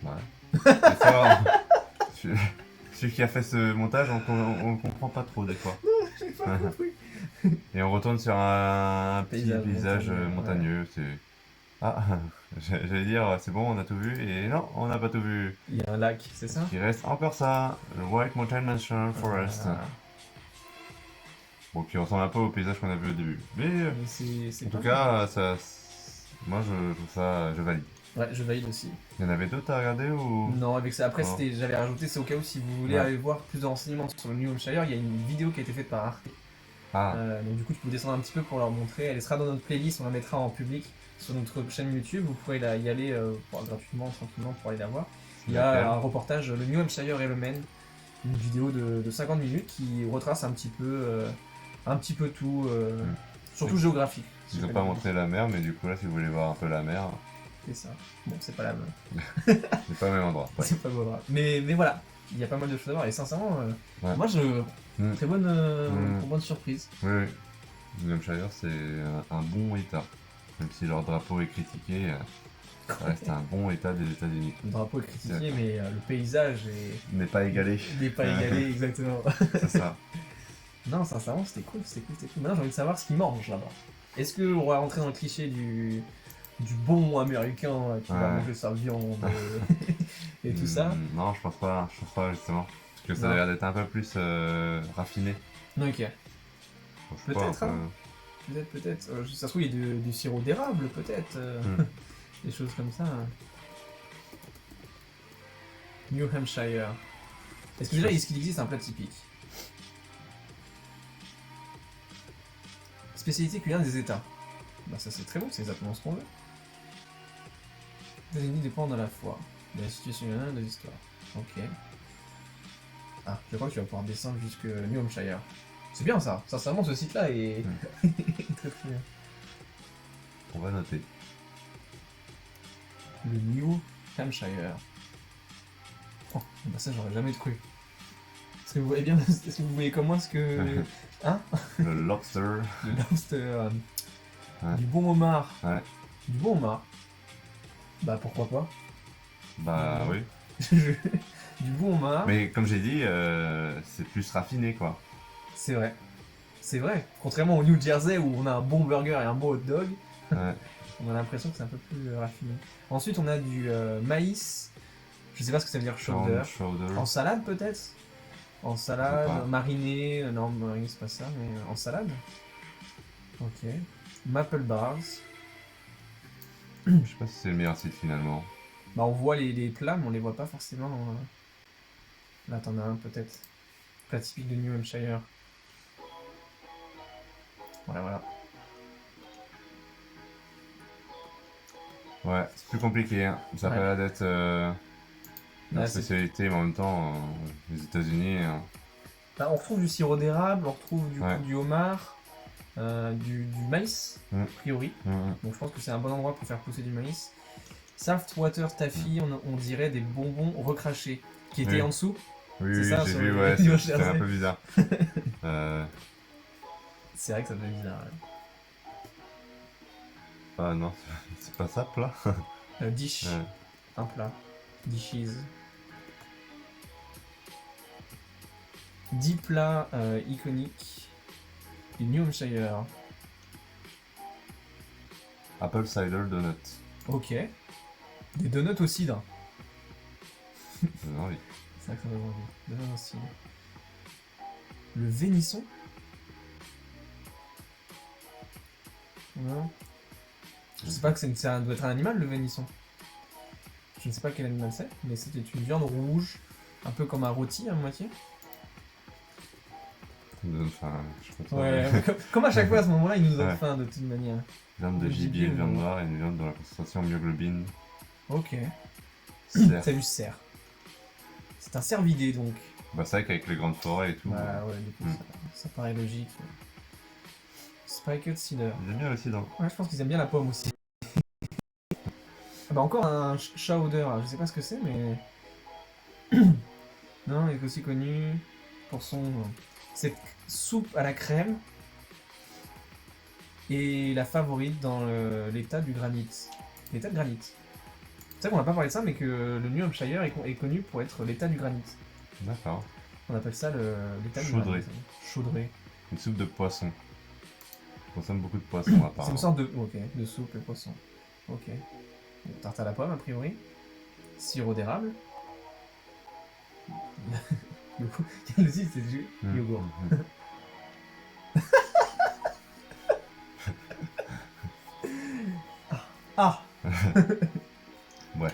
Speaker 3: Ouais. Des fois, celui qui a fait ce montage, on comprend pas trop des fois.
Speaker 2: J'ai pas compris.
Speaker 3: Et on retourne sur un petit
Speaker 2: Paysage
Speaker 3: paysage
Speaker 2: montagneux,
Speaker 3: montagneux. C'est... Ah, j'allais dire, c'est bon, on a tout vu. Et non, on n'a pas tout vu.
Speaker 2: Il y a un lac, c'est ça?
Speaker 3: Il reste encore ça, le White Mountain National Forest.
Speaker 2: Ah.
Speaker 3: Bon, qui ressemble un peu au paysage qu'on a vu au début. Mais
Speaker 2: Mais c'est
Speaker 3: en
Speaker 2: pas
Speaker 3: tout cas, ça, moi je trouve ça, je valide.
Speaker 2: mal. Ouais, je valide aussi.
Speaker 3: Il y en avait d'autres à regarder ou...
Speaker 2: Non, avec ça. Après,
Speaker 3: Non.
Speaker 2: j'avais rajouté, c'est au cas où si vous voulez
Speaker 3: Ouais.
Speaker 2: aller voir plus de renseignements sur le New Hampshire, il y a une vidéo qui a été faite par Arte.
Speaker 3: Ah,
Speaker 2: Donc du coup, tu peux descendre un petit peu pour leur montrer. Elle sera dans notre playlist, on la mettra en public sur notre chaîne YouTube. Vous pourrez y aller gratuitement, tranquillement pour aller la voir. Il y
Speaker 3: laquelle
Speaker 2: a un reportage, le New Hampshire et le Maine, une vidéo de 50 minutes qui retrace un petit peu tout, surtout géographique.
Speaker 3: Ils ont pas montré la mer, mais du coup là, si vous voulez voir un peu la mer,
Speaker 2: C'est ça. Bon, c'est pas la même.
Speaker 3: c'est pas le même endroit. Ouais.
Speaker 2: C'est pas beau, voilà. Mais voilà, il y a pas mal de choses à voir et sincèrement,
Speaker 3: Ouais.
Speaker 2: moi
Speaker 3: Mm.
Speaker 2: très bonne surprise.
Speaker 3: Oui, oui. New Hampshire, c'est un bon état. Même si leur drapeau est critiqué, Ça reste un bon état des États-Unis.
Speaker 2: Le drapeau est critiqué, mais le paysage
Speaker 3: N'est pas égalé.
Speaker 2: n'est pas égalé, exactement.
Speaker 3: C'est ça.
Speaker 2: Non, sincèrement, c'était cool. Maintenant, j'ai envie de savoir ce qu'ils mangent là-bas. Est-ce qu'on va rentrer dans le cliché du bon américain qui va manger sa viande et tout ça?
Speaker 3: Non, je pense pas justement. Parce que ça
Speaker 2: Non.
Speaker 3: a l'air d'être un peu plus raffiné.
Speaker 2: Ok.
Speaker 3: Bon, je sais pas,
Speaker 2: Peut-être,
Speaker 3: un peu-
Speaker 2: hein. Peut-être. Ça se trouve, il y a du sirop d'érable, peut-être. Des choses comme ça. New Hampshire. Est-ce que déjà, est-ce qu'il existe un plat typique? Spécialité culinaire des États. Bah ça c'est très bon, c'est exactement ce qu'on veut. Les États-Unis dépendent à la fois de la situation humaine et de l'histoire. Ok. Ah, je crois que tu vas pouvoir descendre jusque New Hampshire. C'est bien ça, sincèrement ce site-là est très très bien.
Speaker 3: On va noter.
Speaker 2: Le New Hampshire. Oh, bah ça j'aurais jamais cru. Est-ce que vous voyez bien, est-ce que vous voyez comme moi ce que... Hein?
Speaker 3: Le lobster.
Speaker 2: Le lobster,
Speaker 3: Ouais.
Speaker 2: du bon homard.
Speaker 3: Ouais.
Speaker 2: Du bon homard. Bah pourquoi pas.
Speaker 3: Bah oui.
Speaker 2: Du bon homard.
Speaker 3: Mais comme j'ai dit, c'est plus raffiné quoi.
Speaker 2: C'est vrai. C'est vrai. Contrairement au New Jersey où on a un bon burger et un bon hot dog,
Speaker 3: Ouais.
Speaker 2: on a l'impression que c'est un peu plus raffiné. Ensuite, on a du maïs. Je sais pas ce que ça veut dire shoulder.
Speaker 3: Shoulder.
Speaker 2: En salade peut-être. En
Speaker 3: Je sais
Speaker 2: salade,
Speaker 3: pas.
Speaker 2: mariné. Non, mariné c'est pas ça, mais en salade. Ok. Maple bars.
Speaker 3: Je sais pas si c'est le meilleur site finalement.
Speaker 2: Bah on voit les plats, mais on les voit pas forcément. Là, t'en as un peut-être. Plat typique de New Hampshire. Voilà.
Speaker 3: Ouais, c'est plus compliqué. Hein. Ça a
Speaker 2: Ouais.
Speaker 3: pas l'air d'être
Speaker 2: Ouais,
Speaker 3: une
Speaker 2: c'est-
Speaker 3: spécialité, mais en même temps, les États-Unis.
Speaker 2: Bah, on retrouve du sirop d'érable, on retrouve du
Speaker 3: Ouais.
Speaker 2: coup du homard, du maïs,
Speaker 3: Mm.
Speaker 2: a priori.
Speaker 3: Mm.
Speaker 2: Donc je pense que c'est un bon endroit pour faire pousser du maïs. Saltwater Taffy, on dirait des bonbons recrachés qui étaient
Speaker 3: Oui.
Speaker 2: en dessous.
Speaker 3: Oui,
Speaker 2: C'est
Speaker 3: oui,
Speaker 2: ça,
Speaker 3: j'ai
Speaker 2: sur
Speaker 3: vu,
Speaker 2: le
Speaker 3: ouais,
Speaker 2: New
Speaker 3: c'était
Speaker 2: Jersey.
Speaker 3: un peu bizarre.
Speaker 2: C'est vrai que ça fait bizarre. Ouais.
Speaker 3: Ah non, c'est pas ça, plat.
Speaker 2: Dish,
Speaker 3: Ouais.
Speaker 2: un plat. Dishes. 10 plats iconiques du New Hampshire.
Speaker 3: Apple cider donut.
Speaker 2: Ok. Des donuts au cidre.
Speaker 3: Non, oui.
Speaker 2: C'est vrai que ça m'a vendu. Donuts au cidre. Le Vénisson. Non. Je sais pas que ça doit être un animal, le Vénisson. Je ne sais pas quel animal c'est, mais c'était une viande rouge, un peu comme un rôti à moitié.
Speaker 3: Enfin, je sais pas trop.
Speaker 2: Ouais, comme à chaque fois à ce moment-là, il nous donne
Speaker 3: Ouais.
Speaker 2: faim de toute manière.
Speaker 3: Viande de
Speaker 2: Le
Speaker 3: gibier,
Speaker 2: gibier,
Speaker 3: viande
Speaker 2: ou-
Speaker 3: noire et une viande dans la concentration myoglobine.
Speaker 2: Ok.
Speaker 3: Cerf.
Speaker 2: C'est du cerf. C'est un cervidé donc.
Speaker 3: Bah, c'est vrai qu'avec les grandes forêts et tout.
Speaker 2: Bah ouais, du coup,
Speaker 3: Mm.
Speaker 2: ça paraît logique. Spiked cider.
Speaker 3: J'aime bien le cidre.
Speaker 2: Ouais, je pense qu'ils aiment bien la pomme aussi. Ah bah encore un chowder, je sais pas ce que c'est, mais... non, il est aussi connu pour son... cette soupe à la crème et la favorite dans l'état du granit. L'état de granit. C'est vrai qu'on n'a pas parlé de ça, mais que le New Hampshire est connu pour être l'état du granit.
Speaker 3: D'accord.
Speaker 2: On appelle ça l'état du
Speaker 3: Chaudré.
Speaker 2: granit. Chaudré.
Speaker 3: Une soupe de poisson. On consomme beaucoup de poissons
Speaker 2: C'est une
Speaker 3: apparemment.
Speaker 2: sorte de soupe et poisson. Ok. Tarte à la pomme, a priori. Sirop d'érable. Du coup, le site, c'est du
Speaker 3: Mm.
Speaker 2: yogourt.
Speaker 3: Mm.
Speaker 2: Ah
Speaker 3: Bref.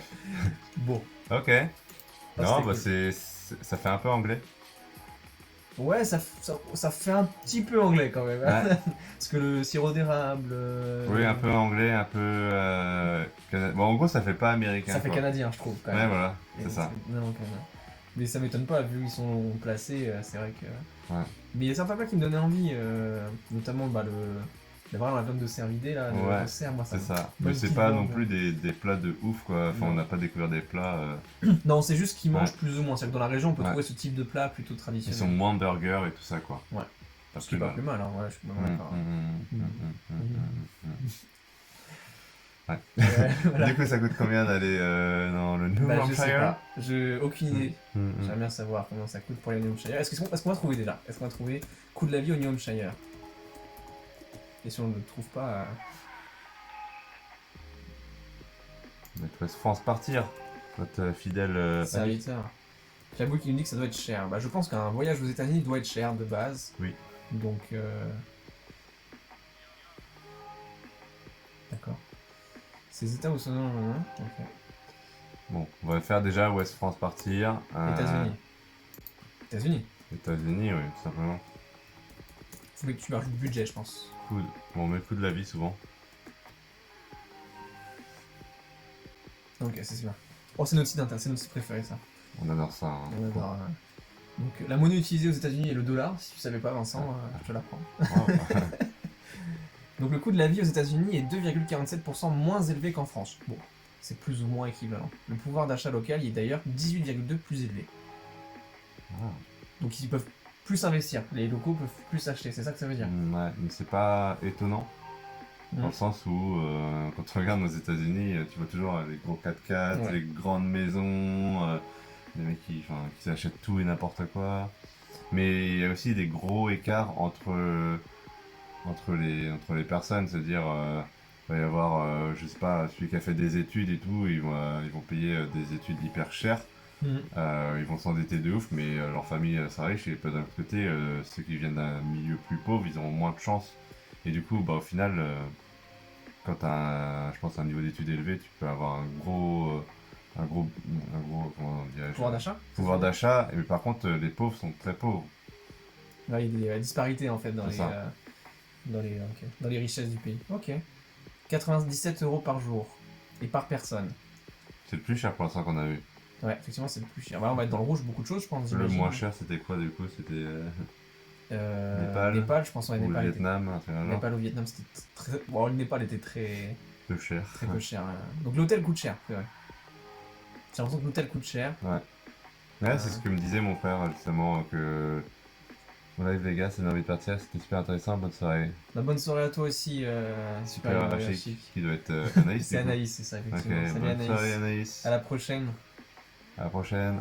Speaker 2: Bon.
Speaker 3: Ok.
Speaker 2: Ah,
Speaker 3: Non, bah
Speaker 2: c'était
Speaker 3: ça fait un peu anglais.
Speaker 2: Ouais, ça fait un petit peu anglais quand même. hein.
Speaker 3: Ouais.
Speaker 2: Parce que le sirop d'érable.
Speaker 3: Oui, un peu anglais, un peu. Bon, en gros, ça fait pas américain.
Speaker 2: Ça fait
Speaker 3: quoi.
Speaker 2: canadien, je trouve. Quand
Speaker 3: Ouais,
Speaker 2: même.
Speaker 3: voilà,
Speaker 2: Et
Speaker 3: c'est ça.
Speaker 2: Non, quand même. Mais ça m'étonne pas, vu qu'ils sont placés, c'est vrai que.
Speaker 3: Ouais.
Speaker 2: Mais il y a certains plats qui me donnaient envie, notamment d'avoir la viande de cervidé, là,
Speaker 3: Ouais,
Speaker 2: le cerf, moi ça
Speaker 3: C'est
Speaker 2: me-
Speaker 3: ça.
Speaker 2: Bonne
Speaker 3: Mais c'est
Speaker 2: petite
Speaker 3: pas
Speaker 2: viande.
Speaker 3: non plus des plats de ouf, quoi. Enfin,
Speaker 2: Non.
Speaker 3: on n'a pas découvert des plats.
Speaker 2: Non, c'est juste qu'ils mangent
Speaker 3: Ouais.
Speaker 2: plus ou moins. C'est-à-dire que dans la région, on peut
Speaker 3: Ouais.
Speaker 2: trouver ce type de plat plutôt
Speaker 3: Ils
Speaker 2: traditionnel.
Speaker 3: sont moins burgers et tout ça, quoi.
Speaker 2: Ouais.
Speaker 3: Pas
Speaker 2: Ce qui est
Speaker 3: plus
Speaker 2: pas
Speaker 3: mal.
Speaker 2: plus mal, hein. Ouais, je suis pas
Speaker 3: Mm,
Speaker 2: d'accord.
Speaker 3: mm, mm, mm, mm, mm, mm. Ouais.
Speaker 2: Voilà.
Speaker 3: Du coup, ça coûte combien d'aller dans le New
Speaker 2: Bah, je sais
Speaker 3: Hampshire?
Speaker 2: pas. J'ai aucune idée.
Speaker 3: Mm, mm.
Speaker 2: J'aimerais bien savoir combien ça coûte pour les New Hampshire. Est-ce qu'on va trouver déjà? Est-ce qu'on va trouver coût de la vie au New Hampshire? Et si on ne le trouve pas.
Speaker 3: Mais tu laisses France partir, notre fidèle ami.
Speaker 2: Serviteur. J'avoue qu'il nous dit que ça doit être cher. Bah, je pense qu'un voyage aux États-Unis doit être cher de base.
Speaker 3: Oui.
Speaker 2: Donc. D'accord. Ces États où sont. Ok.
Speaker 3: Bon, on va faire déjà Ouest France partir.
Speaker 2: États-Unis. États-Unis.
Speaker 3: États-Unis, oui, tout simplement.
Speaker 2: Faut que tu marches du budget, je pense.
Speaker 3: Bon, on met le coût de la vie souvent.
Speaker 2: Ok, c'est super. Oh, c'est notre site internet, c'est notre site préféré, ça.
Speaker 3: On adore ça. Hein.
Speaker 2: On adore, Donc, la monnaie utilisée aux États-Unis est le dollar. Si tu savais pas, Vincent, je te l'apprends.
Speaker 3: Wow.
Speaker 2: Donc, le coût de la vie aux États-Unis est 2,47% moins élevé qu'en France. Bon, c'est plus ou moins équivalent. Le pouvoir d'achat local y est d'ailleurs 18,2 plus élevé.
Speaker 3: Ah.
Speaker 2: Donc, ils peuvent plus investir. Les locaux peuvent plus acheter. C'est ça que ça veut dire.
Speaker 3: Ouais, mais c'est pas étonnant.
Speaker 2: Mm.
Speaker 3: Dans le sens où, quand tu regardes aux États-Unis, tu vois toujours les gros 4x4,
Speaker 2: Ouais.
Speaker 3: les grandes maisons, les mecs qui s'achètent tout et n'importe quoi. Mais il y a aussi des gros écarts entre les personnes. C'est-à-dire, il va y avoir, je sais pas, celui qui a fait des études et tout, ils vont payer des études hyper chères.
Speaker 2: Mm.
Speaker 3: Ils vont s'endetter de ouf, mais leur famille sera riche. Et puis d'un autre côté, ceux qui viennent d'un milieu plus pauvre, ils auront moins de chance. Et du coup, bah, au final, quand tu as, je pense, un niveau d'études élevé, tu peux avoir un gros, comment dirais-je,
Speaker 2: Pouvoir d'achat.
Speaker 3: pouvoir d'achat. Mais par contre, les pauvres sont très pauvres.
Speaker 2: Ouais, il y a des disparités en fait dans
Speaker 3: C'est
Speaker 2: les,
Speaker 3: ça.
Speaker 2: dans les richesses du pays. Ok. 97 € par jour et par personne.
Speaker 3: C'est le plus cher pour l'instant qu'on a eu.
Speaker 2: Ouais, effectivement, c'est le plus cher. Voilà, on va être dans le rouge beaucoup de choses, je pense.
Speaker 3: Le
Speaker 2: j'imagine.
Speaker 3: moins cher, c'était quoi du coup? C'était Népal.
Speaker 2: Népal, je pense, ouais,
Speaker 3: ou le
Speaker 2: Népal,
Speaker 3: Vietnam, un truc dans le genre.
Speaker 2: Népal au Vietnam, c'était très. Bon, le Népal était très,
Speaker 3: Peu cher.
Speaker 2: très peu cher. Donc l'hôtel coûte cher, c'est vrai. J'ai l'impression que l'hôtel coûte cher.
Speaker 3: Ouais, c'est ce que me disait mon frère justement, que mon live les gars, c'est envie de partir, c'était super intéressant, bonne soirée.
Speaker 2: Bah, bonne soirée à toi aussi,
Speaker 3: Super
Speaker 2: super
Speaker 3: chic, qui doit être Anaïs.
Speaker 2: C'est
Speaker 3: du coup.
Speaker 2: Anaïs, c'est ça,
Speaker 3: Ok,
Speaker 2: effectivement. Salut
Speaker 3: bonne
Speaker 2: Anaïs.
Speaker 3: soirée Anaïs.
Speaker 2: À la prochaine.
Speaker 3: À la prochaine.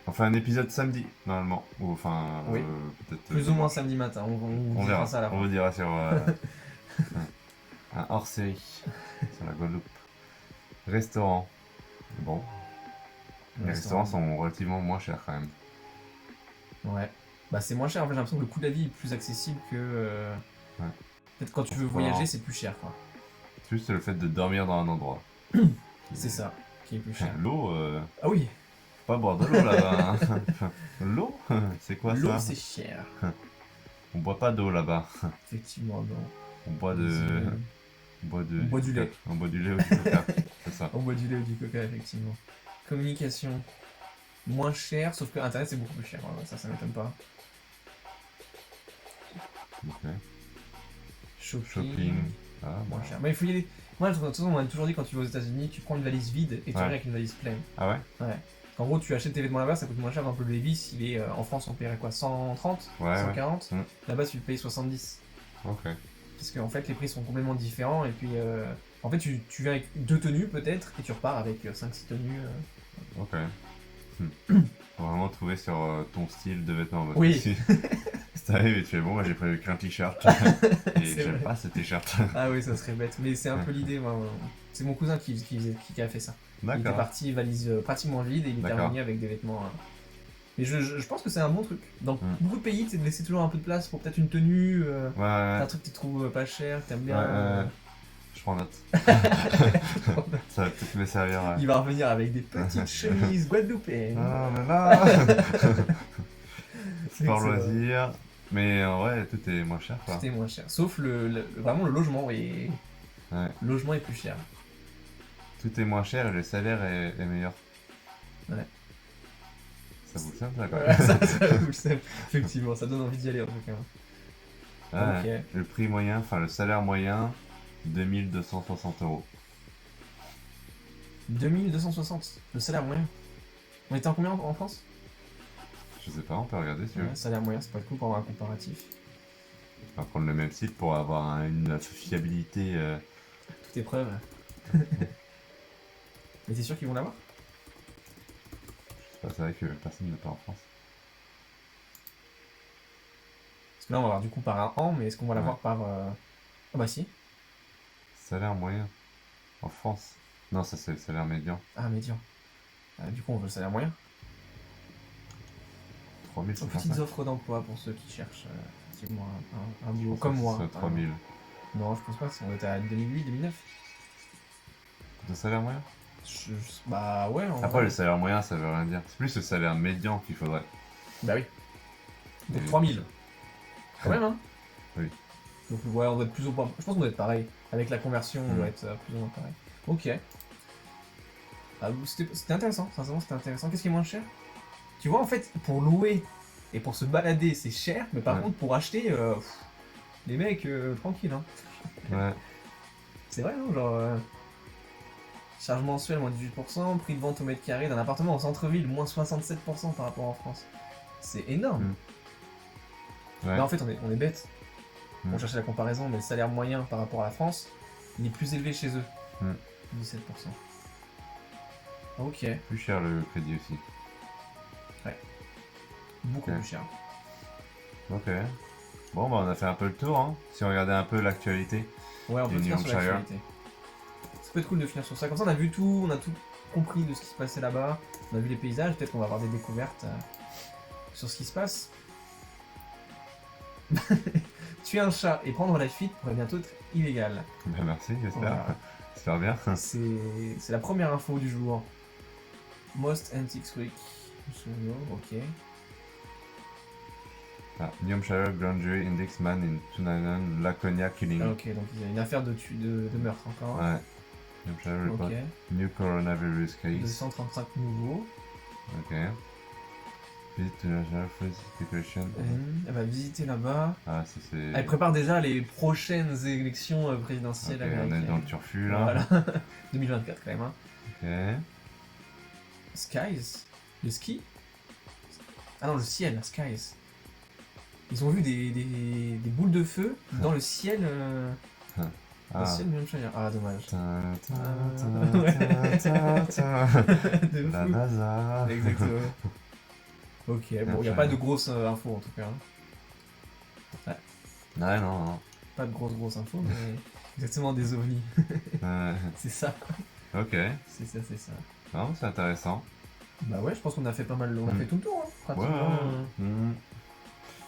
Speaker 3: On fait un épisode samedi, normalement. Ou enfin,
Speaker 2: Oui.
Speaker 3: peut-être.
Speaker 2: Plus ou moins samedi matin, on
Speaker 3: On
Speaker 2: dira
Speaker 3: verra.
Speaker 2: ça à la
Speaker 3: On
Speaker 2: fin.
Speaker 3: vous dira sur un hors-série sur la Guadeloupe. Restaurant. Bon, les restaurants sont relativement moins chers quand même.
Speaker 2: Ouais. Bah c'est moins cher, en fait j'ai l'impression que le coût de la vie est plus accessible que...
Speaker 3: Ouais.
Speaker 2: Peut-être quand tu veux
Speaker 3: Voilà.
Speaker 2: voyager c'est plus cher quoi.
Speaker 3: C'est juste le fait de dormir dans un endroit.
Speaker 2: C'est ça qui est plus cher.
Speaker 3: L'eau,
Speaker 2: Ah oui,
Speaker 3: faut pas boire de l'eau là-bas. hein. L'eau, c'est quoi
Speaker 2: l'eau
Speaker 3: ça?
Speaker 2: c'est cher.
Speaker 3: On boit pas d'eau là-bas.
Speaker 2: Effectivement, non.
Speaker 3: On boit de. On boit
Speaker 2: du lait.
Speaker 3: On boit du lait ou du coca. C'est ça.
Speaker 2: On boit du lait ou du coca effectivement. Communication. Moins cher, sauf que Internet c'est beaucoup plus cher. Ouais, ça m'étonne pas.
Speaker 3: Ok.
Speaker 2: Shopping.
Speaker 3: Ah,
Speaker 2: Moins
Speaker 3: bon.
Speaker 2: cher. Mais il faut y aller. Moi de toute façon on m'a toujours dit quand tu vas aux États-Unis tu prends une valise vide et tu reviens avec une valise pleine.
Speaker 3: Ah ouais?
Speaker 2: Ouais. En gros, tu achètes tes vêtements là-bas, ça coûte moins cher. Par exemple, le Levi's, il est en France, on paierait quoi 130
Speaker 3: Ouais,
Speaker 2: 140
Speaker 3: ouais.
Speaker 2: Là-bas, tu le payes 70.
Speaker 3: Ok.
Speaker 2: Parce qu'en fait, les prix sont complètement différents. Et puis, en fait, tu viens avec 2 tenues peut-être, et tu repars avec 5-6 tenues.
Speaker 3: Ok. Faut vraiment trouver sur ton style de vêtements. Parce
Speaker 2: Oui.
Speaker 3: que Si si t'arrives et tu fais bon, moi j'ai prévu qu'un t-shirt. Et
Speaker 2: C'est
Speaker 3: j'aime
Speaker 2: vrai.
Speaker 3: pas ce t-shirt.
Speaker 2: Ah oui, ça serait bête. Mais c'est un peu l'idée. Moi. C'est mon cousin qui a fait ça. Il était
Speaker 3: D'accord.
Speaker 2: parti, valise pratiquement vide, et il était
Speaker 3: D'accord.
Speaker 2: revenu avec des vêtements. Mais je pense que c'est un bon truc. Dans beaucoup de pays, tu sais, de laisser toujours un peu de place pour peut-être une tenue.
Speaker 3: Ouais,
Speaker 2: Un
Speaker 3: ouais.
Speaker 2: truc que tu trouves pas cher, que t'aimes bien.
Speaker 3: Ouais, je prends note. Ça va peut-être me servir. Ouais.
Speaker 2: Il va revenir avec des petites chemises guadeloupéennes.
Speaker 3: Ah là là.
Speaker 2: C'est
Speaker 3: Sport
Speaker 2: excellent.
Speaker 3: loisir. Mais en vrai, tout est moins cher quoi.
Speaker 2: C'était moins cher. Sauf vraiment le logement est.
Speaker 3: Ouais.
Speaker 2: Le logement est plus cher.
Speaker 3: Tout est moins cher et le salaire est meilleur.
Speaker 2: Ouais.
Speaker 3: Ça vous le semble ça quand
Speaker 2: Ouais,
Speaker 3: même.
Speaker 2: ça vous le savez. Effectivement, ça donne envie d'y aller en tout cas.
Speaker 3: Ouais.
Speaker 2: Ok.
Speaker 3: Le prix moyen, enfin le salaire moyen, 2260 €.
Speaker 2: 2260, le salaire moyen. On était en combien en France?
Speaker 3: Je sais pas, on peut regarder si tu veux.
Speaker 2: Ouais, salaire moyen, c'est pas cool pour avoir un comparatif.
Speaker 3: On va prendre le même site pour avoir une fiabilité
Speaker 2: toute épreuve. Mais t'es sûr qu'ils vont l'avoir?
Speaker 3: Je sais pas, c'est vrai que personne n'est pas en France.
Speaker 2: Parce que là, on va avoir du coup par un an, mais est-ce qu'on va l'avoir par... Ah bah si.
Speaker 3: Salaire moyen en France. Non, ça c'est le salaire médian.
Speaker 2: Ah, médian. Du coup, on veut le salaire moyen.
Speaker 3: 3000, c'est
Speaker 2: Petites offres d'emploi pour ceux qui cherchent effectivement un boulot comme moi.
Speaker 3: C'est 3000.
Speaker 2: Non, je pense pas, on était à 2008, 2009.
Speaker 3: De salaire moyen?
Speaker 2: Bah ouais.
Speaker 3: Après, le salaire moyen, ça veut rien dire. C'est plus le salaire médian qu'il faudrait.
Speaker 2: Bah oui. Donc
Speaker 3: Et-
Speaker 2: 3000. Quand même, hein?
Speaker 3: Oui.
Speaker 2: Donc ouais, on doit être plus ou moins... Je pense qu'on doit être pareil. Avec la conversion, on doit être plus ou moins pareil. Ok. Ah, c'était intéressant, sincèrement c'était intéressant. Qu'est-ce qui est moins cher? Tu vois, en fait, pour louer et pour se balader, c'est cher, mais par contre, pour acheter, les mecs, tranquille, hein.
Speaker 3: Ouais.
Speaker 2: C'est vrai, hein, genre... charge mensuelle, moins 18%, prix de vente au mètre carré d'un appartement en centre-ville, moins 67% par rapport en France. C'est énorme.
Speaker 3: Ouais.
Speaker 2: Mais en fait, on est bête.
Speaker 3: Mm.
Speaker 2: On cherchait la comparaison, mais le salaire moyen par rapport à la France, il est plus élevé chez eux. 17%. Ok.
Speaker 3: Plus cher le crédit aussi.
Speaker 2: Beaucoup plus cher.
Speaker 3: Ok. Bon, bah on a fait un peu le tour, hein. Si on regardait un peu l'actualité.
Speaker 2: Ouais, on peut
Speaker 3: du
Speaker 2: finir
Speaker 3: New
Speaker 2: sur
Speaker 3: Hampshire.
Speaker 2: l'actualité. Ça peut être cool de finir sur ça. Comme ça, on a vu tout, on a tout compris de ce qui se passait là-bas. On a vu les paysages, peut-être qu'on va avoir des découvertes sur ce qui se passe. Tuer un chat et prendre la fuite pourrait bientôt être illégal.
Speaker 3: Bah merci, j'espère.
Speaker 2: Voilà.
Speaker 3: J'espère bien.
Speaker 2: C'est la première info du jour. Most Antiques Week. Ok.
Speaker 3: Ah, New Hampshire Grand Jury Index Man in 2009 Laconia Killing.
Speaker 2: Ah, ok, donc il y a une affaire de meurtre encore.
Speaker 3: Ouais. New Hampshire Report.
Speaker 2: Ok.
Speaker 3: New Coronavirus Case.
Speaker 2: 235 nouveaux.
Speaker 3: Ok. Visit to National Food Speculation.
Speaker 2: Elle va visiter là-bas.
Speaker 3: Ah, ça c'est.
Speaker 2: Elle prépare déjà les prochaines élections présidentielles
Speaker 3: Ok, on
Speaker 2: américaines.
Speaker 3: est dans le turfu là.
Speaker 2: Voilà. 2024 quand même. Hein.
Speaker 3: Ok.
Speaker 2: Skies. Le ski. Ah non, le ciel, skies. Ils ont vu des boules de feu dans le ciel. Dans le
Speaker 3: Ah.
Speaker 2: ciel de New Hampshire. Ah, dommage. De
Speaker 3: La
Speaker 2: fou.
Speaker 3: NASA.
Speaker 2: Exactement. Ok, bon, il n'y a pas de grosses infos en tout cas. Hein.
Speaker 3: Ouais, non.
Speaker 2: Pas de grosses infos, mais exactement des ovnis. C'est ça.
Speaker 3: Ok.
Speaker 2: C'est ça.
Speaker 3: Non, c'est intéressant.
Speaker 2: Bah ouais, je pense qu'on a fait pas mal. On a fait tout le tour, hein,
Speaker 3: Ouais.
Speaker 2: pratiquement.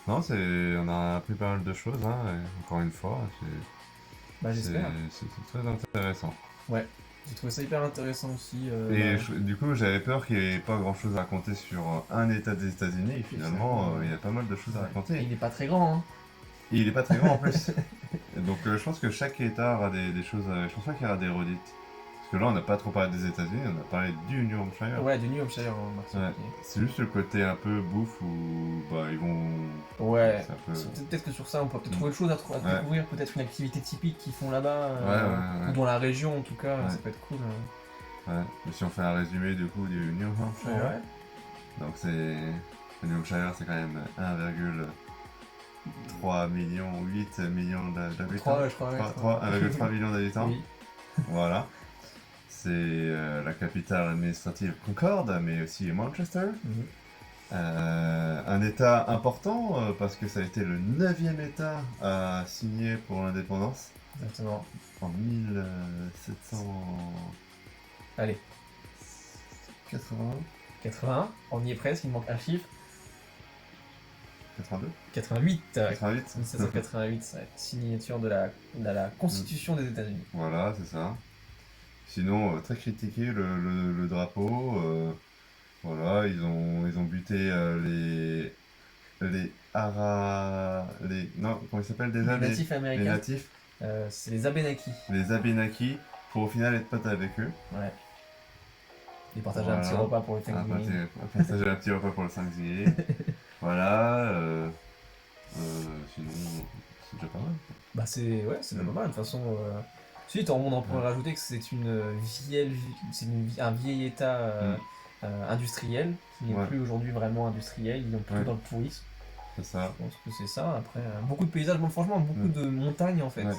Speaker 3: Non, on a appris pas mal de choses, hein, et encore une fois.
Speaker 2: Bah j'espère.
Speaker 3: C'est très intéressant.
Speaker 2: Ouais, j'ai trouvé ça hyper intéressant aussi.
Speaker 3: Et du coup, j'avais peur qu'il n'y ait pas grand chose à raconter sur un état des États-Unis, et finalement, il y a pas mal de choses à raconter.
Speaker 2: Et il est pas très grand, hein.
Speaker 3: Et il est pas très grand en plus. Donc je pense que chaque état aura des choses. Je pense pas qu'il y aura des redites. Parce que là, on n'a pas trop parlé des États-Unis, on a parlé du New Hampshire.
Speaker 2: Ouais, du New Hampshire en particulier.
Speaker 3: Ouais. C'est juste le côté un peu bouffe où bah, ils vont.
Speaker 2: Ouais.
Speaker 3: c'est un peu-
Speaker 2: Peut-être que sur ça, on peut peut-être trouver autre chose à découvrir, peut-être une activité typique qu'ils font là-bas,
Speaker 3: Ouais.
Speaker 2: ou dans la région en tout cas,
Speaker 3: Ouais.
Speaker 2: ça peut être cool.
Speaker 3: Ouais. Mais si on fait un résumé du coup du New Hampshire.
Speaker 2: Ouais.
Speaker 3: Donc le New Hampshire, c'est quand même 1,3 millions, 8 millions d'habitants.
Speaker 2: 3, je crois.
Speaker 3: 1,3 millions d'habitants.
Speaker 2: Oui.
Speaker 3: Voilà. C'est la capitale administrative Concorde, mais aussi Manchester.
Speaker 2: Mhm.
Speaker 3: Un état important parce que ça a été le 9e état à signer pour l'indépendance
Speaker 2: Exactement.
Speaker 3: en 1700.
Speaker 2: Allez,
Speaker 3: 81,
Speaker 2: 81, on y est presque, il manque un chiffre.
Speaker 3: 82,
Speaker 2: 88.
Speaker 3: 88.
Speaker 2: 1788, ça va être signature de la Constitution des États-Unis.
Speaker 3: Voilà, c'est ça. Sinon, très critiqué le drapeau. Voilà, ils ont buté les non, comment ils s'appellent déjà
Speaker 2: Les natifs
Speaker 3: les
Speaker 2: américains,
Speaker 3: natifs,
Speaker 2: c'est les Abénakis.
Speaker 3: les Abénakis, pour au final être potes avec eux.
Speaker 2: Ouais. Ils partagent
Speaker 3: Voilà.
Speaker 2: un petit repas pour le Thanksgiving.
Speaker 3: Partager un petit repas pour le 5 juillet. Voilà. Sinon, c'est déjà pas mal.
Speaker 2: Bah c'est pas mal, de toute façon. Ensuite, on pourrait rajouter que c'est un vieil état industriel, qui n'est plus aujourd'hui vraiment industriel, ils sont plutôt dans le tourisme.
Speaker 3: C'est ça.
Speaker 2: Je pense que c'est ça. Après, beaucoup de paysages, bon, franchement, beaucoup de montagnes en fait.
Speaker 3: Ouais.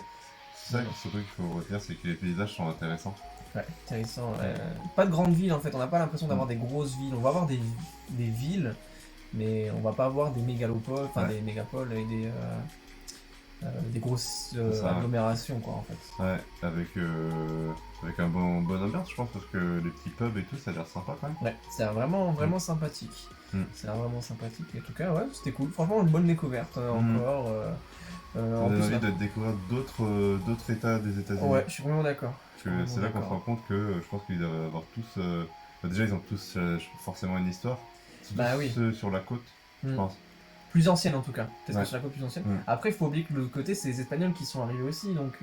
Speaker 3: C'est ça surtout qu'il faut retenir, c'est que les paysages sont intéressants.
Speaker 2: Ouais, intéressant. Pas de grandes villes en fait, on n'a pas l'impression d'avoir des grosses villes. On va avoir des villes, mais on va pas avoir des mégalopoles, enfin des mégapoles et des grosses agglomérations quoi en fait.
Speaker 3: Ouais, avec un bon ambiance je pense, parce que les petits pubs et tout, ça a l'air sympa quand même.
Speaker 2: Ouais, c'est vraiment sympathique. C'est vraiment sympathique. En tout cas, ouais, c'était cool. Franchement, une bonne découverte encore.
Speaker 3: Ça donne envie de découvrir d'autres états des États-Unis.
Speaker 2: Ouais, je suis vraiment d'accord.
Speaker 3: Parce que c'est là qu'on se rend compte que je pense qu'ils doivent avoir tous. Déjà, ils ont tous forcément une histoire.
Speaker 2: Oui.
Speaker 3: Ceux sur la côte, je pense.
Speaker 2: Plus ancienne en tout cas. Peut-être que sur la côte plus ancienne. Après, il faut oublier que de l'autre côté, c'est les Espagnols qui sont arrivés aussi. Donc,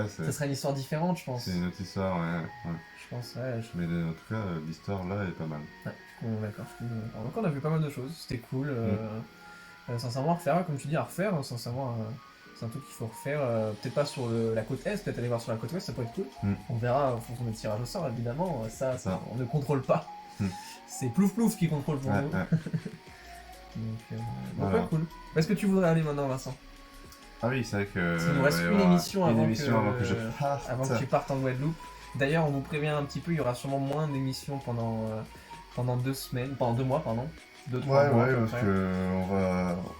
Speaker 2: ça sera une histoire différente, je pense.
Speaker 3: C'est une autre histoire, ouais.
Speaker 2: Je pense, ouais.
Speaker 3: Mais en tout cas, l'histoire là est pas mal.
Speaker 2: Ouais, d'accord. Donc, on a vu pas mal de choses. C'était cool. Sincèrement, à refaire, comme tu dis, sincèrement. C'est un truc qu'il faut refaire, peut-être pas sur la côte Est, peut-être aller voir sur la côte Ouest, ça pourrait être cool. On verra en fonction des tirages au sort, évidemment, ça on ne contrôle pas. C'est Plouf Plouf qui contrôle pour nous. Donc ouais, cool. Est-ce que tu voudrais aller maintenant, Vincent?
Speaker 3: Ah oui, c'est vrai que...
Speaker 2: Il nous reste une émission avant
Speaker 3: que je parte.
Speaker 2: Avant que tu partes en Guadeloupe. D'ailleurs, on vous prévient un petit peu, il y aura sûrement moins d'émissions pendant 2 semaines, pendant 2 mois, pardon. 2-3 mois.
Speaker 3: Ouais, parce que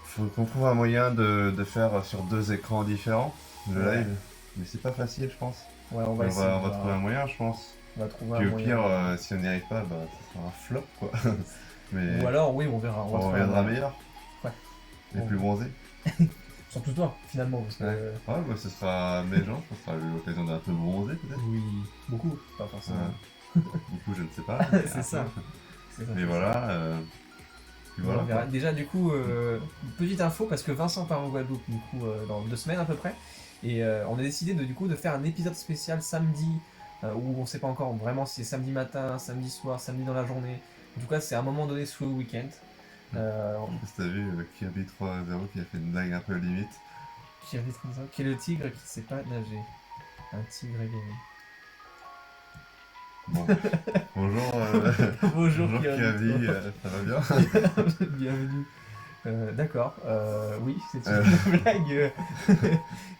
Speaker 3: faut qu'on trouve un moyen de faire sur 2 écrans différents le live, mais c'est pas facile, je pense.
Speaker 2: Ouais, on va
Speaker 3: trouver un moyen, je pense.
Speaker 2: On va trouver
Speaker 3: Puis
Speaker 2: un
Speaker 3: au pire, si on n'y arrive pas, ça sera un flop, quoi. Mais
Speaker 2: ou alors, oui, on verra.
Speaker 3: On reviendra meilleur.
Speaker 2: Ouais.
Speaker 3: Et plus bronzé.
Speaker 2: Surtout toi, finalement. Parce que...
Speaker 3: Ouais, ce sera mes gens, ce sera l'occasion d'un peu bronzer, peut-être.
Speaker 2: Oui, beaucoup, pas forcément.
Speaker 3: Du je ne sais pas.
Speaker 2: C'est ça.
Speaker 3: Mais voilà.
Speaker 2: On verra. Déjà, du coup, petite info, parce que Vincent part en Guadeloupe, du coup, dans 2 semaines à peu près. Et on a décidé de faire un épisode spécial samedi, où on sait pas encore vraiment si c'est samedi matin, samedi soir, samedi dans la journée. En tout cas, c'est à un moment donné sous le week-end.
Speaker 3: Je sais pas si t'as vu Kirby 3.0 qui a fait une blague un peu limite.
Speaker 2: Kirby 3.0, qui est le tigre qui sait pas nager. Un tigre aguerri.
Speaker 3: Bon. Bonjour.
Speaker 2: Bonjour
Speaker 3: Kirby, ça va bien?
Speaker 2: Bienvenue. D'accord, oui, c'est une blague.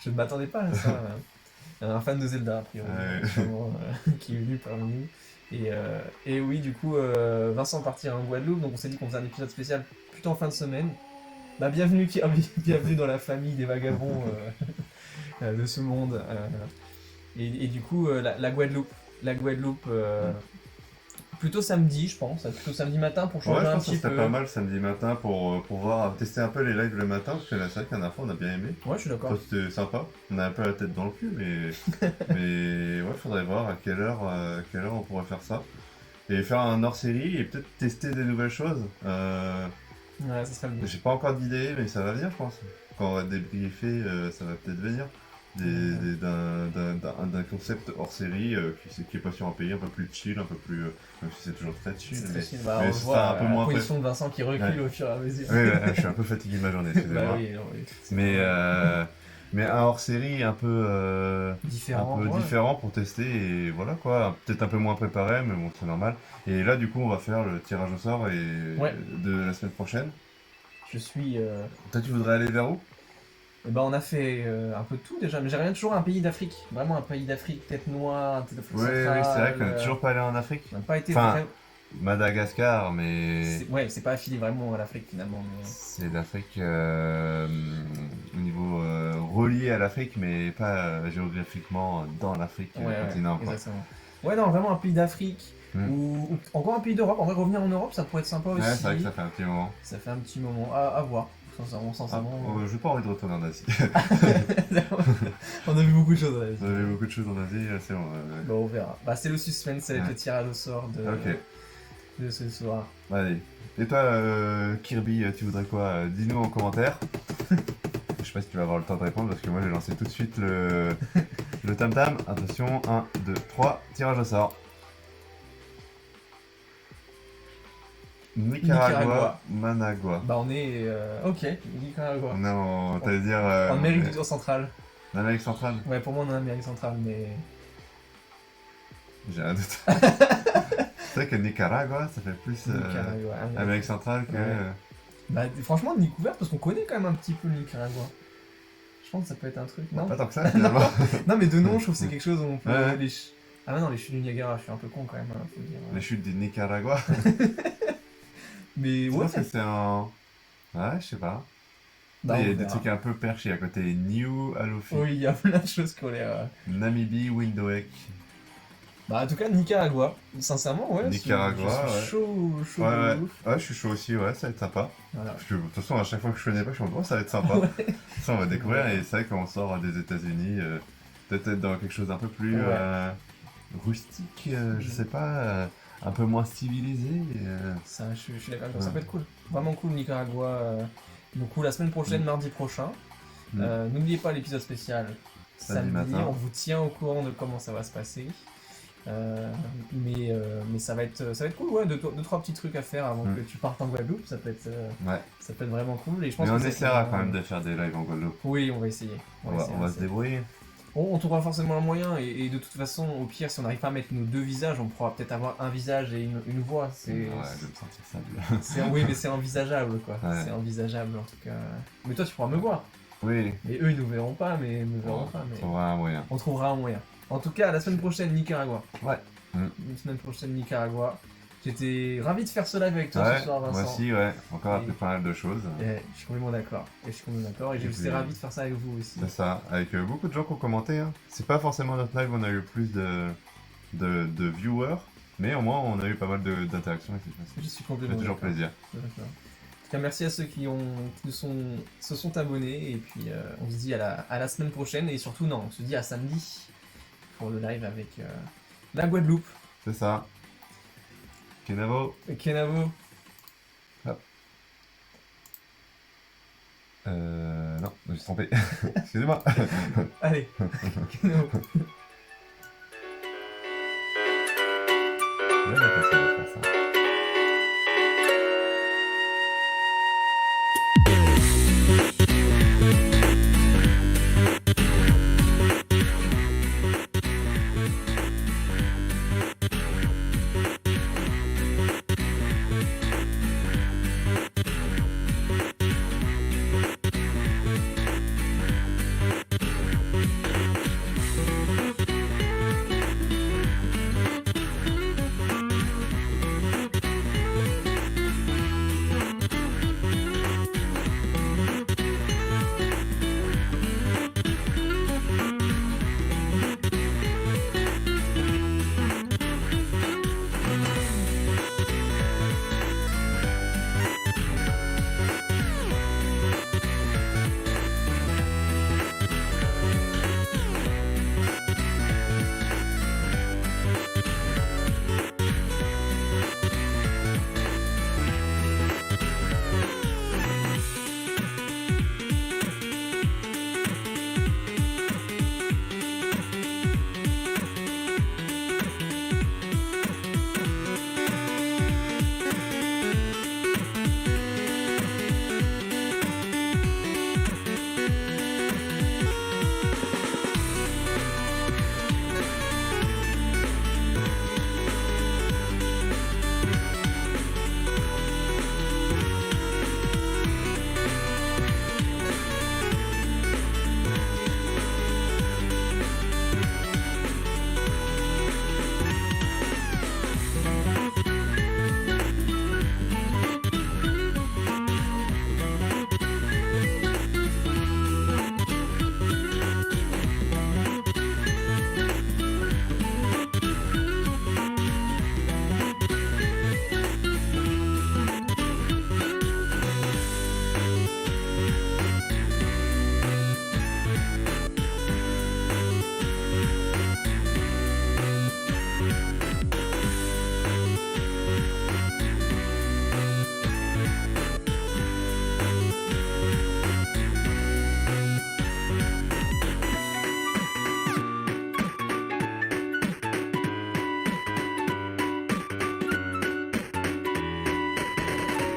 Speaker 2: Je ne m'attendais pas à ça. Un fan de Zelda, a priori, qui est venu parmi nous. Et oui, du coup, Vincent partira en Guadeloupe, donc on s'est dit qu'on faisait un épisode spécial plutôt en fin de semaine. Bienvenue Kirby, bienvenue dans la famille des vagabonds de ce monde. Et du coup, la Guadeloupe, plutôt samedi, je pense, plutôt samedi matin pour changer un petit peu.
Speaker 3: Ouais, je pense que c'était pas mal samedi matin pour voir, tester un peu les lives le matin, parce que c'est vrai qu'à la fois on a bien aimé.
Speaker 2: Ouais, je suis d'accord.
Speaker 3: C'était sympa, on a un peu la tête dans le cul, mais ouais, faudrait voir à quelle heure on pourrait faire ça. Et faire un hors-série et peut-être tester des nouvelles choses.
Speaker 2: Ouais, ça serait le mieux.
Speaker 3: J'ai pas encore d'idée, mais ça va venir, je pense. Quand on va débriefer, ça va peut-être venir. D'un concept hors série qui est pas sur un pays un peu plus chill, un peu plus. Même si c'est toujours très chill, mais
Speaker 2: on voit un peu moins. La position de Vincent qui recule au fur et à mesure.
Speaker 3: Oui, je suis un peu fatigué de ma journée, excusez-moi. Mais un hors série un peu différent pour tester, et voilà quoi. Peut-être un peu moins préparé, mais bon, c'est normal. Et là, du coup, on va faire le tirage au sort de la semaine prochaine.
Speaker 2: Je suis.
Speaker 3: Toi, tu voudrais aller vers où?
Speaker 2: On a fait un peu de tout déjà, mais j'aimerais bien toujours un pays d'Afrique. Vraiment un pays d'Afrique, tête noire, tête d'Afrique centrale.
Speaker 3: Oui, c'est vrai qu'on n'a toujours pas allé en Afrique.
Speaker 2: On n'a pas été
Speaker 3: Madagascar, mais...
Speaker 2: c'est pas affilié vraiment à l'Afrique finalement. Mais...
Speaker 3: C'est l'Afrique au niveau relié à l'Afrique, mais pas géographiquement dans l'Afrique continent.
Speaker 2: Exactement. Ouais, non, vraiment un pays d'Afrique. Ou encore un pays d'Europe. En vrai, revenir en Europe, ça pourrait être sympa aussi.
Speaker 3: Ouais, c'est vrai que ça fait un petit moment.
Speaker 2: Ça fait un petit moment à voir. Sincèrement.
Speaker 3: J'ai pas envie de retourner en Asie.
Speaker 2: On a vu beaucoup de choses en Asie.
Speaker 3: On a vu beaucoup de choses en Asie, c'est bon.
Speaker 2: Bon, on verra. C'est le suspense avec le tirage au sort de ce soir.
Speaker 3: Allez. Et toi, Kirby, tu voudrais quoi? Dis-nous en commentaire. Je sais pas si tu vas avoir le temps de répondre parce que moi j'ai lancé tout de suite le tam-tam. Attention, 1, 2, 3, tirage au sort. Nicaragua, Managua.
Speaker 2: On est... ok, Nicaragua.
Speaker 3: Non, t'allais dire...
Speaker 2: en Amérique centrale.
Speaker 3: En Amérique centrale?
Speaker 2: Ouais, pour moi on est en Amérique centrale, mais...
Speaker 3: J'ai un doute. C'est vrai que Nicaragua, ça fait plus Amérique centrale que...
Speaker 2: Franchement, on est découvert parce qu'on connaît quand même un petit peu le Nicaragua. pense que ça peut être un truc, non?
Speaker 3: Pas tant que ça, finalement.
Speaker 2: Non, mais de nom, je trouve que c'est quelque chose où on peut.
Speaker 3: Ouais.
Speaker 2: Ah, non, les chutes du Niagara, je suis un peu con quand même, hein, faut le dire.
Speaker 3: Les chutes du Nicaragua.
Speaker 2: Mais
Speaker 3: Je
Speaker 2: ouais,
Speaker 3: pense que c'est un. Ouais, je sais pas.
Speaker 2: bah,
Speaker 3: Il y
Speaker 2: on
Speaker 3: a des
Speaker 2: verra.
Speaker 3: trucs un peu perchés à côté. New Alofi,
Speaker 2: Oui, il y a plein de choses qui ont l'air.
Speaker 3: Namibie, Windhoek.
Speaker 2: Bah, en tout cas, Nicaragua, sincèrement, ouais.
Speaker 3: Nicaragua,
Speaker 2: je suis
Speaker 3: ouais.
Speaker 2: chaud
Speaker 3: Ouais,
Speaker 2: de ouf.
Speaker 3: ouais, je suis chaud aussi, ouais, ça va être sympa.
Speaker 2: Voilà.
Speaker 3: Parce que, de toute façon, à chaque fois que je connais pas, je suis en mode, oh, ça va être sympa. Ça, on va découvrir, et c'est vrai qu'on sort des États-Unis, peut-être être dans quelque chose d'un peu plus
Speaker 2: Ouais.
Speaker 3: rustique, je sais pas, un peu moins civilisé.
Speaker 2: Ça, je suis d'accord avec toi, ça
Speaker 3: Ouais.
Speaker 2: peut être cool. Vraiment cool, Nicaragua. Donc, cool, la semaine prochaine, mardi prochain. N'oubliez pas l'épisode spécial
Speaker 3: Samedi
Speaker 2: samedi.
Speaker 3: matin.
Speaker 2: On vous tient au courant de comment ça va se passer. Mais ça va être cool, ouais, deux, trois petits trucs à faire avant que tu partes en Guadeloupe, ça peut être vraiment cool. Et je pense
Speaker 3: Mais on
Speaker 2: que ça
Speaker 3: essaiera
Speaker 2: sera-
Speaker 3: quand même de faire des lives en Guadeloupe.
Speaker 2: Oui, on va essayer.
Speaker 3: On va se débrouiller.
Speaker 2: On trouvera forcément un moyen, et de toute façon, au pire, si on n'arrive pas à mettre nos deux visages, on pourra peut-être avoir un visage et une voix.
Speaker 3: Ouais, je vais me sentir sale.
Speaker 2: Oui, mais c'est envisageable, quoi.
Speaker 3: Ouais.
Speaker 2: C'est envisageable, en tout cas. Mais toi, tu pourras me voir.
Speaker 3: Oui,
Speaker 2: Mais eux, ils nous verront pas, mais
Speaker 3: on trouvera un moyen.
Speaker 2: on trouvera un moyen. En tout cas, la semaine prochaine, Nicaragua.
Speaker 3: Ouais.
Speaker 2: Une semaine prochaine, Nicaragua. J'étais ravi de faire ce live avec toi
Speaker 3: Ouais,
Speaker 2: ce soir, Vincent.
Speaker 3: moi aussi, ouais. Encore
Speaker 2: Et-
Speaker 3: appris pas mal de choses.
Speaker 2: Je suis complètement d'accord. Et
Speaker 3: Et
Speaker 2: j'étais
Speaker 3: puis-
Speaker 2: ravi de faire ça avec vous aussi.
Speaker 3: C'est ça, avec beaucoup de gens qui ont commenté. Hein. C'est pas forcément notre live où on a eu le plus de viewers, mais au moins on a eu pas mal d'interactions et c'est
Speaker 2: Je suis
Speaker 3: ça
Speaker 2: complètement
Speaker 3: fait toujours
Speaker 2: d'accord.
Speaker 3: plaisir.
Speaker 2: D'accord. En tout cas, merci à ceux qui se sont abonnés. Et puis, on se dit à la semaine prochaine. Et surtout, non, on se dit à samedi pour le live avec la Guadeloupe.
Speaker 3: C'est ça. Kenavo.
Speaker 2: Kenavo.
Speaker 3: Non, je me suis trompé. Excusez-moi.
Speaker 2: Allez, Kenavo.
Speaker 3: Ouais, d'accord, c'est bon.